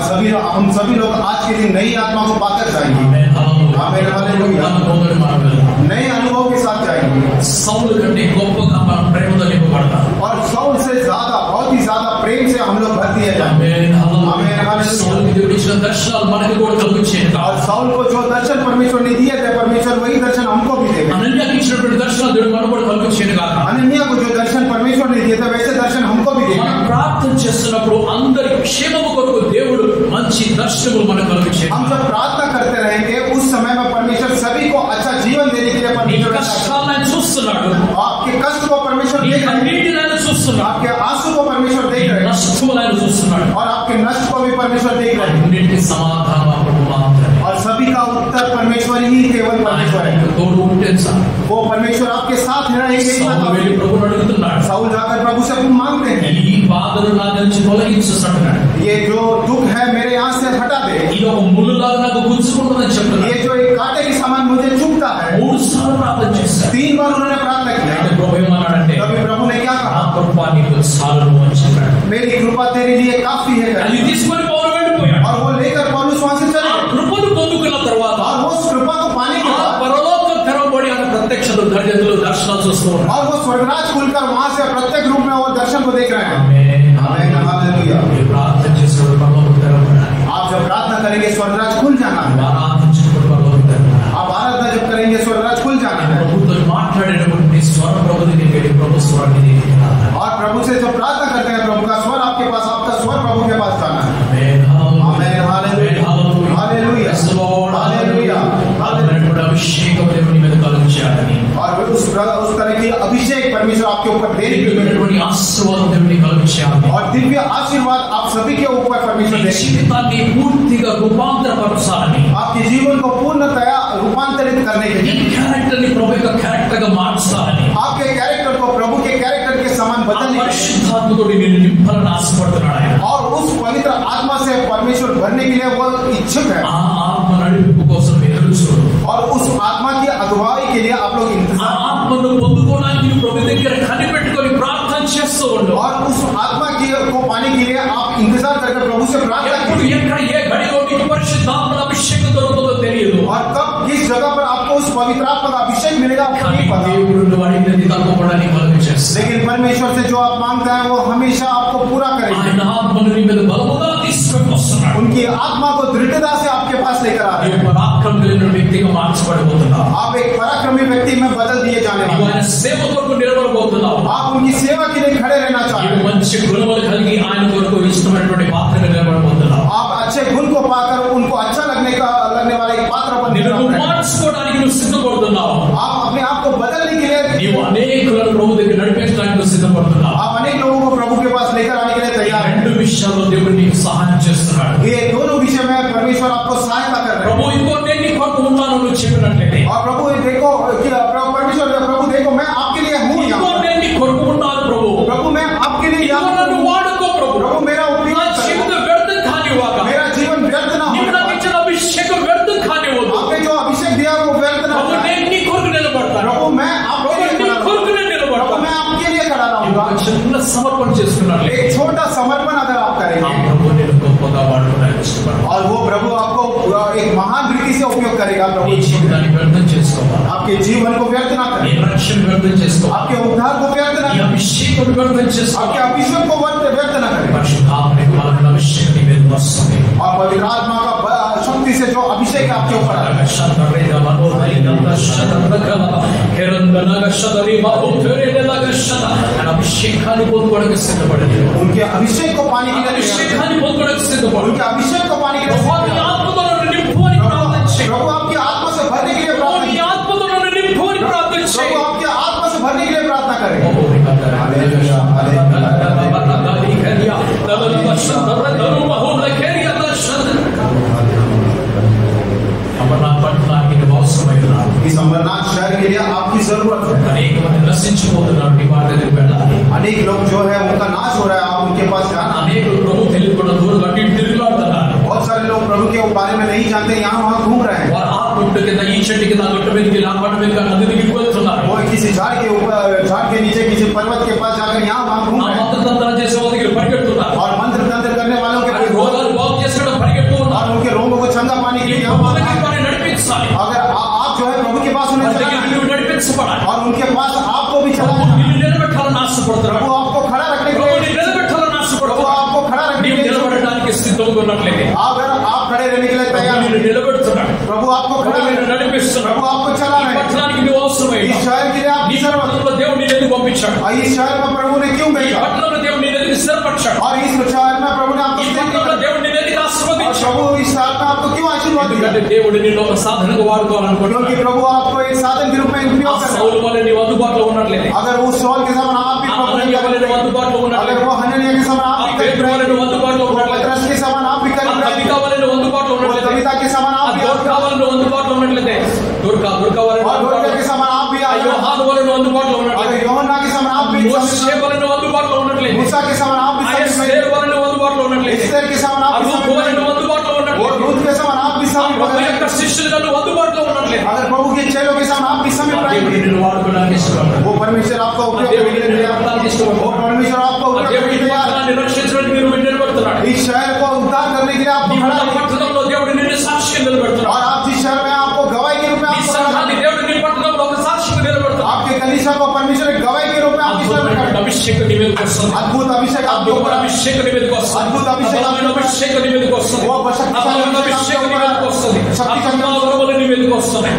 हम सभी लोग आज के दिन नई आत्मा को पाकर जाएंगे। ఆమేన్. హల్లెలూయా. ఆమేన్. హల్లెలూయా. కొత్త పొందుకొని మనం వెళ్దాం. नए अनुभव के साथ जाएंगे। సౌలు కంటే గొప్పగా మనం ప్రేమతో నింపబడతాం. और साउल से ज्यादा बहुत ही ज्यादा प्रेम से हम लोग भर दिए जाएंगे। ఆమేన్. హల్లెలూయా. ఆమేన్. హల్లెలూయా. సౌలుకి దేవుడు ఇచ్చిన దర్శనాలు మనకు కూడా కలుగుచేయను और साउल को जो दर्शन परमेश्वर ने दिए थे परमेश्वर वही दर्शन हमको भी देगा। అనన్యాకి ఇచ్చినటువంటి దర్శనాలు దేవుడు మనకు కూడా కలుగుచేయను గాక. अनन्या को जो दर्शन परमेश्वर ने दिए थे वैसे दर्शन हमको भी देगा। మనం ప్రార్థన చేస్తున్నప్పుడు అందరి క్షేమము కొరకు దేవుడు మంచి దర్శనములు మనకు కలుగుచేయను. हम जब प्रार्थना करते रहेंगे उस समय में परमेश्वर सभी को अच्छा जीवन देने के लिए నీ परमेश्वर కష్టాలను ఆయన చూస్తున్నాడు. आपके कष्ट को परमेश्वर నీ देख रहे हैं। కన్నీటిని ఆయన చూస్తున్నాడు. आपके आंसू को परमेश्वर देख रहे हैं నష్టములు ఆయన చూస్తున్నాడు. और आपके नष्ट को भी परमेश्वर देख रहे हैं। అన్నిటికీ సమాధానం అప్పుడు మాత్రమే. और सभी का उत्तर परमेश्वर ही केवल परमेश्वर है। ఆయనకు తోడు ఉంటే చాలు. वो परमेश्वर आपके साथ रहेंगे। సౌలు వెళ్ళి ప్రభువుని అడుగుతున్నాడు. साउल जाकर प्रभु से मांगते हैं ఈ బాధలు నా నుంచి తొలగించున్నాడు. ये जो दुख है मेरे यहाँ से हटा दे। ఇది ఒక ముళ్ళులాగా నాకు గుచ్చుకుంటుందని చెప్తున్నాడు. ये जो एक कांटे के समान मुझे चुभता है। 3 సార్లు ప్రార్థన చేశాడు. 3 बार उन्होंने प्रार्थना किया। అయితే ప్రభు ఏమన్నాడంటే तभी प्रभु ने क्या నా कहा? కృప నీకు చాలును అని చెప్పాడు. मेरी कृपा तेरे लिए काफी है। అది తీసుకొని పౌలు వెళ్ళిపోయాడు. और वो लेकर पौलुस वहां से चले ఆ गए। కృపను పొందుకున్న తర్వాత और वो उस कृपा को पाने के ఆ बाद పరలోకం తెరవబడి ఆయన ప్రత్యక్షతలు దర్శనాలు దర్శనాలు చూస్తూ ఉన్నాడు. और वो स्वर्गराज खुलकर वहां से प्रत्येक रूप में वो दर्शन को देख रहे हैं। ఆమేన్. आमीन। हालेलुया। మీరు ప్రార్థన చేసేవాడు పరలోకం తెరవబడాలి. आप जब प्रार्थना करेंगे स्वर्गराज खुल जाना है। ఆరాధించినప్పుడు పరలోకం తెరవబడాలి. आप आराधना जब करेंगे स्वर्गराज खुल जाना है। ప్రభుతో మాట్లాడేటప్పుడు నీ స్వర ప్రభు దగ్గరికి వెళ్ళి ప్రభు స్వరాన్ని దగ్గరికి రావాలి. और प्रभु से जब प्रार्थना करते हैं प्रभु का स्वर आपके पास आपका स्वर प्रभु के पास जाना है। ఆమేన్. आमीन। हालेलुया। हालेलुया। हालेलुया। అలాంటి అభిషేకం దేవుని మీద కలుగజేయాలని और उस तरह की अभिषेक परमेश्वर आपके ऊपर देने के लिए దేవుని ఆశీర్వాదం దేవుని కలుగజేయాలని और दिव्य आशीर्वाद आप सभी के ऊपर परमेश्वर నీ देने జీవితాన్ని పూర్తిగా రూపాంతరపరచాలని आपके जीवन को पूर्णतया रूपांतरित करने के నీ लिए క్యారెక్టర్ ని ప్రభు యొక్క క్యారెక్టర్ గా మార్చాలని आपके कैरेक्टर को प्रभु के कैरेक्टर के समान ఆ बदलने के लिए పరిశుద్ధాత్మతోటి నిన్ను నింపాలని ఆశపడుతున్నాడు ఆయన. और उस पवित्र आत्मा से परमेश्वर भरने के लिए वो इच्छुक है। ఆ ఆత్మ నడిపింపు కోసం ఎదురు చూడు. और उस आत्मा की अगुवाई के लिए आप लोग ఆ इंतजार ఆత్మను పొందుకోవడానికి నువ్వు ప్రభు దగ్గర కనిపెట్టుకొని ప్రార్థన చేస్తూ ఉండు. और उस आत्मा की को पाने के लिए आप इंतजार करके प्रभु से प्रार्थना ఎప్పుడు कीजिए। ఎక్కడ ఏ గడిలో నీకు పరిశుద్ధాత్మ అభిషేకం దొరుకుతుందో తెలియదు. और कब किस जगह पर आपको उस पवित्र आत्मा का अभिषेक मिलेगा आपको కానీ नहीं पता। దేవుడు నువ్వు అడిగినది తప్పకుండా కలుగు చేస్తాడు. लेकिन परमेश्वर से जो आप मांगते हैं वो हमेशा आपको पूरा करेंगे। ఆయన ఆత్మను నీ మీద బలముగా తీసుకొని వస్తున్నాడు. उनकी आत्मा को दृढ़ता से आपके पास लेकर आ रहे నీవు हैं। పరాక్రమం కలిగిన వ్యక్తిగా మార్చబడబోతున్నావు. आप एक पराक्रमी व्यक्ति में बदल दिए जाने నీవు वाले ఆయన సేవ కొరకు నిలబడబోతున్నావు. हैं। आप उनकी सेवा के लिए खड़े रहना चाहते నీవు हैं। మంచి గుణములు కలిగి ఆయన కొరకు ఇష్టమైనటువంటి పాత్రగా నిలబడబోతున్నావు. आप अच्छे गुण को पाकर उनको अच्छा लगने वाला एक पात्र बन నిన్ను जाते हैं। మార్చుకోవడానికి నువ్వు సిద్ధపడుతున్నావు. आप अपने आप को बदलने के लिए నీవు అనేకులను ప్రభు దగ్గర నడిపించడానికి నువ్వు సిద్ధపడుతున్నావు. आप अनेक लोगों को प्रभु के पास लेकर आने के लिए तैयार हैं. రెండు విషయాల్లో దేవుడు నీకు సహాయం చేస్తున్నాడు. ये दोनों विषय में परमेश्वर आपको सहायता कर रहे हैं. ప్రభు ఇంకో నేను నీ కొరకు ఉన్నాను నువ్వు చెప్పినట్లయితే, और प्रभु देखो परमेश्वर प्रभु देखो मैं आपके लिए हूँ. ఇంకో నేను నీ కొరకు ఉన్నాను ప్రభు. प्रभु मैं आपके लिए ఇంకో నన్ను వాడుకో ప్రభు. प्रभु मेरा నా उपयोग జీవితం వ్యర్థం కానివ్వక, मेरा जीवन व्यर्थ ना నీవు నాకు हो. ఇచ్చిన అభిషేకం వ్యర్థం కానివ్వదు. आपने जो अभिषेक दिया वो व्यर्थ ना ప్రభు हो. నేను నీ కొరకు నిలబడతాను. प्रभु मैं आपके ప్రభు लिए నీ खड़ा रहूंगा. కొరకు నేను प्रभु నిలబడతాను. मैं आपके लिए खड़ा నీవు रहूंगा. ఒక చిన్న సమర్పణ చేసుకున్నట్లయితే एक छोटा समर्पण अगर आप ఆ करेंगे ప్రభు నేను గొప్పగా వాడుకోవడానికి ఇష్టపడతాను. और वो प्रभु आपको एक महान रीति से उपयोग करेगा. నీ प्रभु జీవితాన్ని వ్యర్థం చేసుకోవాలి. आपके जीवन को व्यर्थ ना నీ करें. రక్షణ వ్యర్థం చేసుకోవాలి. आपके उद्धार को व्यर्थ ना నీ करें. అభిషేకం వ్యర్థం आपके చేసుకోవాలి. अभिषेक को व्यर्थ ना करें. పరిశుద్ధాత్మని బలమైన అభిషేకం నీ మీద వస్తుంది. और पवित्र आत्मा का शक्ति से जो अभिषेक आपके ऊपर है అభిషేకాన్ని పొందుకోవడానికి సిద్ధపడింది. उनके अभिषेक को पाने के लिए అభిషేకాన్ని పొందుకోవడానికి సిద్ధపడు. उनके अभिषेक को पाने के लिए నీ ఆత్మతో నన్ను నింపు అని ప్రార్థన చేయి. प्रभु आपकी आत्मा से भरने के लिए प्रार्थना నీ ఆత్మతో నన్ను నింపు అని ప్రార్థన చేయి. प्रभु आपकी आत्मा से भरने के लिए प्रार्थना करें. इस अमरनाथ शहर के लिए आपकी जरूरत है. అనేక మంది నశించిపోతున్నారు. నీ వారి దగ్గరికి వెళ్ళాలి. अनेक लोग जो है उनका नाश हो रहा है. आप उनके पास जाना. అనేకులు ప్రభు తెలియకుండా దూరం అటు ఇటు తిరుగులాడుతున్నారు. बहुत सारे लोग प्रभु के बारे में नहीं जानते, यहाँ वहाँ घूम रहे हैं. వారు ఆ గుట్టు కింద ఈ చెట్టు కింద ఆ గుట్టు మీదకి ఆ పట్టు మీదకి నది దిగి వెళ్తున్నారు. वो किसी झाड़ के ऊपर, झाड़ के नीचे किसी पर्वत के पास जाकर यहाँ वहाँ घूम ఆ रहे हैं. మంత్రతంత్రాలు చేసే వాళ్ళ దగ్గర పరిగెడుతున్నారు. और मंत्र तंत्र करने वालों के వారి రోగాలు బాగు చేసుకోవడం పరిగెడుతూ ఉన్నారు. और उनके रोगों को चंगा पाने के लिए ప్రభు దగ్గరికి వారిని నడిపించాలి. अगर आप जो है प्रभु के पास उन्हें వారి దగ్గరికి चलाना నువ్వు నడిపించబడాలి. और उनके पास आपको भी ప్రభు चलाना. నిన్ను నిలబెట్టాలని ఆశపడుతున్నాడు. प्रभु आपको खड़ा रखने के ప్రభు लिए, నిన్ను నిలబెట్టాలని प्रभु ఆశపడుతున్నాడు. आपको खड़ा रखने నీవు के लिए, నిలబడడానికి సిద్ధంగా ఉన్నట్లయితే अगर आप खड़े रहने के लिए ప్రభు तैयार నిన్ను हैं, నిలబెడుతున్నాడు. प्रभु आपको ప్రభు खड़ा నిన్ను నడిపిస్తున్నాడు. प्रभु आपको चला ఈ रहे हैं. పట్టణానికి నువ్వు అవసరమైన इस शहर के लिए నీ आपकी जरूरत పట్టణంలో దేవుడు నిన్ను ఎందుకు పంపించాడు? है. इस शहर में प्रभु ने क्यों ఈ भेजा? పట్టణంలో దేవుడు నిన్ను ఎందుకు స్థిరపరిచాడు? और इस शहर में प्रभु ने आपको ఈ क्यों పట్టణంలో भेजा? దేవుడు నిన్ను ఎందుకు और ఆశీర్వదించాడు? प्रभु इस शहर में आपको क्यों आशीर्वाद दिया? ఎందుకంటే దేవుడు నిన్ను ఒక సాధనగా వాడుకోవాలనుకుంటున్నాడు. क्योंकि प्रभु आपको एक साधन के रूप में ఆ उपयोग कर रहे हैं. సౌలు వల్ల నీవు అందుబాటులో ఉన్నట్లయితే, अगर वो सॉल के समान आप भी ఆ प्रभु అననీయ వల్ల నువ్వు అందుబాటులో अगर ఉన్నట్లయితే, वो हननिया के समान ఆ आप भी పేతురు వల్ల करीब నువ్వు అందుబాటులో वो ఉన్నట్లయితే, पतरस के समान आप भी ఆ करीब కవిత వల్ల నువ్వు అందుబాటులో वो ఉన్నట్లయితే, कविता के समान ఆ आप भी దొర్కా వల్ల నువ్వు అందుబాటులో ఉన్నట్లయితే, దొర్కా వల్ల నువ్వు और అందుబాటులో डोरिया के समान आप भी ఆ యోహాను వల్ల నువ్వు అందుబాటులో अगर ఉన్నట్లయితే, योहन्ना के समान आप भी మోషే వల్ల నువ్వు అందుబాటులో ఉన్నట్లయితే, मूसा के समान आप भी ఆ ఎస్తేరు వల్ల నువ్వు అందుబాటులో ఉన్నట్లయితే, एस्तेर के समान ఆ आप भी రూతు వల్ల నువ్వు అందుబాటులో और ఉన్నట్లయితే, रूत के समान आप भी ఆ समय ప్రభు యొక్క శిష్యులుగా నువ్వు అందుబాటులో ఉన్నట్లయితే, अगर प्रभु के चेलों के समान आप भी समय ఆ దేవుడు पाएंगे నిన్ను వాడుకోవడానికి ఇష్టపడతాడు. वो परमेश्वर आपका ఆ उपयोग దేవుడు करने के నిన్ను लिए వాడుకోవడానికి ఇష్టపడతాడు. वो परमेश्वर आपका ఆ उपयोग దేవుడు करने ఈ के लिए పట్టణాన్ని రక్షించడానికి మీరు నిలబెడుతున్నాడు. इस शहर को उद्धार करने के लिए आपको నీ खड़ा ఉన్న है పట్టణంలో దేవుడు నిన్ను సాక్షిగా నిలబెడుతున్నాడు. और आप जिस शहर में आपको गवाही के रूप में నీ आपको సంఘాన్ని దేవుడు నీ పట్టణంలో ఒక సాక్షిగా నిలబెడుతున్నాడు. आपके कलीसिया को परमेश्वर एक गवाही के रूप में आपके शहर में అద్భుతమైన खड़ा है। అభిషేకం నీ మీదకి వస్తుంది. अद्भुत अभिषेक आपके ऊपर అద్భుతమైన है। అభిషేకం నీ మీదకి వస్తుంది. అద్భుత అభిషేకం అద్భుతమైన అభిషేకం నీ మీదకి వస్తుంది. ఓ శక్తిశాలి అద్భుతమైన అభిషేకం నీ మీదకి వస్తుంది. శక్తిశాలి కృపావరములు నీ మీదకి వస్తున్నాయి.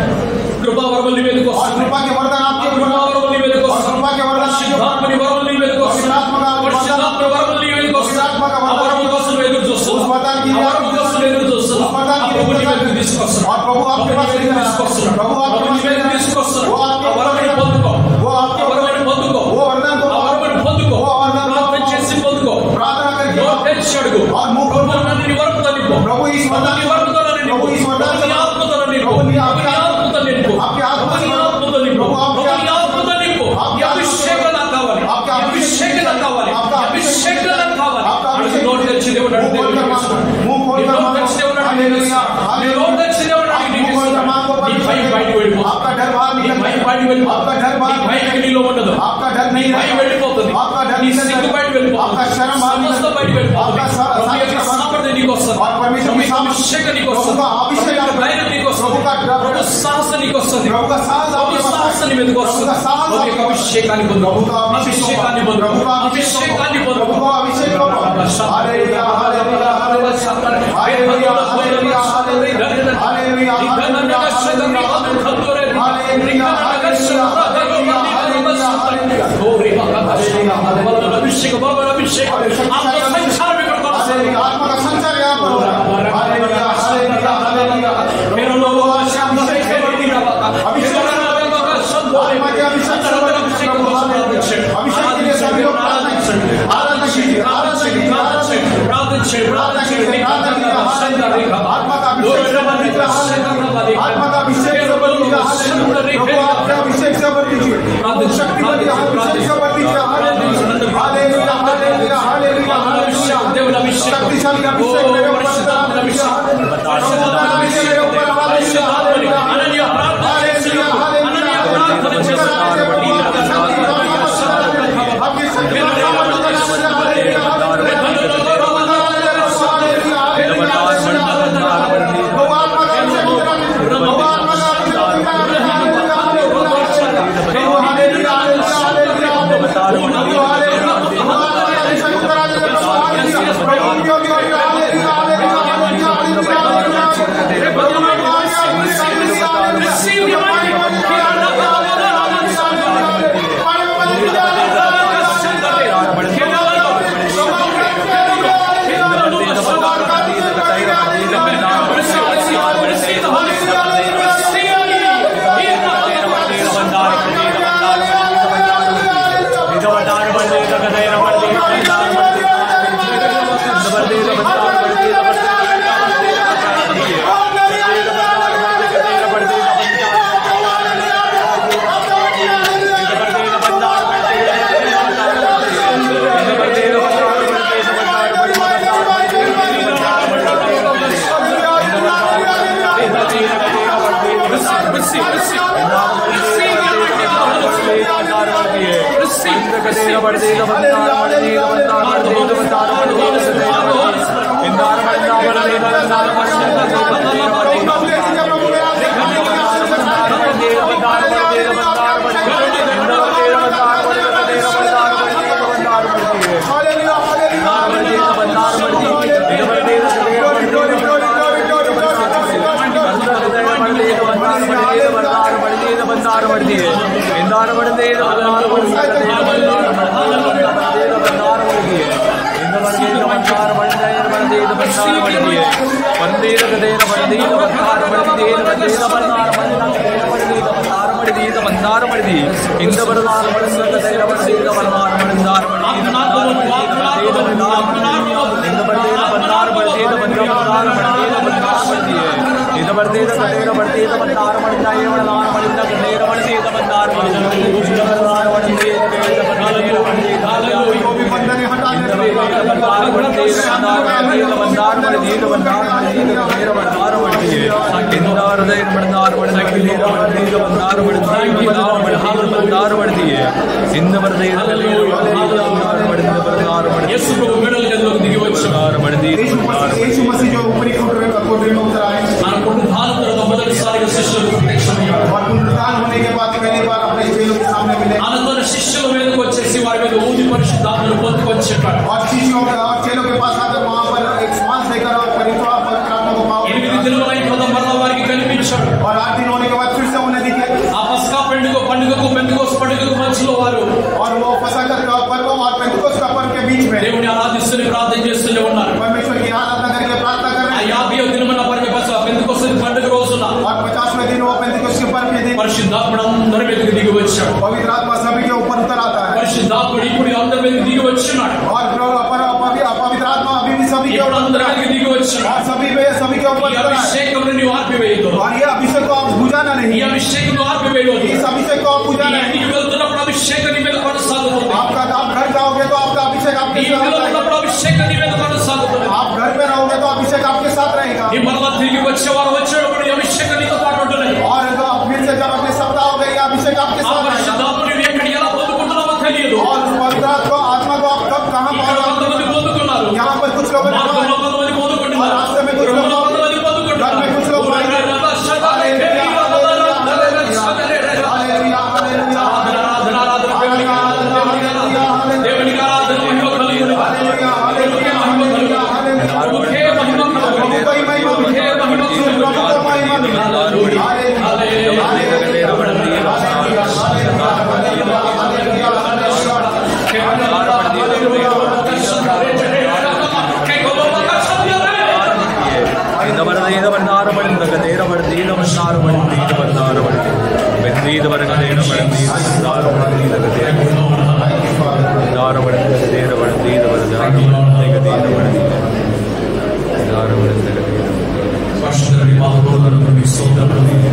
కృపావరములు నీ మీదకి और వస్తున్నాయి. कृपा के वरदान आपके ऊपर है। కృపావరములు నీ మీదకి और వస్తున్నాయి. कृपा के वरदान आपके ऊपर है। పరిశుద్ధాత్మని వరములు నీ మీదకి వస్తున్నాయి. పరిశుద్ధాత్మ వరములు నీ మీదకి వస్తున్నాయి. ఆ వరముల కోసం నువ్వు ఎదురు చూస్తున్నావు. ఆ వరముల కోసం నువ్వు ఎదురు చూస్తున్నావు. ఆ ప్రభు నీ మీదకి తీసుకొస్తున్నాడు. और प्रभु आपके पास ప్రభు నీ మీదకి తీసుకొస్తున్నాడు. प्रभु ప్రభు आपके నీ पास మీదకి తీసుకొస్తున్నాడు. वो आपके ఆ వరముని పొందుకో. वो ఆ आपके వరముని పొందుకో. वो वरदान को ఆ వరముని పొందుకో. वो वरदान ప్రార్థన చేసి పొందుకో. प्रार्थना करके నోరు తెరిచి అడుగు. और मुंह ప్రభు खोल నన్ను నీ వరముతో నింపు. प्रभु इस वरदान నీ వరముతో నన్ను నింపు. प्रभु इस वरदान ప్రభు నీ ఆత్మతో నన్ను నింపు. प्रभु नी ప్రభు నీ ఆత్మతో నింపు. आपके आत्मा ప్రభు నీ से ఆత్మతో నింపు. प्रभु आपके ప్రభు నీ ఆత్మతో నింపు. आपके ఈ అభిషేకం నాకు కావాలి. आपका ఈ అభిషేకం నాకు కావాలి. आपका ఈ అభిషేకం నాకు కావాలి. आपका అడుగు. अभिषेक నోరు తెరిచి దేవుడు అడుగు. मुंह खोलकर मांगो। मुंह నీ खोलकर నోరు मांगो। తెరిచి దేవుడు అడుగు. हालेलुया, నీ నోరు తెరిచి దేవుడు అడుగు. मुंह खोलकर मांगो। నీ భయం బయటికి వెళ్ళిపోతుంది. आपका डर बाहर నీ निकल భయం బయటికి వెళ్ళిపోతుంది. आपका डर నీ बाहर భయం నీలో ఉండదు. आपका डर नहीं నీ భయం వెళ్ళిపోతుంది. आपका डर నీ निकल సిగ్గు బయటికి వెళ్ళిపోతుంది. आपका शर्म बाहर సమస్త బయటికి వెళ్ళిపోతుంది. आपका ప్రభు యొక్క సామర్థ్యం నీకు వస్తుంది. और परमेश्वर ప్రభు की యొక్క అభిషేకం నీకు వస్తుంది. प्रभु का अभिषेक ప్రభు యొక్క ధైర్యం నీకు వస్తుంది. प्रभु का डर- ప్రభు సాహసం నీకు వస్తుంది. प्रभु का साहस ప్రభు आपके पास है। సాహసం నీ మీదకి వస్తుంది. प्रभु का साहस ప్రభు యొక్క आपके पास है। అభిషేకాన్ని పొందు. प्रभु का అభిషేకాన్ని పొందు. प्रभु का అభిషేకాన్ని పొందు. प्रभु का अभिषेक करो। Hallelujah, hallelujah, hallelujah, hallelujah, hallelujah, hallelujah, अभिषेक अभिषेक आपका संचार भी करता हालेलुया, आत्मा का संचार यहाँ पर हो रहा है। Hallelujah, hallelujah, hallelujah. मेरे लोगों को शाम से शक्तिशाली अभिषेक मेरे ऊपर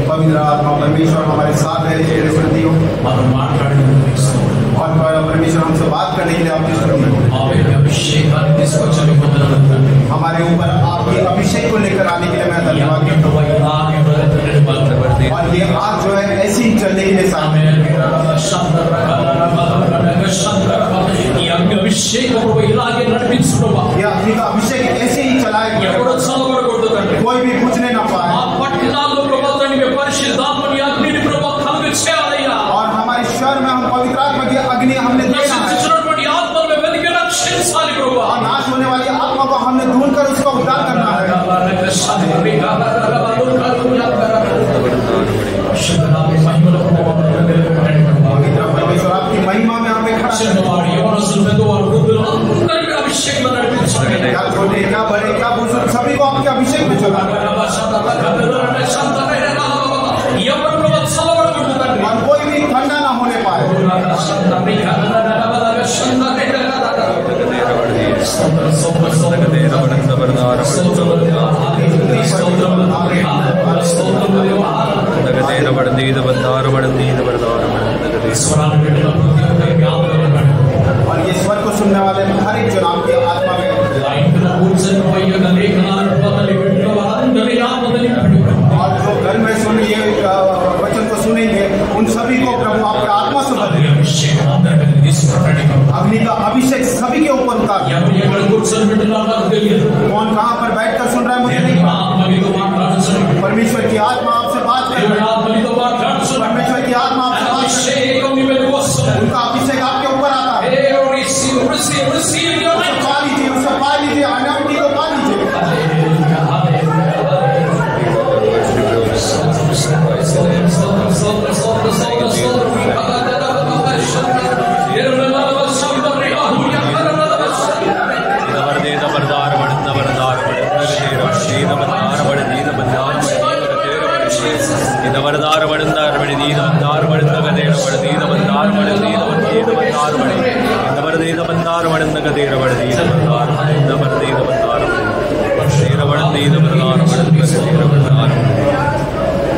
पवित्र आत्मा परमेश्वर हमारे साथ है और परमेश्वर हमसे बात करने के लिए आपकी स्तुति हो। हमारे अभिषेक को लेकर आने के लिए मैं धन्यवाद देता हूँ। और ये आग जो है ऐसी ही चलने के लिए सामने अभिषेक इलागे नడిపించుకోవా ये अग्नि का अभिषेक ऐसे ही चलाए ఎవరో చల్లబడకూడదు తండ్రి कोई भी बुझने ना पाए ఆ పట్టణాల్లో ప్రభు తండ్రి మీ పరిశుద్ధాత్మని అగ్నిని ప్రభు కలుగ చేయాలయ్యా और हमारे शहर में हम पवित्र आत्मा की अग्नि हमने देना है నశించినటువంటి ఆత్మలను వెతికి రక్షించాలి ప్రభు और नाश होने वाली आत्मा को हमने ढूंढ कर उसका उद्धार करना है। परमेश्वर आपकी महिमा में हमें खड़ा क्या छोटे क्या बड़े क्या बुजुर्ग सभी को आपके अभिषेक में चला और कोई भी ठंडा ना होने पाए। और ये स्वर को सुनने वाले हर एक जन आपके आत्मा में और जो घर में सुन ये वचन को सुनेंगे उन सभी को प्रभु आपके आत्मा से भर अग्नि का अभिषेक सभी के ऊपर उतार। कौन कहाँ पर बैठकर सुन रहा है मुझे नहीं, परमेश्वर की आत्मा आपसे बात कर रही है। परमेश्वर की आत्मा आपसे बात कर रही है। उनका अभिषेक आपके ऊपर आता है। पा लीजिए उसे पा लीजिए अनावटी को पा लीजिए।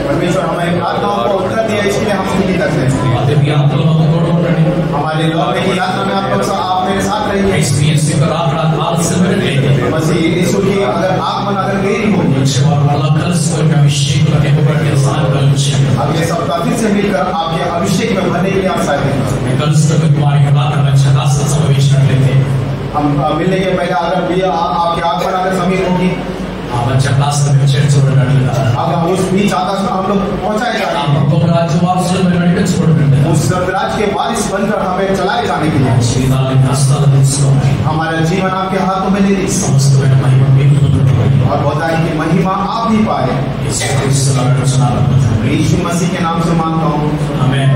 परमेश्वर हमारी प्रार्थनाओं को उत्तर दिया इसलिए हम स्तुति करते हैं। हमारे लौटने की यात्रा में आप मेरे साथ रहिए। मसीह यीशु की अगर आगमन अगर देरी होगी अब ये सब फिर से मिलकर आपके अभिषेक में भरने के लिए आप शायद हम मिलने के पहले अगर भी आपके आगमन अगर समीप होगी अगर उस बीच आकाश में हम लोग पहुंचाए जा रहे हैं उस स्वर्गराज के वारिस बनकर हमें चलाए जाने के लिए हमारा जीवन आपके हाथों में ले लीजिए और बताएं कि महिमा आप ही पाए। यीशु मसीह के नाम से मांगता हूँ, आमीन।